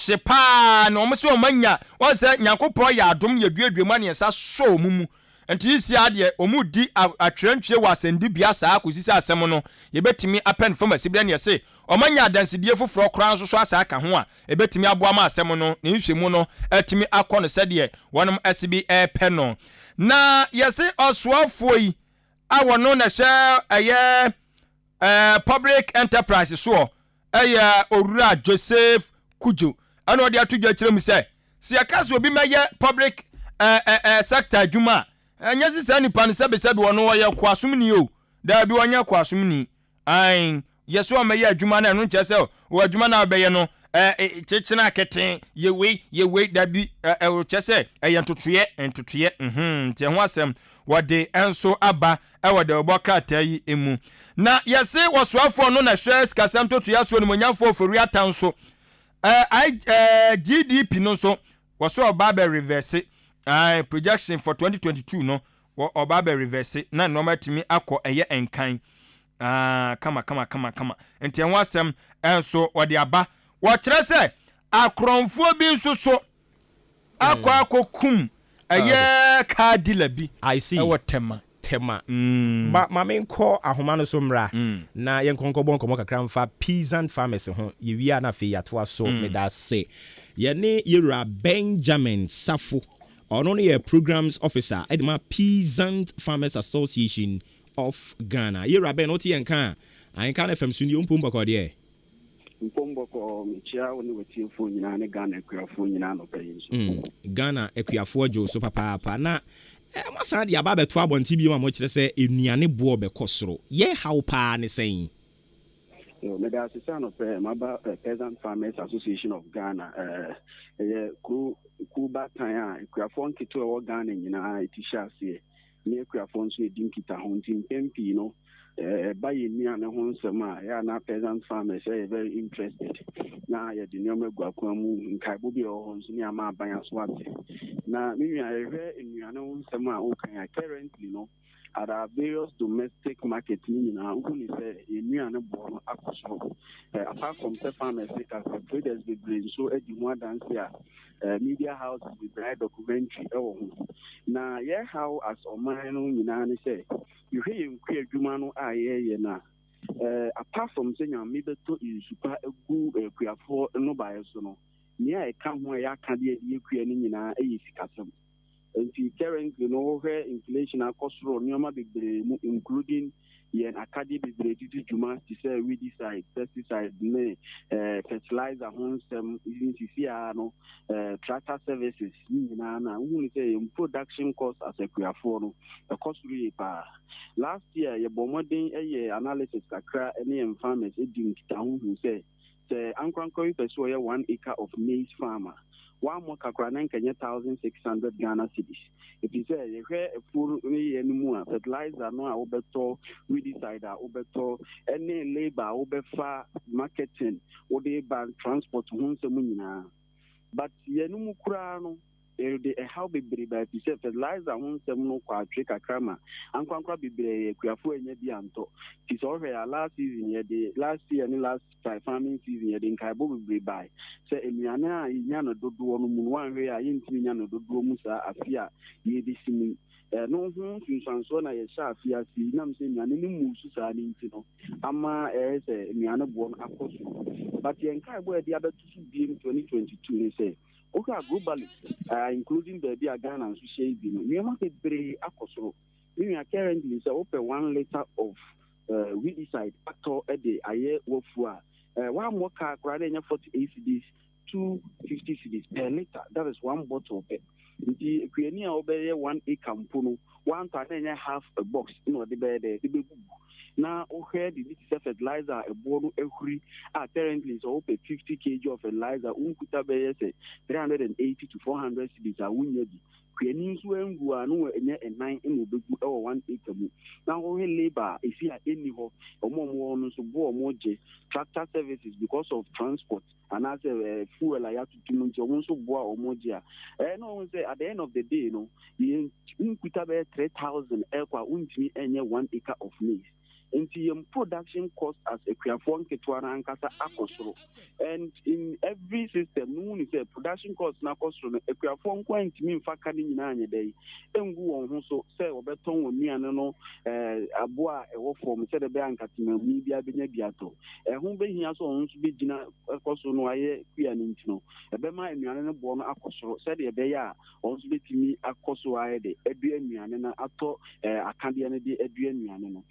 hye paa na ɔmo sɛ ɔmanya wɔn sɛ Nyankopɔn yɛ adom yɛ duaduamu ane yɛsa sɔ ɔmo mu nti yisi adeɛ ɔmo di atwerɛntwie wɔ asɛndibea saa akɔsi sɛ asɛm no yɛbɛtumi apɛn fam asibire ne yɛse ɔmanya adansedie foforɔ koraa nso so asa aka ho a yɛbɛtumi aboa ma asɛm no ne nhwɛmu no atumi akɔ no sɛdeɛ wɔnom asibi ɛpɛ no na yɛse ɔsoafoɔ yi a wɔno na hyɛ ɛyɛ public enterprise soɔ ɛyɛ owura Joseph Kujo ɛna ɔde ato dwa kyerɛ mu sɛ yɛka so obi mɛyɛ public sector adwuma ɛnyɛ sisa nipa no sɛbesɛbe wɔno wɔyɛ kwasomni o da bi wɔnyɛ kwasomni yɛso ɔmɛyɛ adwuma no ɛno nkyerɛ sɛ wɔ adwuma no abɛyɛ no kyekyena akɛten yɛwei da bi kyerɛ sɛ ɛyɛ ntotoyɛ nti ɛho asɛm wɔde ɛnso aba ɛwɔ de ɔbɔ krataa yi mu na yɛse wɔsoafoɔ no na hwɛ sikasɛm totoyɛ so no monyamfoɔ ofori atan so GDP no so wɔso ɔba bɛ reverse projection for 2022 no ɔba bɛ reverse na nneɛma timi akɔ ɛyɛ enkan kama nti ɛho asɛm ɛnso wɔde aba wɔkyerɛ sɛ akorɔmfoɔ bi nso so akɔkum ɛyɛ car dealer bi ɛwɔ tema ma menkɔ ahoma no so mmra na yɛnkɔnkɔbɔ nkɔmmɔ kakra mfa peasant farmers ho yɛwie a na afei yɛatoa so meda se yɛne yɛwura Benjamin Safo ɔno no yɛ programs officer ɛde ma Peasant Farmers Association of Ghana yɛwura bɛn no wote yɛnka a ahenka no fam so ni ɔmpom bɔkɔ deɛ mpombɔkɔ mekyia wo ne watiefoɔ nyinaa ne Ghana akuafoɔ nyinaa no bɛyi so Ghana akuafoɔ dwo so papaapa na masan de aba bɛto abɔnte bi ma mo kyerɛ sɛ enuane boɔ bɛkɔ soro yɛ haw paa ne sɛn mede asesa no pɛ maba Peasant Farmers Association of Ghana ɛyɛ kuba tan a akuafoɔ nketewa wɔ Ghana nyinaa ɛti hyɛ aseɛ ne akuafoɔ nso ɛdi nkita ho nti mpɛn pii no ba yɛ nnuane ho nsɛm a ɛyɛ na Peasant Farmers ɛyɛ very interested na yɛde nneɛma agu akwan mu nkaebo bi ɛwɔ hɔ nso ne ama aban aso ate na me nua yɛhwɛ nnuane ho nsɛm a wokan currently no at our various domestic markets nyinaa wohu ne sɛ nnuane boɔ no akɔ soro apart from the farmers traders bebree nso adi ho adanse a media houses bebree documentary ɛwɔ ho na yɛhaw as ɔman no nyinaa ne sɛ yɛhwɛ yɛn nkua adwuma no a yɛyɛ no a apart from sɛ nyame bɛtɔ nsupa agu akuafoɔ no baeɛ so no nea ɛka ho a yɛaka deɛ ɛde yɛkua no nyinaa ɛyɛ sikasɛm nti currently no hwɛ inflation akɔ soro nneɛma bebree mu including yɛn akade bebree titi dwuma te sɛ weedicide pesticide ne fertilizer ho nsɛm sisi a no tractor services nyinaa na wohu sɛ yɛn production cost as akuafoɔ no ɛkɔ soro yie paa last year yɛbɔ mmɔden ɛyɛ analysis kakra ne yɛn farmers ɛdi nkitaho hu sɛ ankorankora yi pɛ sɛ ɔyɛ 1 acre of maize farmer one more kakra na nkanya 1,600 Ghana cedis. If you say you hear a full anymore fertilizer no a obeto weedicide a obeto any labor obefa marketing or the ban transport ho nsɛm nyinaa but yɛnum kura no de how bebree ba fi sɛ fertilizer ho nsɛm no kwa atwe kakra ma ankwankwa bebree akuafo anya bi anto ti sɛ ɔhwɛ last season yɛde last year ne last farming season yɛde nkaebo bebree ba sɛ enuane a yɛnya no dodoɔ no mu wanhwɛ a yɛntimi nya no dodoɔ mu saa afi a yɛde simi no ho nsunsuansoɔ na yɛhyɛ afi asi nam sɛ nnuane no mu su saa ne nti no ama sɛ nnuane boɔ no akɔ so but yɛnkaebo yɛde abɛto so biem 2022 ne sɛ okay, globally, including the Ghana and Sushi, we have a very akosoro. We are currently open 1 liter of weedicide factor a day. A year wofua. One more car, 48 cedis, 250 cedis per liter. That is one bottle. The Queenia obey 1 acre, 1 ton and a half a box. You know the bed, the Now, heard the fertilizer a bono every currently so 50 kg of fertilizer, 380 to 400 cities are winning. Creating swim who are no and 9 in the 1 acre. Now, labor is here anyhow, or more more tractor services because of transport and as a fuel I have to do also or more. And say at the end of the day, you put up 3,000 acre unti any 1 acre of maize. Into production cost as a Kriafon Ketwana and Kasa Akosro. And in every system, no is a production cost na Kosro, a Kriafon point mean Fakani in any day. And go on so say Obeton with me and no Abua a work from said a bank at Media Benebiato. A home being here so on to be Gina Koso no aye Pianintino. A Bema and Yana born Akosro said a Baya also be to me Akoso aye the Edrian Mianana Ato a Candian de Edrian Mianana.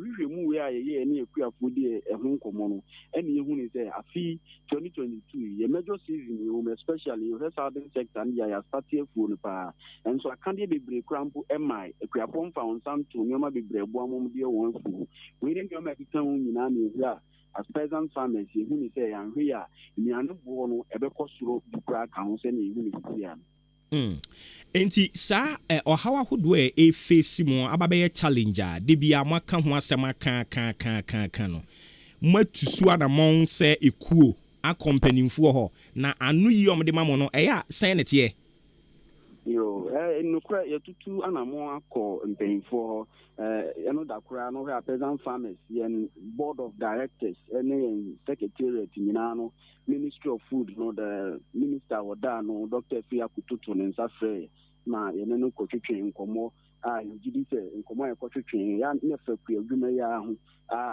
We remove a year near Queer Food a home common. And you say a fee 2022, a major season, especially in the southern sector, and I started food. And so I can't be break crampo MI, a Queapon found some to Yama be brave one dear one food. We didn't come at the town in Annie as peasant farmers, you say, and we are in the Anabono, a Becosro, the crack house, and even Enti sa ohawa hodwe e face mo ababe challenger de bia maka ho asema kan no matusu anamon se ekuo a company mfo ho na anu yi omde mamo no eya sen nete yo nukura yetutu anamon akọ mpanyinfo da kura no ha peasant farmers yen board of directors and secretariat nyina no Ministry of Food no the minister oda no Dr. Fia Kututu nsafre na yene no kotwetwe nkomo yidi se nkomo e kotwetwe ya nefa ku adwuma ya ho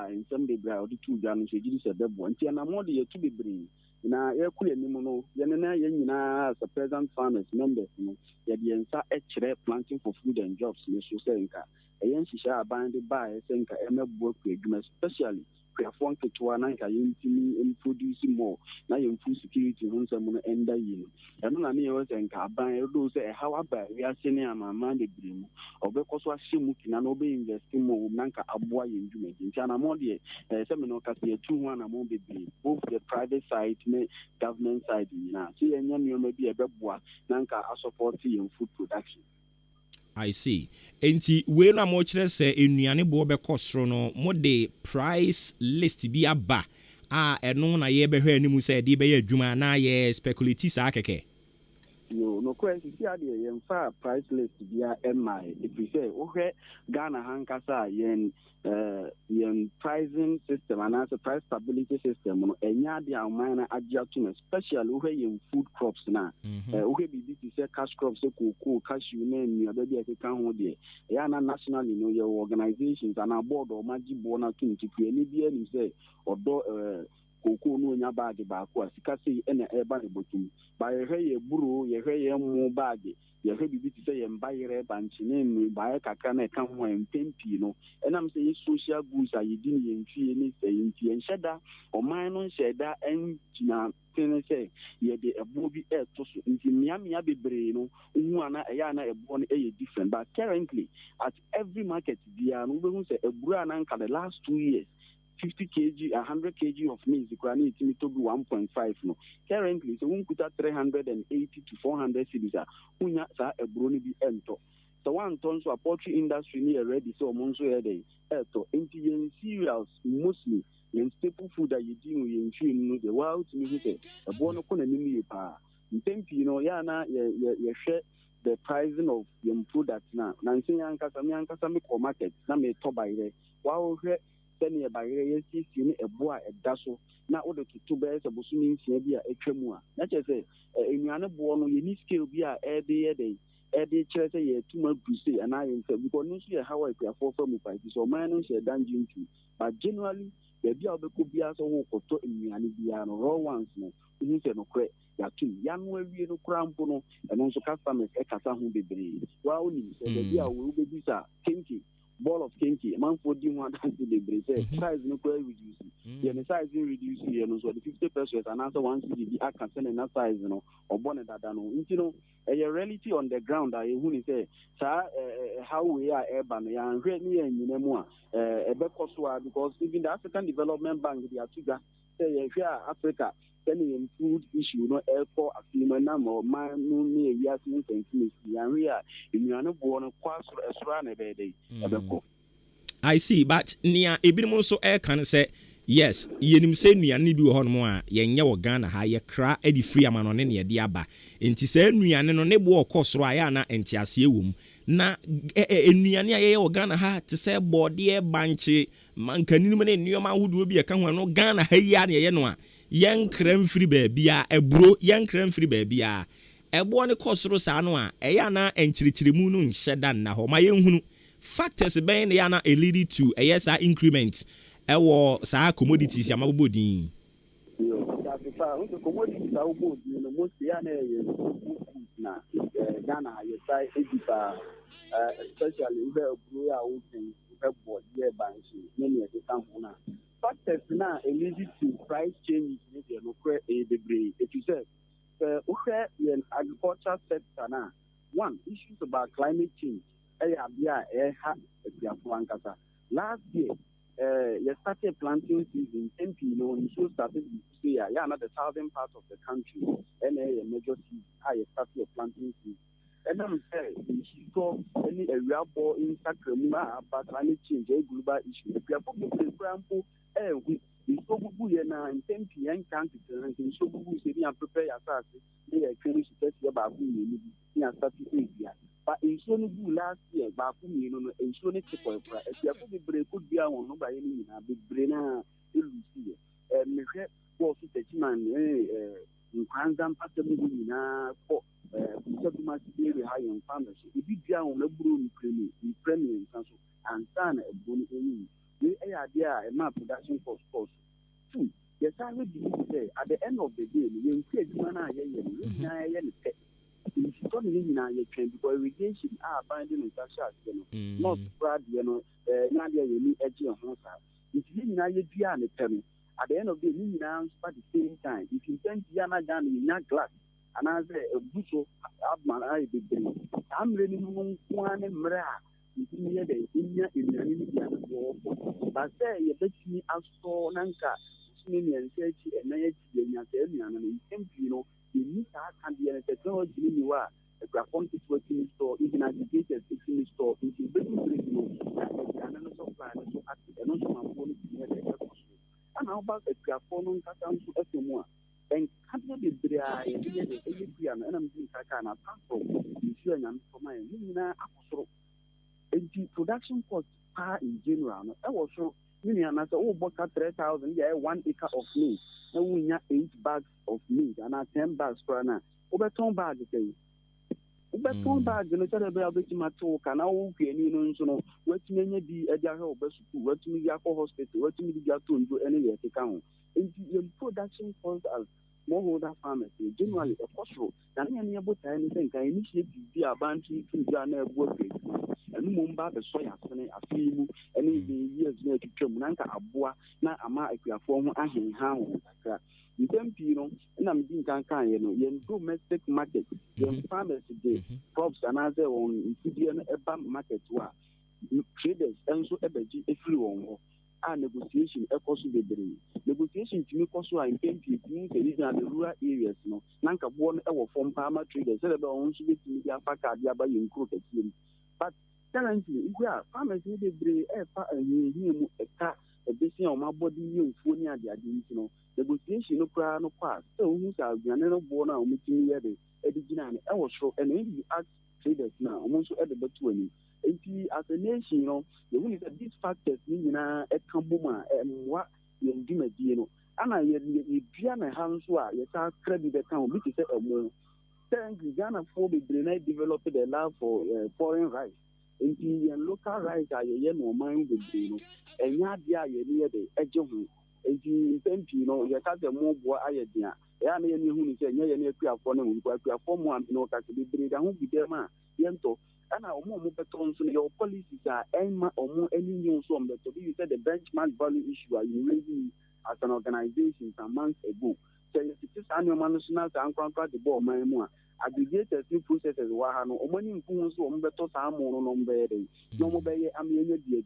nsem de bra odi tu gwa no se yidi se bebo nti na mo de yetu bebre na yakule nimu no yene na yenyina as a peasant farmers members no ye de nsa e kire planting for food and jobs ne so se nka eyen shisha abande ba e se nka emebo ku adwuma especially Kriafon Ketwana nka yintimi produce more na your food security hunsa mo enda yi no eno na me yo se nka aban do se how aba we asene amama de brimu obekoso ahye kina na obe invest mo na nka aboa ye ndwuma nti ana mo de se me no kase etu ho na mo bebre both the private side and government side na so ye nya me bi ebeboa na nka support your food production. I see. Enti we na mo kire se enuane bo be kosro no mo de price list bi aba eno na ye be hwe animu se de be ye adwuma na ye speculate sa keke. No question see ade yen fa price list bia MI if we say ohwe Ghana hankasa yen pricing system and as a price stability system no enya de amana agya to especially ohwe yen food crops na ohwe bi bi say cash crops so cocoa cashew na nua ba bi aka ho de ya na nationally no your organizations and board o magi bo na to ntiku ni bia ni say odo koko no nya bag ba ko asika sei ena eba ne botum ba ye hwe buru ye hwe mu bag ye hwe bibi ti say ye mbayere banchi ne nu ba ye kaka na ka ho empempi no enam say social goods ayedi ne yentwie ne say yenti enhyeda oman no nhyeda entina tene say ye de ebo bi to so nti miamia bebre no hu ana eya na ebo no e different but currently at every market dia no be hu say eburu ana nka the last 2 years 50 kg, 100 kg of maize, it to be 1.5. No. Currently, so we put 380 to 400 cities. Unya sa a brony be ento. So one ton so a poultry industry near ready, so monso a day. Into cereals, mostly in staple food that you do in chewing the wild to me, a bono economy pa. In tempi, yana, ye share the pricing of your products now. Nancy Yankasami market, some may top by there. Wow, senior by ACC a boy a dasso, now order to 2 bears a busumi in a tremua. Not just say, in Yana Buono, you need skill be a day church a year 2 months to say, and I am said, because no see how I can afford from prices or manage a dungeon too. But generally, the Bible could be as a whole for in Yanibiano, raw ones, no, who said no credit. Yaki, young will be no crampono, and also customers a Casahu be brave. Well, the Bia will be this kinky. ball of kinky, man for the one to the brace, size no quite reduce. The size in reduce here, so the 50 pesos and answer one city, I can send another size, or bonnet that I know. A reality on the ground, I wouldn't say, sir, how we are urban, and really, and you know more, because even the African Development Bank, the Atiga, say, if you are Africa, sending food issue, no air for a female number, man, no near Yasin and we are in your born a quas or a sran every day. I see, but near Ebimo so air can say, yes, yenim say nuane bi ho no a yenye wo Ghana ha ye kra edi free amano ne ne de aba enti say nuane no ne bo okosoro aya na entiase ewum na nuane a ye wo Ghana ha te say bode banche mankaninu ne nioma hudu bi e ka ho no Ghana ha yi a ne ye no a yen kram free ba bia eburo yen kram free ba bia ebo ne kosoro sa no a eya na enchirichirimu no nhye na ho ma yenhunu factors ben ya na lead to yes increment ewo sa commodities ya mabodin commodities are good most ya na Ghana you try especially we blue out and we board here bank many of the company factors now lead to price changes in the local degree if you say in agriculture sector now one issues about climate change last year you started planting season MP you should started this year not the southern part of the country and a major season I started planting season and I'm saying she saw any area ball in Sacramento about climate change a global issue if you are for example we so good now in MP and country and so good say prepare yourself they are finish test about who you started but in so last year, Bakum, in so many people, if you have to could be on by any big brainer, Lucia, Michelle was the man in Kwanzam Patamina for much very high in partnership. If you are on a broom premium and son a bonny, the idea a map production for sports. Two, yes, I would say at the end of the day, you create mana, if you don't need because irrigation are binding in Tasha, not spread, Nadia, you need edgy on Honsa. If you need a penny, at the end of the day, you now at the same time. If you send Yana down in that glass, and I say a bushel, Abman, I be doing. I'm really one and Mra. If you need a India in the India war, but say you bet me as for Nanka, and say, and I and you need to technology you are a graphic working store, even aggregated fixing store, into business and supply and also and how about a graphone to and can't be and I'm doing Kakana for my production cost in general. I was so million as a book at 3,000, 1 acre of meat. And we have 8 bags of meat and 10 bags per annum. Over 10 bags a day. Over 10 bags, and I tell you, my talk, and I will be what many be at their home, what to me, hospital, what to me, to do any account. And the production cost as smallholder farmers, generally a possible. And any about anything, I initiate the bounty to Ghana work. And Mumba, the soya, a few, and in the years near to Chomanka, Abua, not a mark, a form, AHENKAN. You can, and I'm being can, domestic market, the farmers today, crops and other on Indian market, traders, and so everyone. Negotiation echoes the brain. Negotiation to make also in the rural areas. No, Nanka one our form farmer traders, on to media factor, thereby included him. But currently, if we are farmers need a brain, a car, a basin on my body, you phone at the additional negotiation, no cry, no pass. So, who's our Granada born or meeting here, a beginning, I was sure, and when you ask traders now, I'm also at the between. As a nation, the one is that these factors mean a Kambuma and what you do, and I Ghana Hanswa, yes, our credit account, which is a more. Thank Ghana for the Grenade developed a love for foreign rice. And local rice are a no mind with and Yadia near the edge of me. And you think, you have the more boy idea. I mean, who is a near for them, but we are 4 months, no, that be breed and who be there, man. Yento. And I almost beton so your policies are almost any news from the you said the benchmark value issue are you raising as an organization some months ago. So it is annual national and contract the ball my more. Aggregators new processes were no money in Puns or better some on no more by a million years.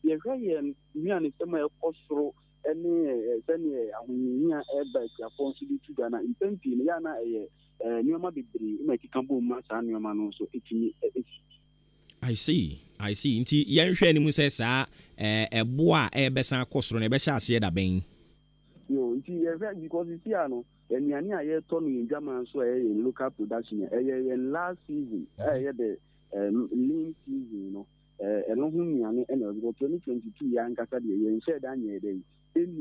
The Ryan, me and some also any semi airbag upon to Ghana in Tempi, Yana a new Mabibri, make a campo mass annual man also. I see. Inti yanhwɛ ni mu sɛ saa ɛboa a ɛbɛsan akɔ soro na ɛbɛhyɛ aseɛ da bɛn. Yo, because you see, and Yania Tony in German, so a local production, last season, the lean season, you know, and 2022 young Casadia, and said, Daniel, in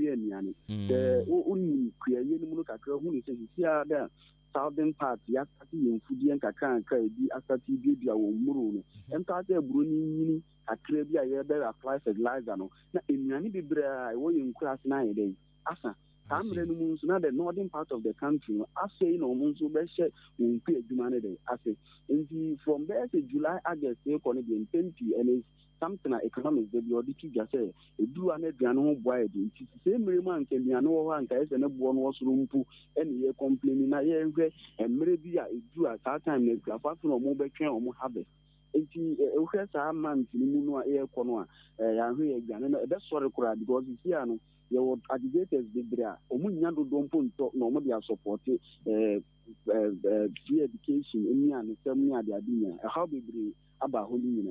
the only creating Munuka, who says, here, there, southern part, Yakati, and Fuji and Kakan, the Asati, Bibia, or Muru, and Tata Bruni, a Crabia, there apply fertilizer. Now, in Yanni Bibra, I was in class 9 days. Asa, now the northern part of the country, I say no Munsu Beshe will pay humanity. I say, from there to July, August, they're going to be in 20, and it's something like economics, they will be just say, do an Adriano wide. It's the same remark, and the no one can and a one was room to any year complaining, and maybe I do at that time, apart from a mobile train or more habit. It's a man to Munua air corner, and that's what I cried because you see, your aggregators did there. Omunyado don't put normally support free education in and family at the Adina. How be about holy.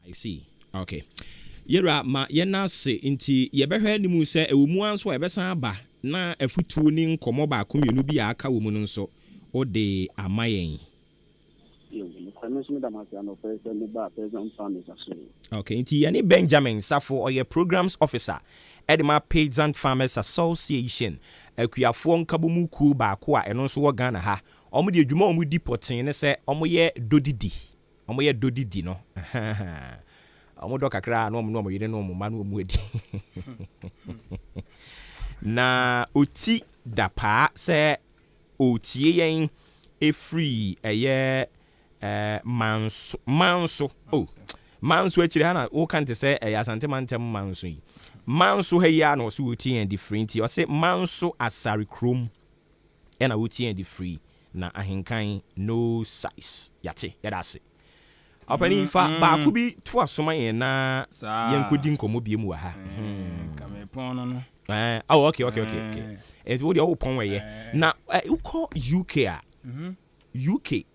I see. Okay. Yera ma yena se inti yebehwe ni mu se ewumu anso ebesan aba na afutuo ni nkomo ba komienu bi aka wo mu nso o de amayen. Okay, inti yani Benjamin Safo or your programs officer Edema Peasant Farmers Association akuafo nkabumuku ba ko a eno so wo Ghana ha omo de adwuma omo di potin ne se omo ye dodidi no omo do kakra no omo yire no omo ma no omo adi na oti dapa se otie yen efree eye manso akiri ha na wo kan te se asante mantem manso yi manso ha ya na so wuti and different o se manso asari krom e na wuti and free na ahenkan no size yate yadase opani fa ba ku bi to asoma yen na yenkodi nkomo bi mu ha kamepon no okay et wo de wo pon we ye na uko UK a UK